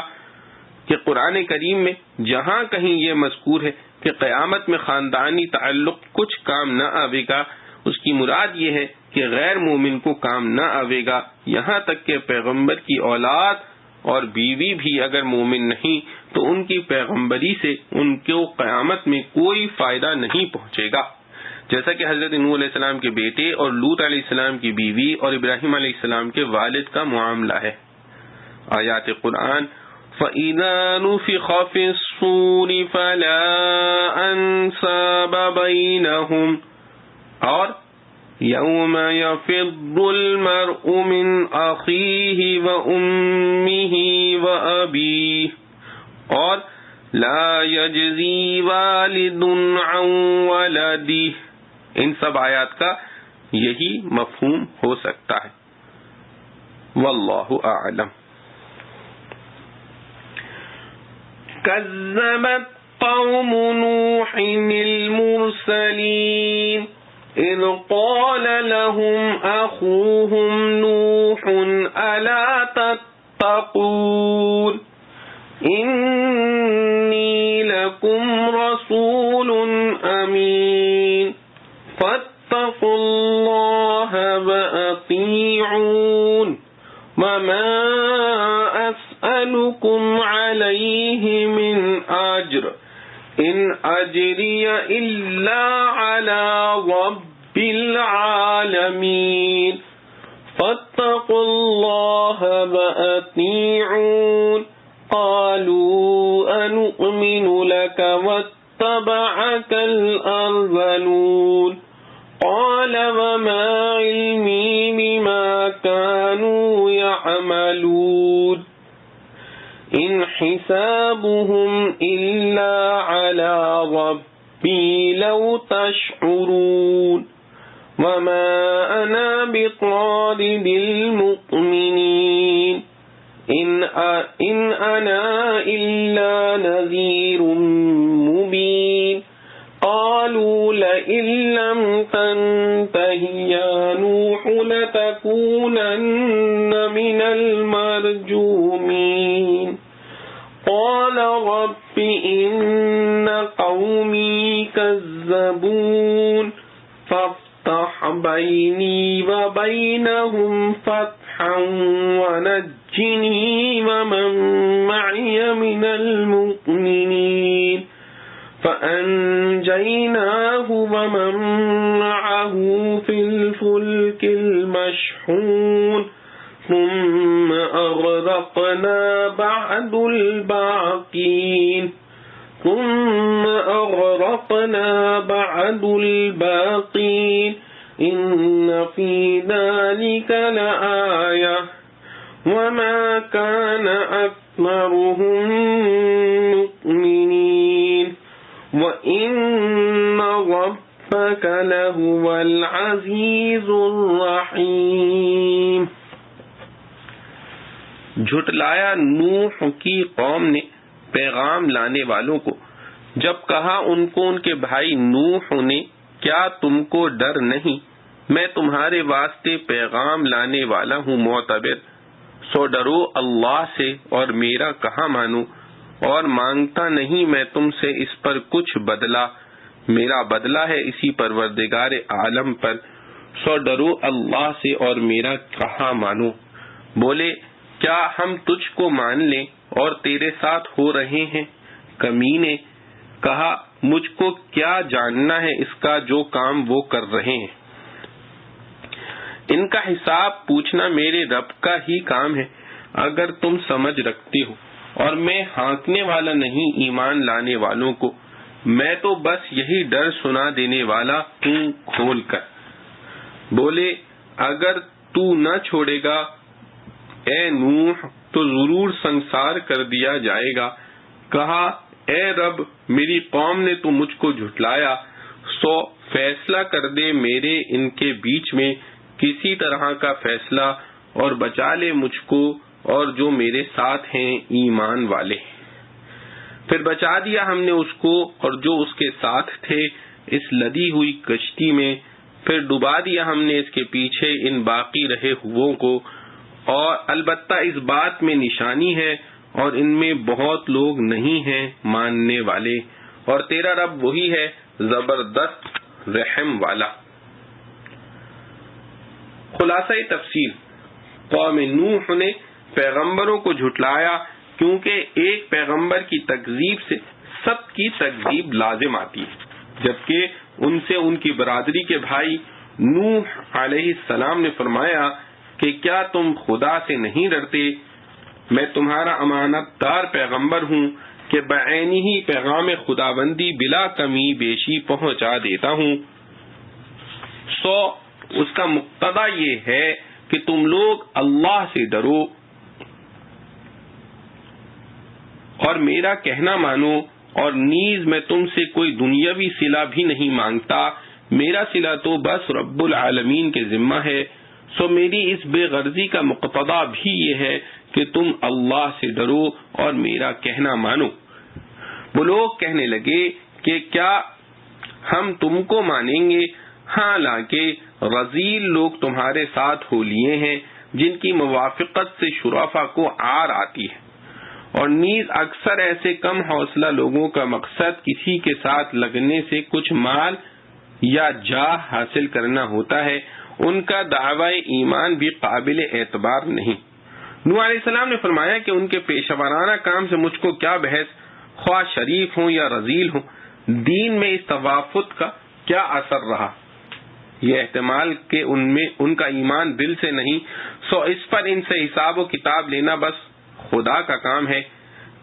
کہ قرآن کریم میں جہاں کہیں یہ مذکور ہے کہ قیامت میں خاندانی تعلق کچھ کام نہ آئے گا، اس کی مراد یہ ہے کہ غیر مومن کو کام نہ آئے گا، یہاں تک کہ پیغمبر کی اولاد اور بیوی بھی اگر مومن نہیں تو ان کی پیغمبری سے ان کو قیامت میں کوئی فائدہ نہیں پہنچے گا، جیسا کہ حضرت نوح علیہ السلام کے بیٹے اور لوط علیہ السلام کی بیوی اور ابراہیم علیہ السلام کے والد کا معاملہ ہے. آیات قرآن فَإِذَا نُفِخَ فِي الصُّورِ فَلَا أَنْسَابَ بَيْنَهُمْ، اور يَوْمَ يَفِرُّ الْمَرْءُ مِنْ أَخِيهِ وَأُمِّهِ وَأَبِيهِ، اور لَا يَجْزِي وَالِدٌ عَنْ وَلَدِهِ. ان سب آیات کا یہی مفہوم ہو سکتا ہے. واللہ اعلم. كذبت قوم نوح المرسلين إذ قال لهم أخوهم نوح ألا تتقون إني لكم رسول أمين فاتقوا الله وأطيعون وما أسألكم عليه من أجر إن أجري إلا على رب العالمين فاتقوا الله وأطيعون قالوا أنؤمن لك واتبعك الأرذلون قال وما علمي بما كانوا يعملون إن حسابهم إلا على ربي لو تشعرون وما أنا بطارد المؤمنين إن أنا إلا نذير مبين قالوا لئن لم تنته يا نوح لتكونن من المرجومين قال رب إن قومي كذبون فافتح بيني وبينهم فتحا ونجني ومن معي من المؤمنين فأنجيناه ومن معه في الفلك المشحون ثم أغرقنا بعد الباقين إن في ذلك لآية وما كان أكثرهم مؤمنين وإن ربك لهو العزيز الرحيم. جھٹلایا نوح کی قوم نے پیغام لانے والوں کو جب کہا ان کو ان کے بھائی نوح نے کیا تم کو ڈر نہیں میں تمہارے واسطے پیغام لانے والا ہوں معتبر سو ڈرو اللہ سے اور میرا کہاں مانو اور مانگتا نہیں میں تم سے اس پر کچھ بدلہ میرا بدلہ ہے اسی پروردگار عالم پر سو ڈرو اللہ سے اور میرا کہاں مانو. بولے کیا ہم تجھ کو مان لیں اور تیرے ساتھ ہو رہے ہیں کمینے. کہا مجھ کو کیا جاننا ہے اس کا جو کام وہ کر رہے ہیں. ان کا حساب پوچھنا میرے رب کا ہی کام ہے اگر تم سمجھ رکھتے ہو اور میں ہانکنے والا نہیں ایمان لانے والوں کو میں تو بس یہی ڈر سنا دینے والا ہوں کھول کر. بولے اگر تو نہ چھوڑے گا اے نوح تو ضرور سنسار کر دیا جائے گا. کہا اے رب میری قوم نے تو مجھ کو جھٹلایا سو فیصلہ کر دے میرے ان کے بیچ میں کسی طرح کا فیصلہ اور بچا لے مجھ کو اور جو میرے ساتھ ہیں ایمان والے. پھر بچا دیا ہم نے اس کو اور جو اس کے ساتھ تھے اس لدی ہوئی کشتی میں. پھر ڈبا دیا ہم نے اس کے پیچھے ان باقی رہے ہووں کو. اور البتہ اس بات میں نشانی ہے اور ان میں بہت لوگ نہیں ہیں ماننے والے اور تیرا رب وہی ہے زبردست رحم والا. خلاصہ تفصیل قوم نوح نے پیغمبروں کو جھٹلایا کیونکہ ایک پیغمبر کی تکذیب سے سب کی تکذیب لازم آتی ہے جبکہ ان سے ان کی برادری کے بھائی نوح علیہ السلام نے فرمایا کہ کیا تم خدا سے نہیں ڈرتے میں تمہارا امانت دار پیغمبر ہوں کہ بعینی ہی پیغام خداوندی بلا کمی بیشی پہنچا دیتا ہوں. سو اس کا مقتضا یہ ہے کہ تم لوگ اللہ سے ڈرو اور میرا کہنا مانو اور نیز میں تم سے کوئی دنیاوی صلہ بھی نہیں مانگتا میرا صلہ تو بس رب العالمین کے ذمہ ہے. سو میری اس بے غرضی کا مقتضا بھی یہ ہے کہ تم اللہ سے ڈرو اور میرا کہنا مانو. وہ لوگ کہنے لگے کہ کیا ہم تم کو مانیں گے حالانکہ رذیل لوگ تمہارے ساتھ ہو لیے ہیں جن کی موافقت سے شرفا کو عار آتی ہے اور نیز اکثر ایسے کم حوصلہ لوگوں کا مقصد کسی کے ساتھ لگنے سے کچھ مال یا جاہ حاصل کرنا ہوتا ہے ان کا دعوی ایمان بھی قابل اعتبار نہیں. نوح علیہ السلام نے فرمایا کہ ان کے پیشہ ورانہ کام سے مجھ کو کیا بحث خواہ شریف ہوں یا رذیل ہوں دین میں اس توافت کا کیا اثر رہا یہ احتمال کہ ان کا ایمان دل سے نہیں سو اس پر ان سے حساب و کتاب لینا بس خدا کا کام ہے.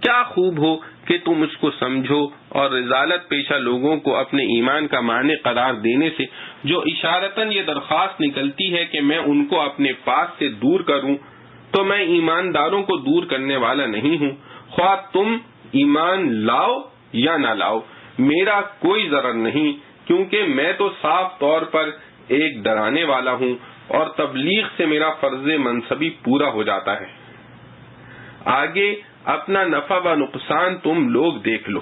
کیا خوب ہو کہ تم اس کو سمجھو اور رضالت پیشہ لوگوں کو اپنے ایمان کا معنی قرار دینے سے جو اشارتاً یہ درخواست نکلتی ہے کہ میں ان کو اپنے پاس سے دور کروں تو میں ایمانداروں کو دور کرنے والا نہیں ہوں خواہ تم ایمان لاؤ یا نہ لاؤ. میرا کوئی ضرر نہیں، کیونکہ میں تو صاف طور پر ایک ڈرانے والا ہوں اور تبلیغ سے میرا فرض منصبی پورا ہو جاتا ہے۔ آگے اپنا نفع و نقصان تم لوگ دیکھ لو۔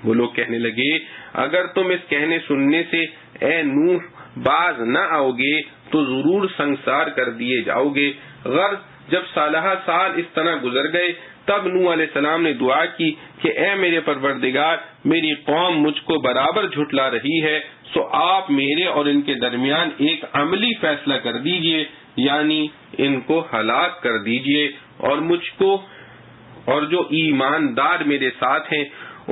وہ لوگ کہنے لگے اگر تم اس کہنے سننے سے اے نوح باز نہ آؤ گے تو ضرور سنسار کر دیے جاؤ گے۔ غرض جب سالہ سال اس طرح گزر گئے تب نوح علیہ السلام نے دعا کی کہ اے میرے پروردگار، میری قوم مجھ کو برابر جھٹلا رہی ہے، سو آپ میرے اور ان کے درمیان ایک عملی فیصلہ کر دیجئے، یعنی ان کو ہلاک کر دیجئے اور مجھ کو اور جو ایماندار میرے ساتھ ہیں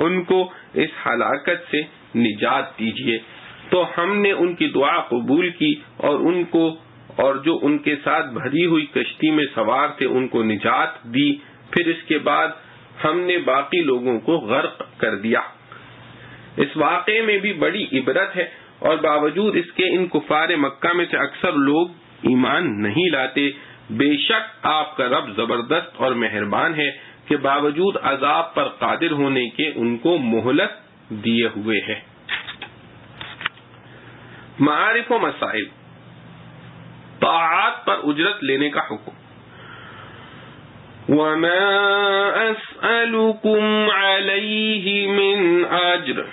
ان کو اس ہلاکت سے نجات دیجئے۔ تو ہم نے ان کی دعا قبول کی اور ان کو اور جو ان کے ساتھ بھری ہوئی کشتی میں سوار تھے ان کو نجات دی، پھر اس کے بعد ہم نے باقی لوگوں کو غرق کر دیا۔ اس واقعے میں بھی بڑی عبرت ہے، اور باوجود اس کے ان کفار مکہ میں سے اکثر لوگ ایمان نہیں لاتے۔ بے شک آپ کا رب زبردست اور مہربان ہے کہ باوجود عذاب پر قادر ہونے کے ان کو مہلت دیے ہوئے ہے۔ معارف و مسائل، طاعات پر اجرت لینے کا حکم۔ وَمَا أَسْأَلُكُمْ عَلَيْهِ مِنْ أَجْرٍ،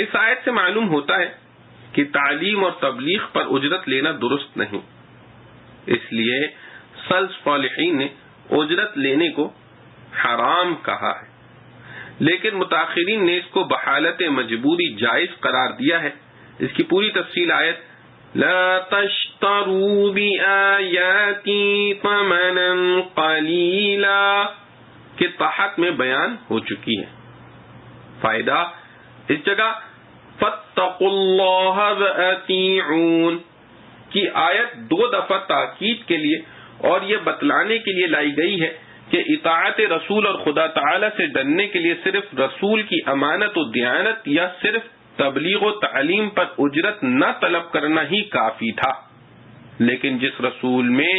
اس آیت سے معلوم ہوتا ہے کہ تعلیم اور تبلیغ پر اجرت لینا درست نہیں، اس لیے سلف صالحین نے اجرت لینے کو حرام کہا ہے، لیکن متاخرین نے اس کو بحالت مجبوری جائز قرار دیا ہے۔ اس کی پوری تفصیل آیت لا تشتروا بآیاتی ثمنا قلیلا کے تحت میں بیان ہو چکی ہے۔ فائدہ، اس جگہ فاتقوا اللہ وأطیعون کی آیت 2 دفعہ تاکید کے لیے اور یہ بتلانے کے لیے لائی گئی ہے کہ اطاعت رسول اور خدا تعالی سے ڈرنے کے لیے صرف رسول کی امانت و دیانت یا صرف تبلیغ و تعلیم پر اجرت نہ طلب کرنا ہی کافی تھا، لیکن جس رسول میں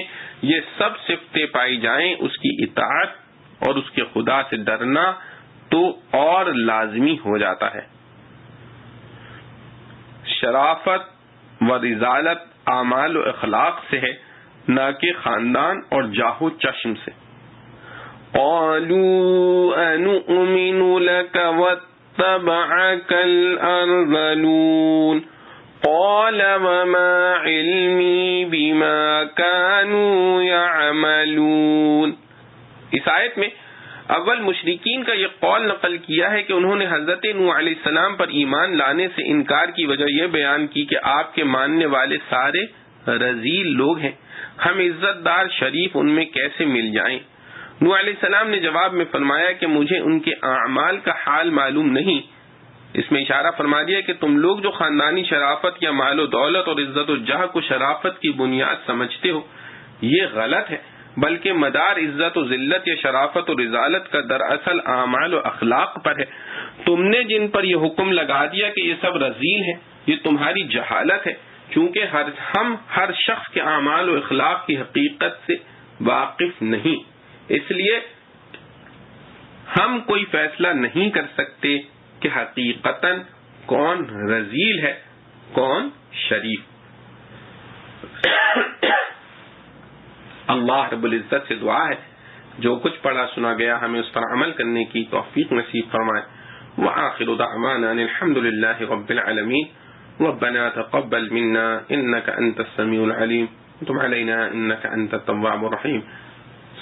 یہ سب صفتیں پائی جائیں اس کی اطاعت اور اس کے خدا سے ڈرنا تو اور لازمی ہو جاتا ہے۔ شرافت و رضالت اعمال و اخلاق سے ہے، نہ کہ خاندان اور جاہ و چشم سے۔ قالوا انؤمن لك واتبعك الارذلون قال وما علمي بما كانوا يعملون۔ اس آیت میں اول مشرکین کا یہ قول نقل کیا ہے کہ انہوں نے حضرت نوح علیہ السلام پر ایمان لانے سے انکار کی وجہ یہ بیان کی کہ آپ کے ماننے والے سارے رذیل لوگ ہیں، ہم عزت دار شریف ان میں کیسے مل جائیں۔ نوح علیہ السلام نے جواب میں فرمایا کہ مجھے ان کے اعمال کا حال معلوم نہیں۔ اس میں اشارہ فرما دیا کہ تم لوگ جو خاندانی شرافت یا مال و دولت اور عزت و جاہ کو شرافت کی بنیاد سمجھتے ہو یہ غلط ہے، بلکہ مدار عزت و ذلت یا شرافت و رضالت کا دراصل اعمال و اخلاق پر ہے۔ تم نے جن پر یہ حکم لگا دیا کہ یہ سب رذیل ہیں، یہ تمہاری جہالت ہے، کیونکہ ہم ہر شخص کے اعمال و اخلاق کی حقیقت سے واقف نہیں، اس لیے ہم کوئی فیصلہ نہیں کر سکتے کہ حقیقتاً کون رذیل ہے کون شریف۔ اللہ رب العزت سے دعا ہے جو کچھ پڑھا سنا گیا ہمیں اس پر عمل کرنے کی توفیق نصیب فرمائے۔ وآخر دعوانا الحمد للہ رب العالمین۔ ربنا تقبل منا انك انت السميع العليم وتب علينا انك انت التواب الرحيم۔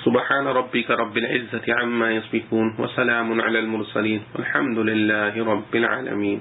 سبحان ربك رب العزة عما يصفون وسلام على المرسلين والحمد لله رب العالمين۔